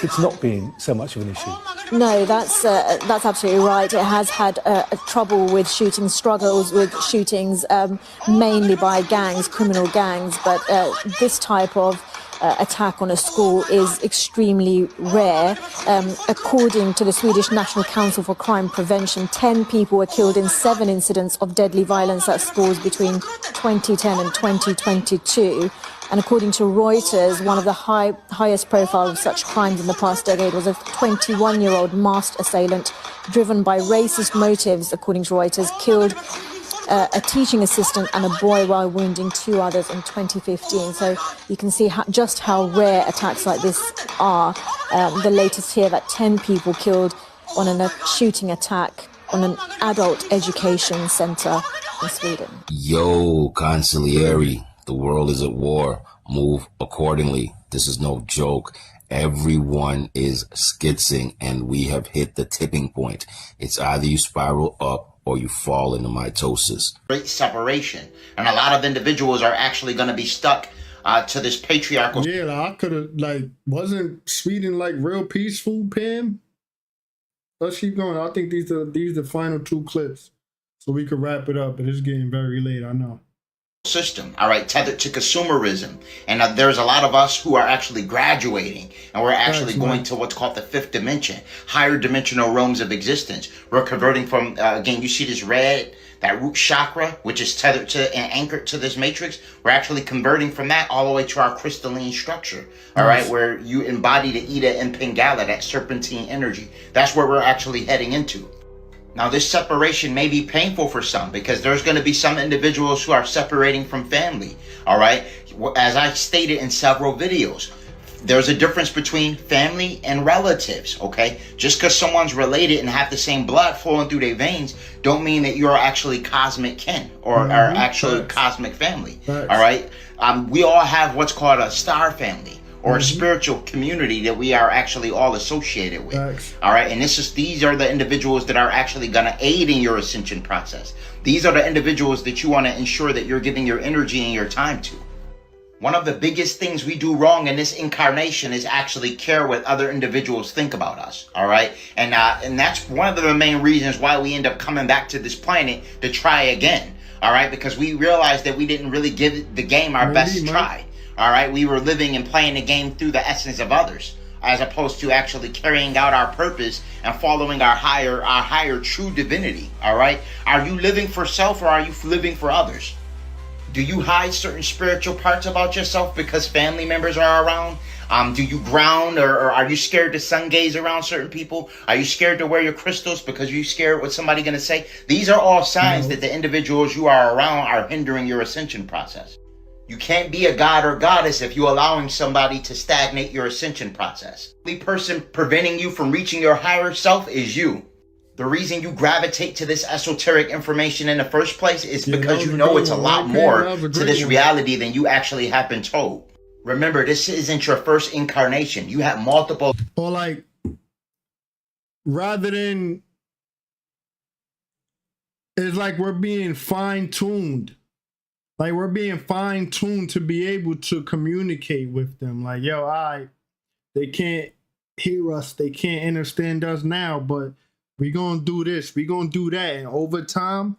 it's not been so much of an issue. No, that's absolutely right. It has had trouble with shootings, struggles with shootings, mainly by gangs, criminal gangs. But this type of attack on a school is extremely rare. According to the Swedish National Council for Crime Prevention, 10 people were killed in 7 incidents of deadly violence at schools between 2010 and 2022. And according to Reuters, one of the highest profile of such crimes in the past decade was a 21-year-old masked assailant driven by racist motives, according to Reuters, killed a teaching assistant and a boy while wounding 2 others in 2015. So you can see just how rare attacks like this are. The latest here, that 10 people killed on a shooting attack on an adult education center in Sweden. Yo, consigliere, the world is at war. Move accordingly. This is no joke. Everyone is skitzing, and we have hit the tipping point. It's either you spiral up or you fall into mitosis. Great separation. And a lot of individuals are actually going to be stuck to this patriarchal. Yeah, like, I could have, wasn't Sweden real peaceful, Pam? Let's keep going. I think these are the final 2 clips, so we could wrap it up. But it's getting very late, I know. System, all right, tethered to consumerism. And there's a lot of us who are actually graduating, and we're actually going to what's called the 5th dimension, higher dimensional realms of existence. We're converting from, again, you see this red, that root chakra, which is tethered to and anchored to this matrix. We're actually converting from that all the way to our crystalline structure, all right, where you embody the Ida and Pingala, that serpentine energy. That's where we're actually heading into. Now, this separation may be painful for some, because there's going to be some individuals who are separating from family, all right? As I stated in several videos, there's a difference between family and relatives, okay? Just because someone's related and have the same blood flowing through their veins don't mean that you're actually cosmic kin or are actually cosmic family, all right? We all have what's called a star family, or a spiritual community that we are actually all associated with. All right, and these are the individuals that are actually going to aid in your ascension process. These are the individuals that you want to ensure that you're giving your energy and your time to. One of the biggest things we do wrong in this incarnation is actually care what other individuals think about us. All right, and that's one of the main reasons why we end up coming back to this planet to try again. All right, because we realized that we didn't really give the game our best try. All right, we were living and playing the game through the essence of others, as opposed to actually carrying out our purpose and following our higher true divinity. All right, are you living for self, or are you living for others? Do you hide certain spiritual parts about yourself because family members are around? Do you ground, or are you scared to sun gaze around certain people? Are you scared to wear your crystals because you're scared what somebody's going to say? These are all signs that the individuals you are around are hindering your ascension process. You can't be a god or goddess if you're allowing somebody to stagnate your ascension process. The only person preventing you from reaching your higher self is you. The reason you gravitate to this esoteric information in the first place is because you know it's a lot more to this reality than you actually have been told. Remember, this isn't your first incarnation. You have multiple. Or rather than, it's like we're being fine-tuned. Like, we're being fine-tuned to be able to communicate with them. Like, yo, they can't hear us. They can't understand us now, but we're going to do this. We're going to do that. And over time,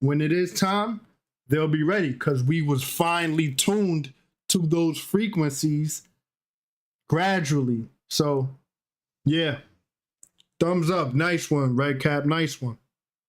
when it is time, they'll be ready, because we was finely tuned to those frequencies gradually. So, yeah. Thumbs up. Nice one, Red Cap. Nice one.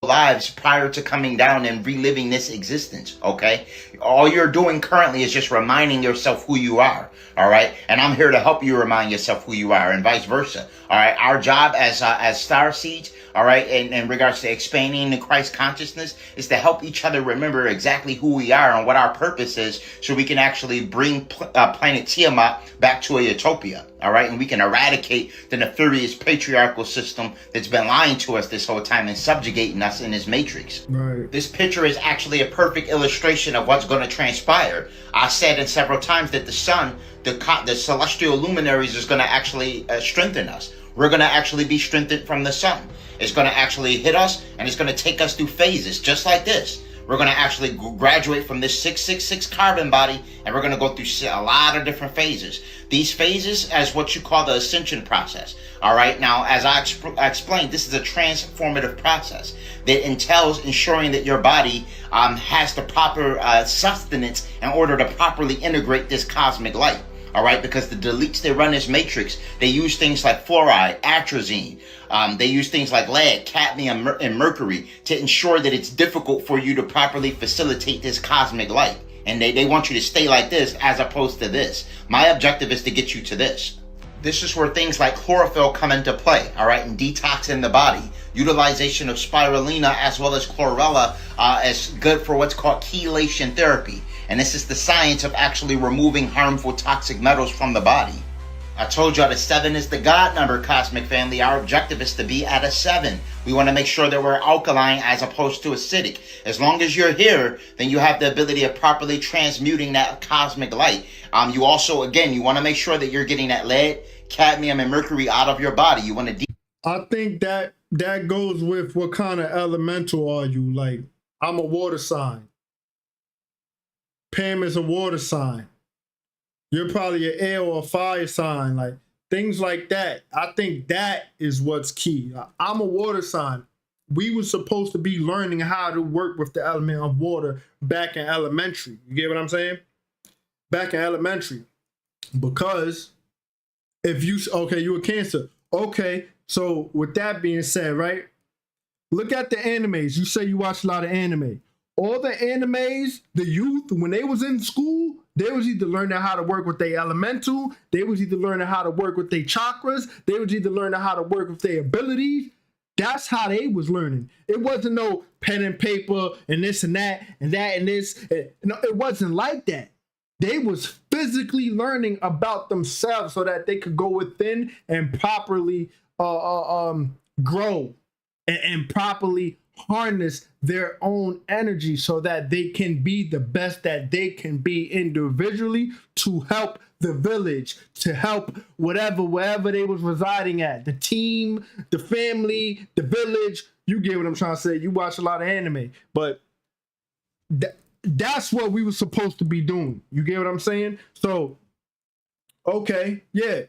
Lives prior to coming down and reliving this existence, okay? All you're doing currently is just reminding yourself who you are, all right? And I'm here to help you remind yourself who you are, and vice versa, all right? Our job as star seeds, all right, in regards to expanding the Christ consciousness, is to help each other remember exactly who we are and what our purpose is, so we can actually bring planet Tiamat back to a utopia, all right? And we can eradicate the nefarious patriarchal system that's been lying to us this whole time and subjugating us in this matrix. Right. This picture is actually a perfect illustration of what's going to transpire. I said it several times that the sun, the celestial luminaries, is going to actually strengthen us. We're going to actually be strengthened from the sun. It's going to actually hit us, and it's going to take us through phases, just like this. We're going to actually graduate from this 666 carbon body, and we're going to go through a lot of different phases. These phases as what you call the ascension process. All right. Now, as I explained, this is a transformative process that entails ensuring that your body has the proper sustenance in order to properly integrate this cosmic light. All right, because the deletes that run this matrix, they use things like fluoride, atrazine. They use things like lead, cadmium, and mercury to ensure that it's difficult for you to properly facilitate this cosmic light. And they want you to stay like this as opposed to this. My objective is to get you to this. This is where things like chlorophyll come into play, all right, and detoxing the body. Utilization of spirulina as well as chlorella is good for what's called chelation therapy. And this is the science of actually removing harmful toxic metals from the body. I told you that 7 is the God number, Cosmic Family. Our objective is to be at a 7. We want to make sure that we're alkaline as opposed to acidic. As long as you're here, then you have the ability of properly transmuting that cosmic light. You also, again, you want to make sure that you're getting that lead, cadmium, and mercury out of your body. You want to... I think that goes with what kind of elemental are you? Like, I'm a water sign. Pam is a water sign. You're probably an air or a fire sign, like things like that. I think that is what's key. I'm a water sign. We were supposed to be learning how to work with the element of water back in elementary. You get what I'm saying? Back in elementary. Because if you, okay, you're a Cancer. Okay, so with that being said, right? Look at the animes. You say you watch a lot of anime. All the animes, the youth, when they was in school, they was either learning how to work with their elemental, they was either learning how to work with their chakras, they was either learning how to work with their abilities. That's how they was learning. It wasn't no pen and paper and this and that and that and this. No, it wasn't like that. They was physically learning about themselves so that they could go within and properly grow and properly harness their own energy so that they can be the best that they can be individually to help the village, to help wherever they was residing at, the team, the family, the village. You get what I'm trying to say. You watch a lot of anime, but that's what we were supposed to be doing. You get what I'm saying? So, okay, yeah,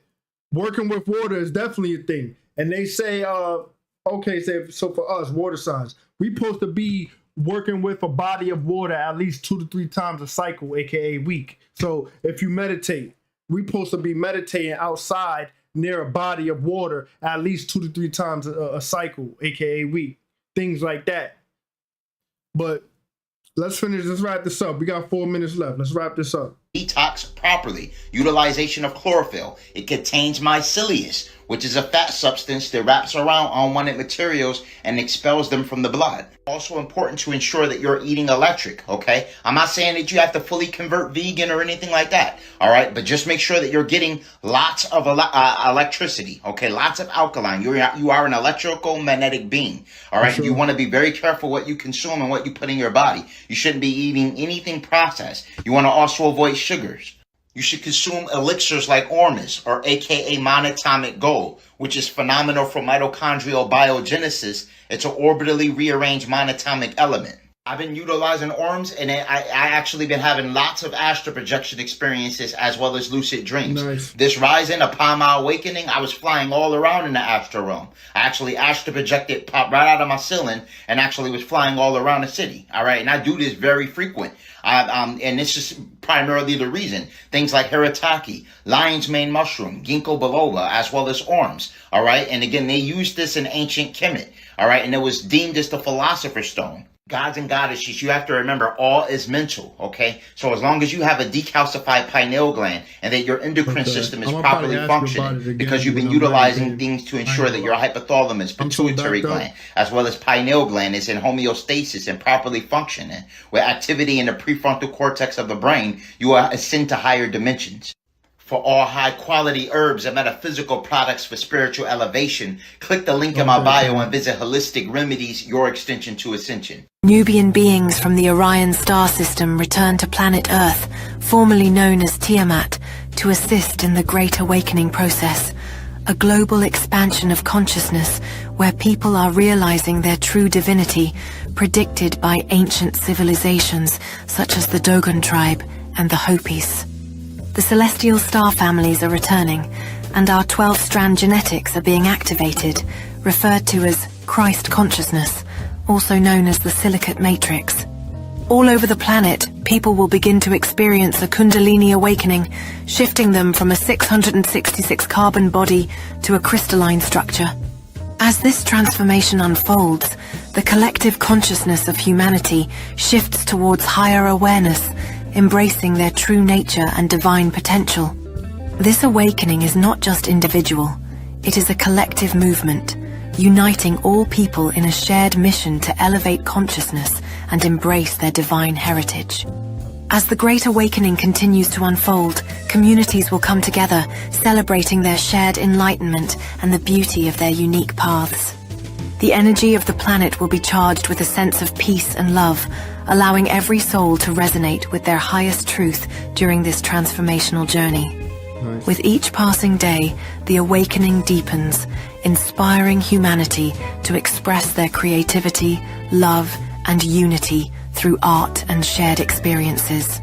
working with water is definitely a thing. And they say, okay, so for us, water signs, we supposed to be working with a body of water at least 2 to 3 times a cycle, aka week. So if you meditate, we supposed to be meditating outside near a body of water at least 2 to 3 times a cycle, aka week. Things like that. But let's wrap this up. We got 4 minutes left. Let's wrap this up. Detox properly. Utilization of chlorophyll. It contains mycelium, which is a fat substance that wraps around unwanted materials and expels them from the blood. Also important to ensure that you're eating electric, okay? I'm not saying that you have to fully convert vegan or anything like that, all right? But just make sure that you're getting lots of electricity, okay? Lots of alkaline. You are an electrical magnetic being, all right? Sure. You want to be very careful what you consume and what you put in your body. You shouldn't be eating anything processed. You want to also avoid sugars. You should consume elixirs like Ormus, or aka monatomic gold, which is phenomenal for mitochondrial biogenesis. It's an orbitally rearranged monatomic element. I've been utilizing Orms, and I actually been having lots of astral projection experiences as well as lucid dreams. Nice. This rising, upon my awakening, I was flying all around in the astral realm. I actually astral projected, popped right out of my ceiling, and actually was flying all around the city. All right, and I do this very frequent. And this is primarily the reason. Things like Hirataki, lion's mane mushroom, ginkgo biloba, as well as Orms. All right, and again, they used this in ancient Kemet. All right, and it was deemed as the philosopher's stone. Gods and goddesses, you have to remember, all is mental, okay? So as long as you have a decalcified pineal gland and that your endocrine system is properly functioning, because you've been utilizing things to ensure that your hypothalamus, pituitary gland, as well as pineal gland is in homeostasis and properly functioning, with activity in the prefrontal cortex of the brain, you ascend to higher dimensions. For all high-quality herbs and metaphysical products for spiritual elevation, click the link in my bio and visit Holistic Remedies, your extension to ascension. Nubian beings from the Orion star system return to planet Earth, formerly known as Tiamat, to assist in the Great Awakening process, a global expansion of consciousness where people are realizing their true divinity, predicted by ancient civilizations such as the Dogon tribe and the Hopis. The celestial star families are returning, and our 12-strand genetics are being activated, referred to as Christ consciousness, also known as the silicate matrix. All over the planet, people will begin to experience a Kundalini awakening, shifting them from a 666 carbon body to a crystalline structure. As this transformation unfolds, the collective consciousness of humanity shifts towards higher awareness, embracing their true nature and divine potential. This awakening is not just individual, it is a collective movement, uniting all people in a shared mission to elevate consciousness and embrace their divine heritage. As the Great Awakening continues to unfold, communities will come together, celebrating their shared enlightenment and the beauty of their unique paths. The energy of the planet will be charged with a sense of peace and love, allowing every soul to resonate with their highest truth during this transformational journey. Nice. With each passing day, the awakening deepens, inspiring humanity to express their creativity, love, and unity through art and shared experiences.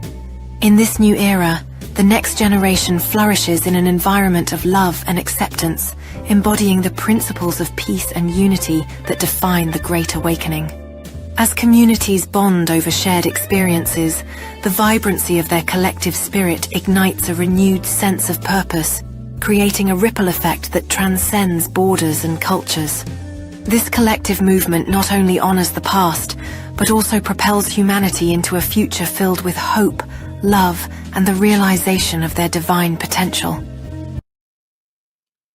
In this new era, the next generation flourishes in an environment of love and acceptance, embodying the principles of peace and unity that define the Great Awakening. As communities bond over shared experiences, the vibrancy of their collective spirit ignites a renewed sense of purpose, creating a ripple effect that transcends borders and cultures. This collective movement not only honors the past, but also propels humanity into a future filled with hope, love, and the realization of their divine potential.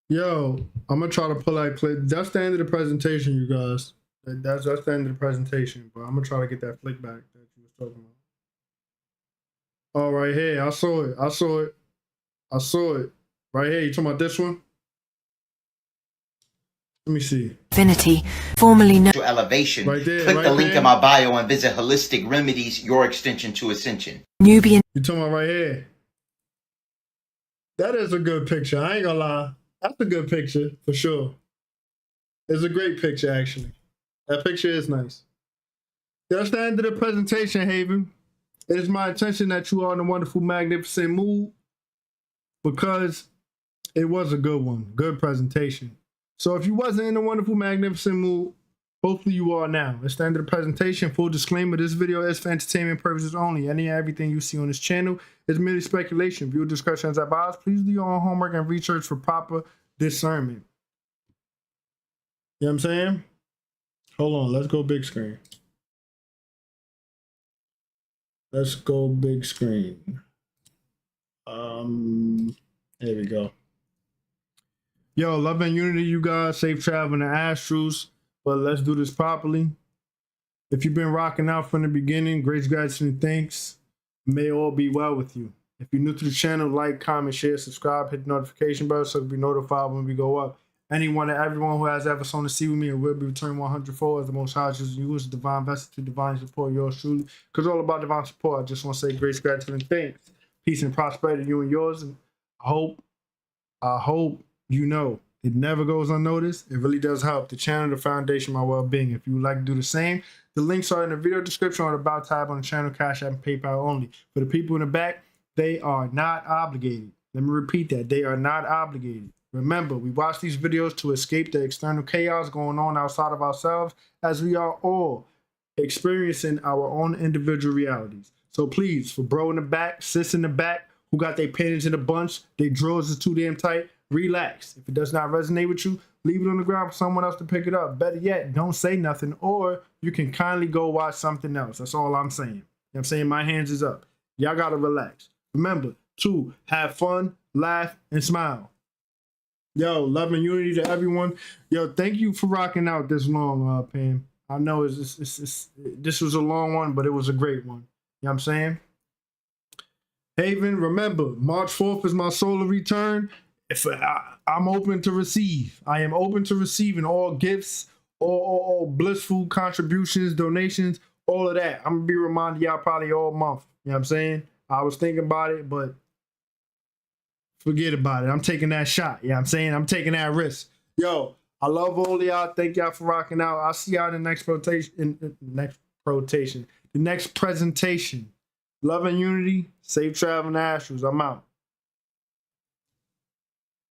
Yo, I'm gonna try to pull that clip. That's the end of the presentation, you guys. That's the end of the presentation, but I'm gonna try to get that flick back that you was talking about. Oh, right here. I saw it. Right here. You talking about this one? Let me see. Divinity, formerly known to elevation. Right there, Click right the link there. in my bio and visit Holistic Remedies, your extension to ascension. Nubian. You talking about right here? That is a good picture. I ain't gonna lie. That's a good picture for sure. It's a great picture, actually. That picture is nice. That's the end of the presentation, Haven. It is my intention that you are in a wonderful, magnificent mood because it was a good one. Good presentation. So if you wasn't in a wonderful, magnificent mood, hopefully you are now. It's the end of the presentation. Full disclaimer, this video is for entertainment purposes only. Any and everything you see on this channel is merely speculation. Viewer discretion is advised. Please do your own homework and research for proper discernment. You know what I'm saying? Hold on, let's go big screen. Let's go big screen. There we go. Yo, love and unity, you guys. Safe traveling to Astros. But let's do this properly. If you've been rocking out from the beginning, grace, gratitude, and thanks. May all be well with you. If you're new to the channel, like, comment, share, subscribe, hit the notification bell so you'll be notified when we go up. Anyone and everyone who has ever sown to see with me and will be returned 100-fold as the most high chooses you as divine vessel to divine support yours truly. Because all about divine support, I just want to say grace, gratitude, and thanks. Peace and prosperity to you and yours. And I hope you know it never goes unnoticed. It really does help the channel, the foundation, my well-being. If you would like to do the same, the links are in the video description or the about tab on the channel, Cash App, and PayPal only. For the people in the back, they are not obligated. Let me repeat that. They are not obligated. Remember, we watch these videos to escape the external chaos going on outside of ourselves, as we are all experiencing our own individual realities. So please, for bro in the back, sis in the back, who got their panties in a bunch, their drawers is too damn tight, relax. If it does not resonate with you, leave it on the ground for someone else to pick it up. Better yet, don't say nothing, or you can kindly go watch something else. That's all I'm saying. You know what I'm saying? My hands is up. Y'all gotta relax. Remember, 2, have fun, laugh, and smile. Yo, love and unity to everyone. Yo, thank you for rocking out this long, Pam. I know this was a long one, but it was a great one. You know what I'm saying? Haven, remember, March 4th is my solar return. If I'm open to receive. I am open to receiving all gifts, all blissful contributions, donations, all of that. I'm going to be reminding y'all probably all month. You know what I'm saying? I was thinking about it, but forget about it. I'm taking that shot. You know what I'm saying? I'm taking that risk. Yo, I love all of y'all. Thank y'all for rocking out. I'll see y'all in the next rotation. The next presentation. Love and unity. Safe traveling to Astros. I'm out.